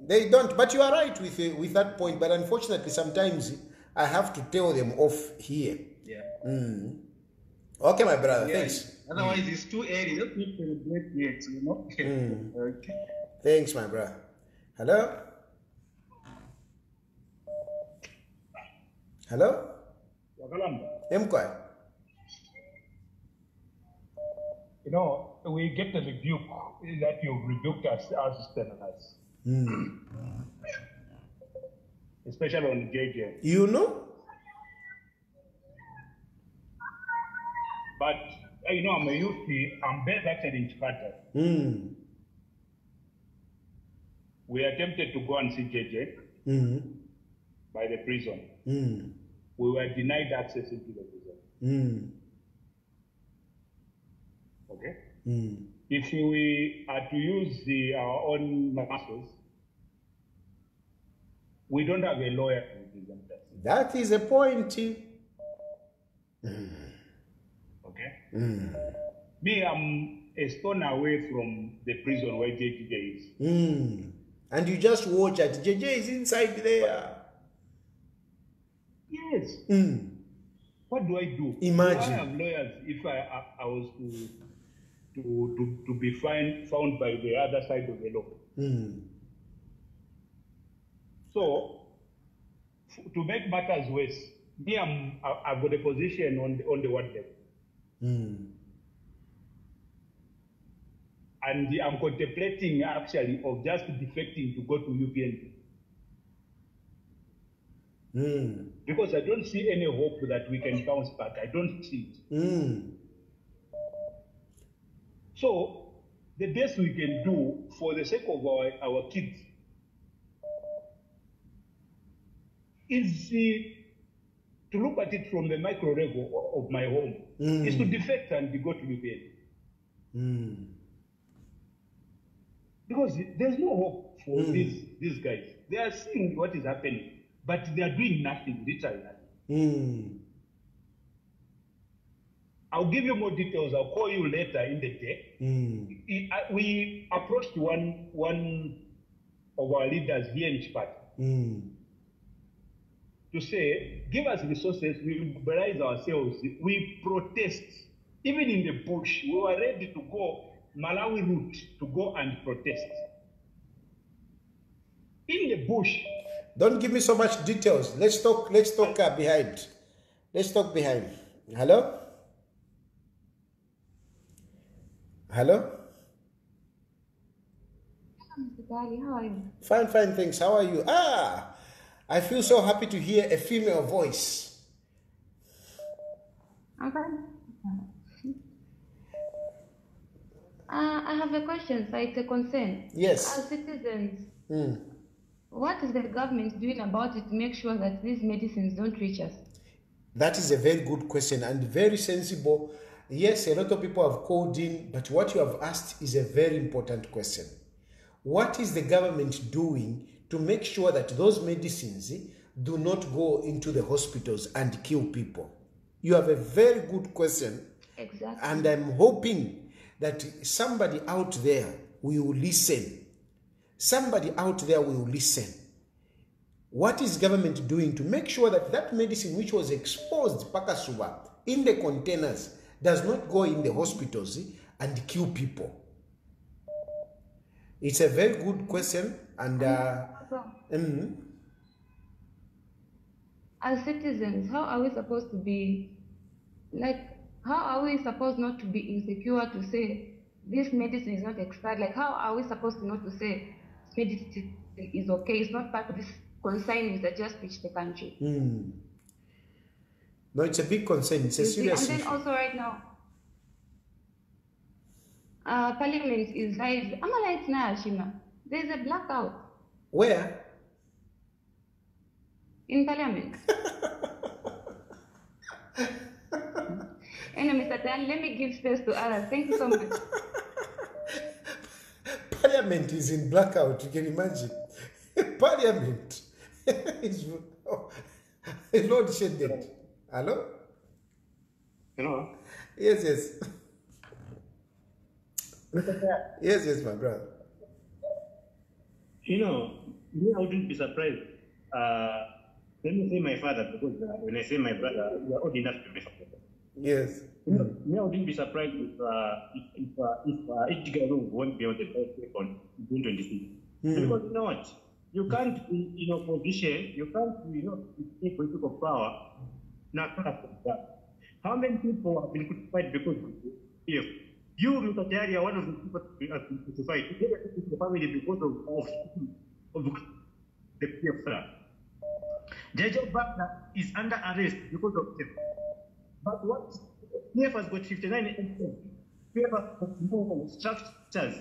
They don't. But you are right with that point. But unfortunately, sometimes I have to tell them off here. Yeah. Okay, my brother. Thanks. Otherwise, it's too early. Let me celebrate yet, Okay. Thanks, my brother. Hello? Hello? Mkwai. We get the rebuke that you've rebuked us as Steners. Especially on JJ. You know? But, I'm a youth, I'm based actually in Jakarta. We attempted to go and see JJ by the prison. We were denied access into the prison. Okay? If we are to use our own muscles, we don't have a lawyer to represent us. That is a point. Okay? Me, I'm a stone away from the prison where JJ is. And you just watch it. JJ is inside there. Yes. What do I do? Imagine. Do I have lawyers if I was to to be found by the other side of the law. So, to make matters worse, me, I've got a position on the ward level. And I'm contemplating actually of just defecting to go to UPND. Because I don't see any hope that we can bounce back. I don't see it. So, the best we can do for the sake of our kids is to look at it from the micro level of my home, is to defect and go to UPND. Because there's no hope for these guys. They are seeing what is happening, but they are doing nothing, literally nothing. I'll give you more details. I'll call you later in the day. We approached one of our leaders here in Chipata to say, give us resources, we mobilize ourselves, we protest. Even in the bush, we were ready to go Malawi route to go and protest. In the bush. Don't give me so much details. Let's talk behind. Let's talk behind. Hello? Hello? Mr. Tayali, how are you? Fine, thanks. How are you? I feel so happy to hear a female voice. I'm fine. I have a question, so it's a concern. Yes. As citizens, what is the government doing about it to make sure that these medicines don't reach us? That is a very good question and very sensible. Yes, a lot of people have called in, but what you have asked is a very important question. What is the government doing to make sure that those medicines do not go into the hospitals and kill people? You have a very good question. Exactly. And I'm hoping that somebody out there will listen. Somebody out there will listen. What is government doing to make sure that that medicine which was exposed Pakasuba in the containers does not go in the hospitals and kill people? It's a very good question. And as citizens, how are we supposed to be, how are we supposed not to be insecure to say this medicine is not expired? Like, how are we supposed to not to say medicine is okay? It's not part of this consignments that just reached the country. No, it's a big concern. It's a serious issue. And then also right now, Parliament is live. Amala now, Shima. There's a blackout. Where? In Parliament. And Mr. Tan, let me give space to others. Thank you so much. Parliament is in blackout, you can imagine. Parliament is Lord Shedden. Hello? Hello? Yes. Yes, my brother. You know, me, I wouldn't be surprised. Let me say my father, because when I say my brother, we are old enough to be surprised. Yes. You know, me, I wouldn't be surprised if Ichigaro won't be on the birthday on June 26th. Because you know what? You can't be in opposition, you can't take political power. Not that. How many people have been crucified because of if you, Mr. Tayali, are one of the people who have been crucified, you get the family because of the PFR. Jaja Butler is under arrest because of them. But what PF has got 59 MPs. PF has got no structures.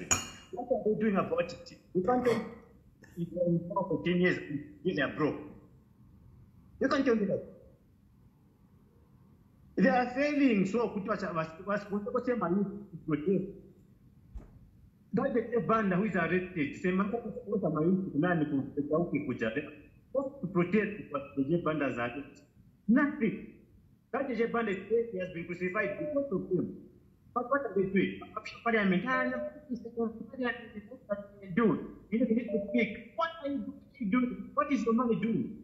What are they doing about it? You can't tell if they're in power for 10 years if they're broke. You can't tell me that. They are failing, so that's the band who is arrested. Say, to protect what the band has arrested. Nothing. That is a band has been crucified because of him. But what are they doing? Parliament, do. You need to speak. What are you doing? What is your money doing?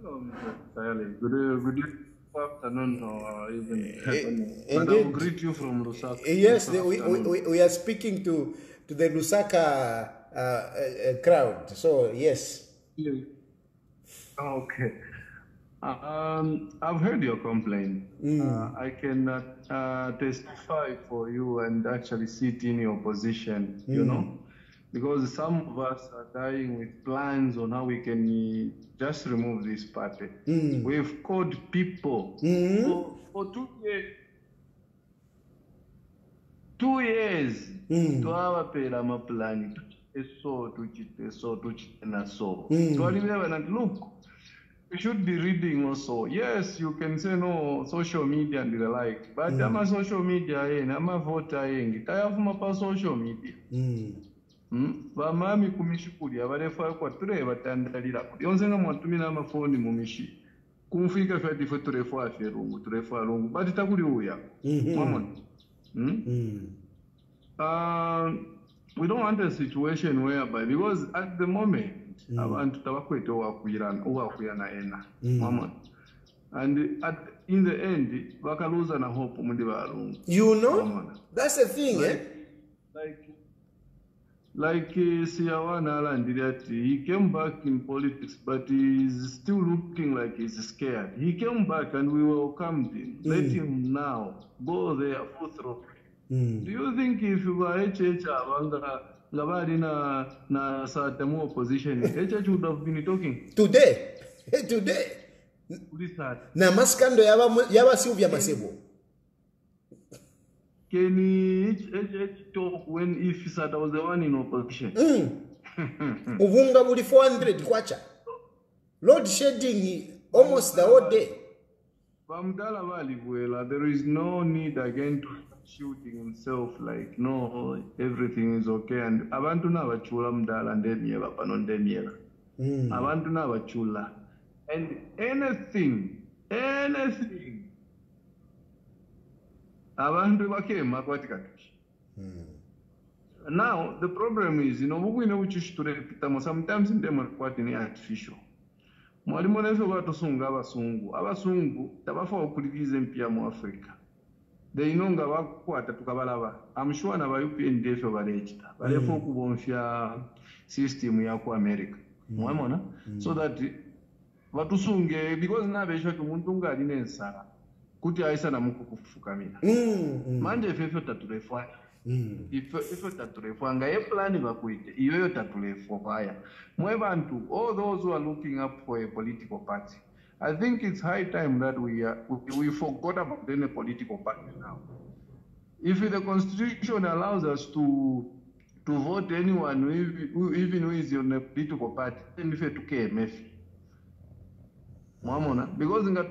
Hello, Mr. Tayali. Good afternoon or evening. And I will Indeed. greet you from Lusaka. Yes, Good afternoon. we are speaking to the Lusaka crowd. So, yes. Yeah. Okay. I've heard your complaint. I can testify for you and actually sit in your position, you know, because some of us are dying with plans on how we can just remove this party. We've called people for 2 years. 2 years to have a plan. So, look. You should be reading also. Yes, you can say no, social media and the like. But I'm a social media, I'm a voter, I have my social media. Bamami kumishikulia barefa kwa ture batandalira. Yonsenga mwatumina amafoni mumishi. Kumfika fati foturefa aferungu, turefa lungu. But itakuli uya. Mama. We don't want a situation whereby, because at the moment, abantu tabakwete owakwirana ena. Mama. And in the end, bakaluza na hope mundi balungu. You know? That's the thing, Like Siawana Alandirati, he came back in politics, but he's still looking like he's scared. He came back and we welcomed him. Let him now go there full throat. Do you think if you were HH Gabari na Satamu opposition, HH would have been talking? Today. Na maskando yaba Sylvia Masebo. Can HH talk when if Sata was the one in opposition? Uvunga buli 400 kwacha. Load shedding almost the whole day. There is no need again to shooting himself like no, everything is okay. And abantu na bachula mdala ndemiela panondemiela. Abantu na bachula. And anything. Abantu bakema kwatikatishi. Now the problem is, we know which is to repeat sometimes in them are quite artificial. Mwalimu nefe batusunga abasungu tabafa okuligiza empya mu Africa. They know nga bakwata tukabalaba. I'm sure na ba UPND fe balechita. Balefo kubonfya system ya ku America. Mwamona? So that batusunge, because na besha kumuntu ngali nensala. Kuti aisa na muku kufukamina. Manje fefe tatulefa. If tatulefa nga plan bakuite. Iyo tatulefa fire. Mwebantu, all those who are looking up for a political party, I think it's high time that we forgot about any political party now. If the constitution allows us to vote anyone who is in a political party, then if to KMF. Because in the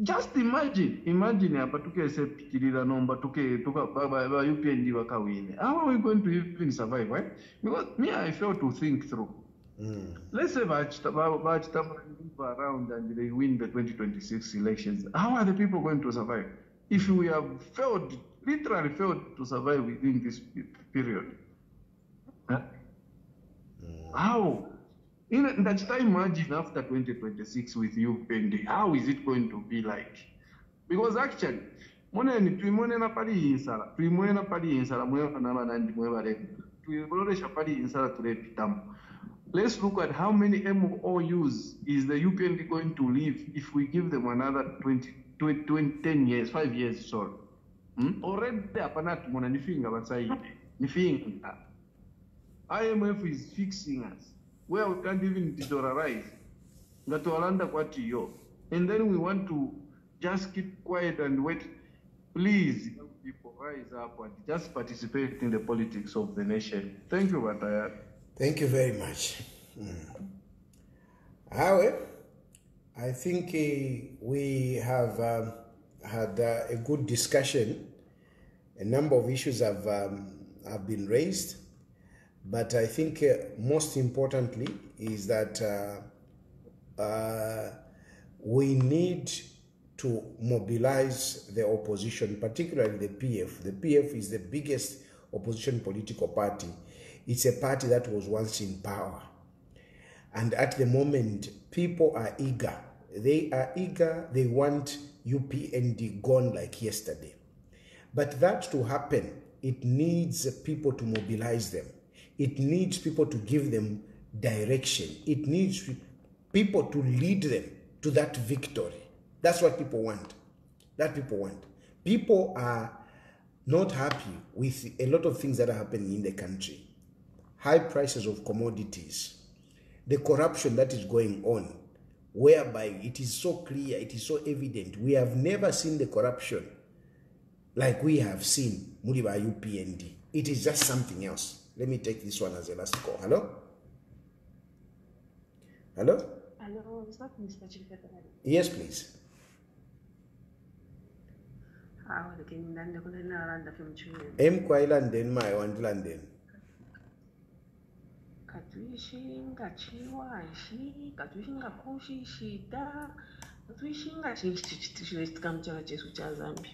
just imagine hapa tukese pikirira nomba tuka UPND wakawine. How are we going to even survive, right? Because me, I fail to think through. Let's say around and they win the 2026 elections. How are the people going to survive if we have literally failed to survive within this period? How? In that time, imagine after 2026 with UPND, how is it going to be like? Because actually, let's look at how many MOUs is the UPND going to leave if we give them another 10 years, 5 years, sorry. Already, IMF is fixing us, where we can't even dollarize. And then we want to just keep quiet and wait. Please, people, rise up and just participate in the politics of the nation. Thank you, Bataya. Thank you very much. However, I think we have had a good discussion. A number of issues have been raised, but I think most importantly is that we need to mobilize the opposition, particularly the PF. The PF is the biggest opposition political party. It's a party that was once in power. And at the moment, people are eager. They are eager. They want UPND gone like yesterday. But that to happen, it needs people to mobilize them. It needs people to give them direction. It needs people to lead them to that victory. That's what people want. That people want. People are not happy with a lot of things that are happening in the country. High prices of commodities, the corruption that is going on, whereby it is so clear, it is so evident. We have never seen the corruption like we have seen Muliba UPND. It is just something else. Let me take this one as a last call. Hello? Hello? Hello, is that Mr. Chilufya? Yes, please. Kwa London, my one London. Katuishinga chiwashi, katuishinga kushi shida, katuishinga chikamchaka chesu cha Zambia.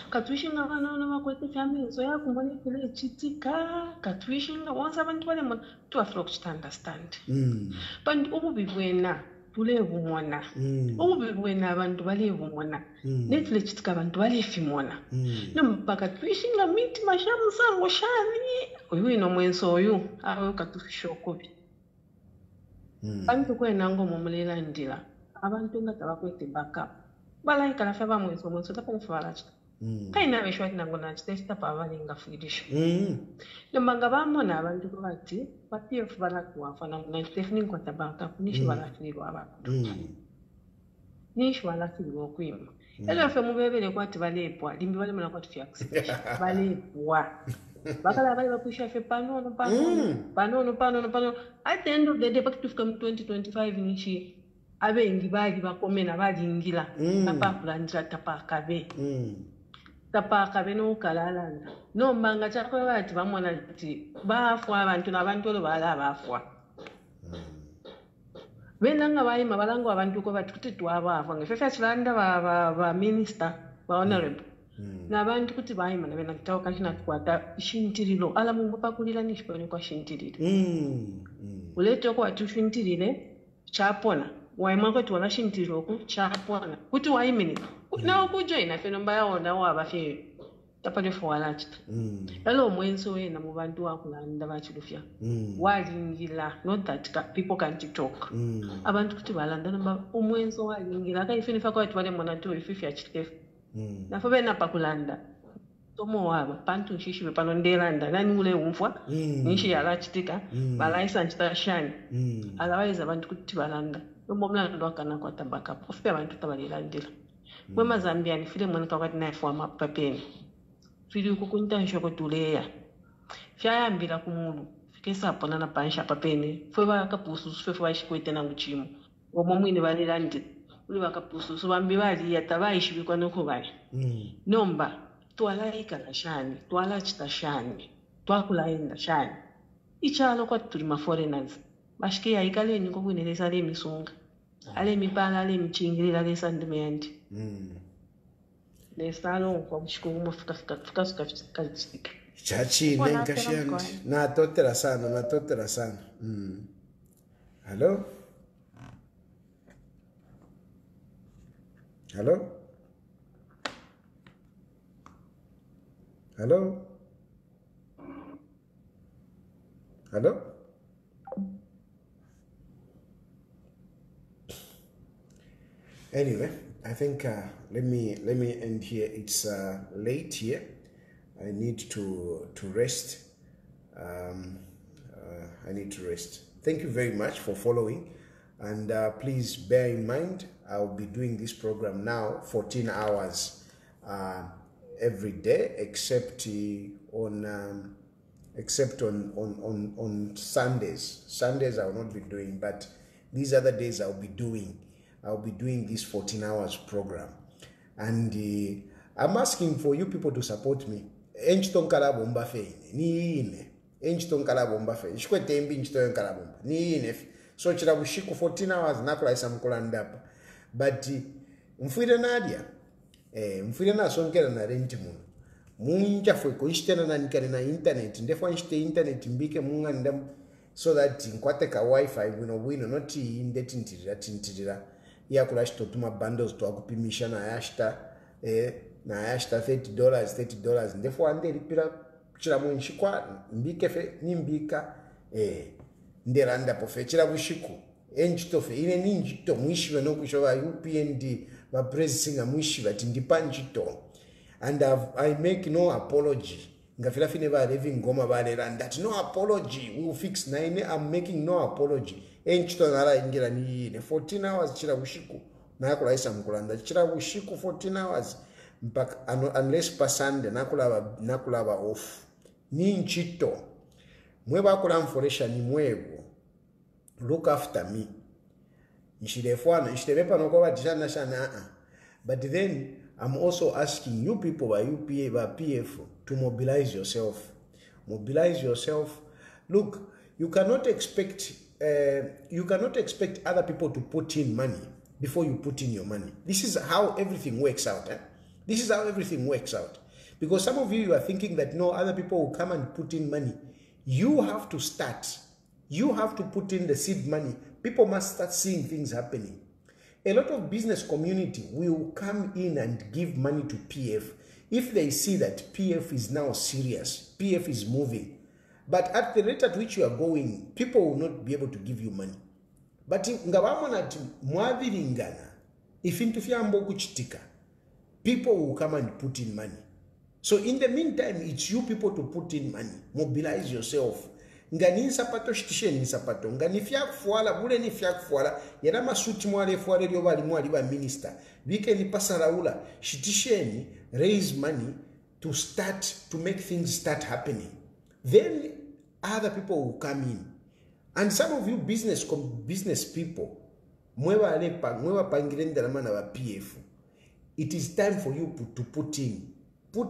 Katuishinga vanoona makwete fyamizo yako mbone kule chitika, katuishinga once abantu bale mo to afro to understand. But ububibwena tulevumona. Ububibwena abantu balevumona. Netule chitika abantu balefimona. Nompaka tuishinga miti mashamusango shani. Uyu ino mwenso uyu awe katufishokobi. Bantu kwena ngo mumulela ndila. Abantu ngata bakwete backup. Bala ikala feba mwenso tapale fala chita. Kaina beshwa tinango na chita pa balinga fidisho. Nombanga bamona abantu bati bati fala kuafana na Stephanie kwata backup nishi bala filwa abantu. Nishi bala filwa kwima. Elo fe mubebele kwati balepwa limbi bale mona kwati fiax. Balepwa. Bakala bali bapusha fe pano. At the end of the day, back to 2025 nishi abengi bali bakomena balingila apakulandira tapakabe n'okalalanda nombanga kyakwe bati bamwana ti baafwa abantu n'abantu olwo baala baafwa bena nga bayima balanga abantu ko bati kuti twabaafwa nga fefe kiranda ba minister ba honorable n'abantu kuti bayima nabena kitawo kantina tukwata shintiriro ala mu bakulira nishipone kwa shintiriro ulete ko atushintirire chapona waima ko tuwala shintiriro ku chapona kuti waimini na ukujoina fenomba yaona wabafe tapale fowala chita lalo mwenso wena mu bantu wakulanda ba Chilufya walingila not that people can't talk abantu kuti balanda namba umwenso walingila kaifinifa kwa twale mona to ififi ya chitefu nafo bena pakulanda tomo waba pantu nshishi bepano ndelanda nani ule umfwa nishi yala chitika balaisa nchita shani alawaiza abantu kuti balanda nombo mlando akana kwa tabaka ofe abantu tabalilandila mwema Zambia ni file mwana kakati na ifwa mapapeni fili kukunta nshoko tuleya fyayambila kumulu fikesa apona na pansha papeni fwe bakapususu fwe bashikwete na nguchimu omwe mwini balilandi uli bakapususu bambi bali yatabayishibikwa nokubaye nomba twalaika na shani twalachita shani twakulaenda shani ichalo kwa tulima foreigners bashike yaikale niko kuneleza le misunga ale mipala ale michingirira le sandmeandi nesalo kwa mshikumo fika chachi nenkashandi natotera sana hello Anyway, I think let me end here. It's late here. I need to rest. I need to rest. Thank you very much for following, and please bear in mind I'll be doing this program now 14 hours every day, except on Sundays. Sundays I will not be doing, but these other days I'll be doing this 14 hours program. And I'm asking for you people to support me. Enchiton kalabomba fe niine. Enchiton kalabomba fe. Shikwete embi enchiton kalabomba niine. So chira bushiku 14 hours nakula isa mkulandapa. But mfuire nadia. Mfuire na sonkera na renti munu. Munja fwe ko ishtena na nikane na internet. Ndefwa nshite internet mbike munga ndam so that nkwateka wifi wino not inde tintirira yakula chitotuma bundles twakupimisha na yashita $30 ndefo anderipira chiramu nchikwa mbikefe nimbika nderanda pofe chiravushiko enchitofe ine ninjito mwishiva nokushova UPND vapresisinga mwishiva tindipa nchito and I make no apology ngafila fine living ngoma valeranda no apology we will fix 9 I'm making no apology enchito nara ingira ni 14 hours chiravushiko nakulaisa mkulanda chiravushiko 14 hours mpaka unless pasande nakulava off ni nchito mweba kulamforesha ni mwego look after me nshilefwana nshitebepa nokoba tishana shana but then I'm also asking you people by UPA by PF to mobilize yourself. Look, you cannot expect other people to put in money before you put in your money. This is how everything works out. This is how everything works out. Because some of you are thinking that no, other people will come and put in money. You have to start. You have to put in the seed money. People must start seeing things happening. A lot of business community will come in and give money to PF if they see that PF is now serious, PF is moving. But at the rate at which you are going, people will not be able to give you money. But if people will come and put in money. So in the meantime, it's you people to put in money. Mobilize yourself. Ngani sapato shitishe ni sapato. Ngani fiak fuala, bule ni fiak fuala. Yana masuti mwale fuale liyo wali mwali wa minister. Wike ni pasaraula. Shitishe ni raise money to start, to make things start happening. Then other people will come in. And some of you business people, mwewa pangirenda lamana wa PF. It is time for you to put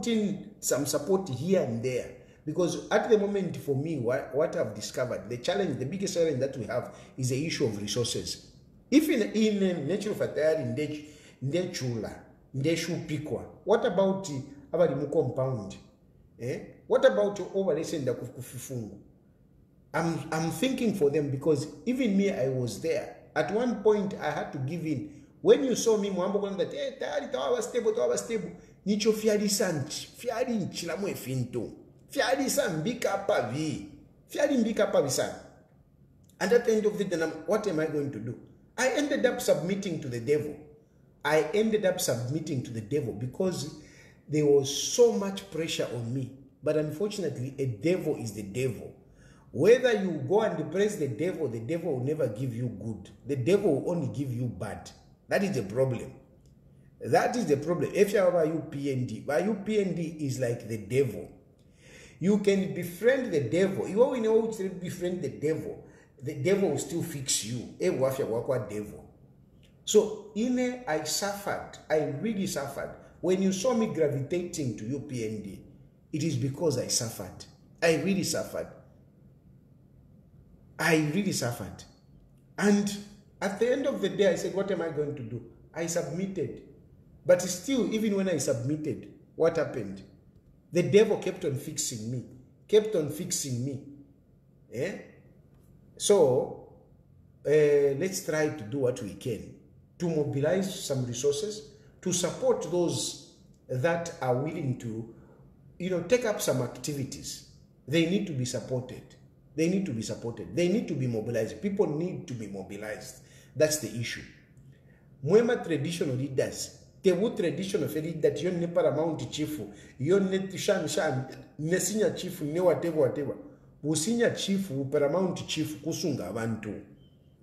in some support here and there. Because at the moment, for me, what I've discovered, the biggest challenge that we have is the issue of resources. If in natural Tayali, in chula, in shupikwa, what about abalimu compound? What about overlesenda kufifungu? I'm thinking for them because even me, I was there. At one point, I had to give in. When you saw me, Mwambo going that, hey, Tayali, tawa stable. Nicho fiali sanchi, fiali nchilamwe finto. Fiali san mbika pavi. Fiali mbika pavi san. And at the end of the day, what am I going to do? I ended up submitting to the devil. Because there was so much pressure on me. But unfortunately, a devil is the devil. Whether you go and praise the devil will never give you good. The devil will only give you bad. That is the problem. If you have a UPND is like the devil. You can befriend the devil. You always know to befriend the devil will still fix you. Devil. So I really suffered. When you saw me gravitating to UPND, it is because I suffered. I really suffered. And at the end of the day, I said, what am I going to do? I submitted. But still, even when I submitted, what happened? The devil kept on fixing me. So, let's try to do what we can to mobilize some resources, to support those that are willing to, take up some activities. They need to be supported. They need to be mobilized. People need to be mobilized. That's the issue. Mwema traditional leaders, tewu traditional leaders that yon ne paramount chifu, yon ne shan, ne senior chifu, ne whatever. Usinya chifu, paramount chifu, kusunga abantu.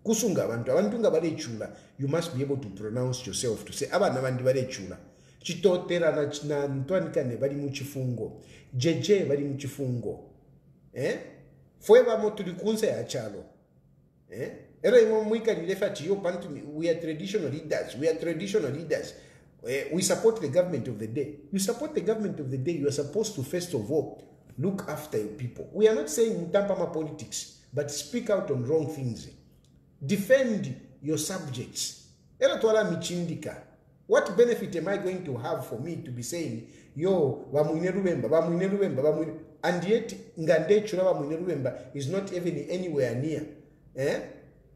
Abantu nga bale chula. You must be able to pronounce yourself to say, aba na bandi bale chula. CHITOTELA na ntwanika ne bali mu chifungo. JJ bali mu chifungo. Forever mo tulikunza ya chalo. We are traditional leaders. We support the government of the day. You support the government of the day, you are supposed to first of all look after your people. We are not saying mutampama politics, but speak out on wrong things. Defend your subjects. What benefit am I going to have for me to be saying yo bamwine lubemba and yet ngandechula bamwine lubemba is not even anywhere near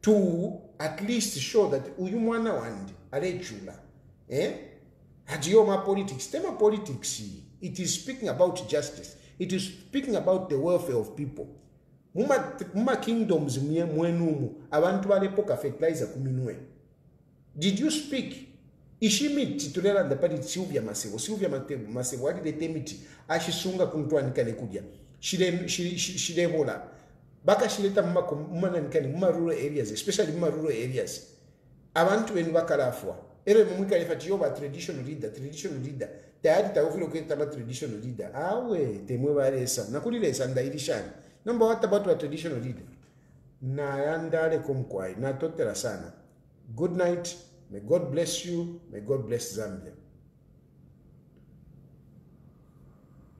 to at least show that uyu mwana wandi alechula hajiyoma politics tema politics. It is speaking about justice. It is speaking about the welfare of people. Muma kingdoms mwenumu abantu balepoka fertilizer kuminwe. Did you speak? Ishimi titulela ndapati Sylvia Masebo wadi lete miti ashisunga kumtuanika nekudia shilebola baka shileta mumana nikani muma rural areas, especially muma rural areas abantu wenu bakalafwa ere mumwika nefati yoba traditional leader tayari tawufilo kweta ba traditional leader awe temwe baresa nakulilesa ndairishani number what about a traditional leader na yandale komkwai na totela sana. Good night. May God bless you. May God bless Zambia.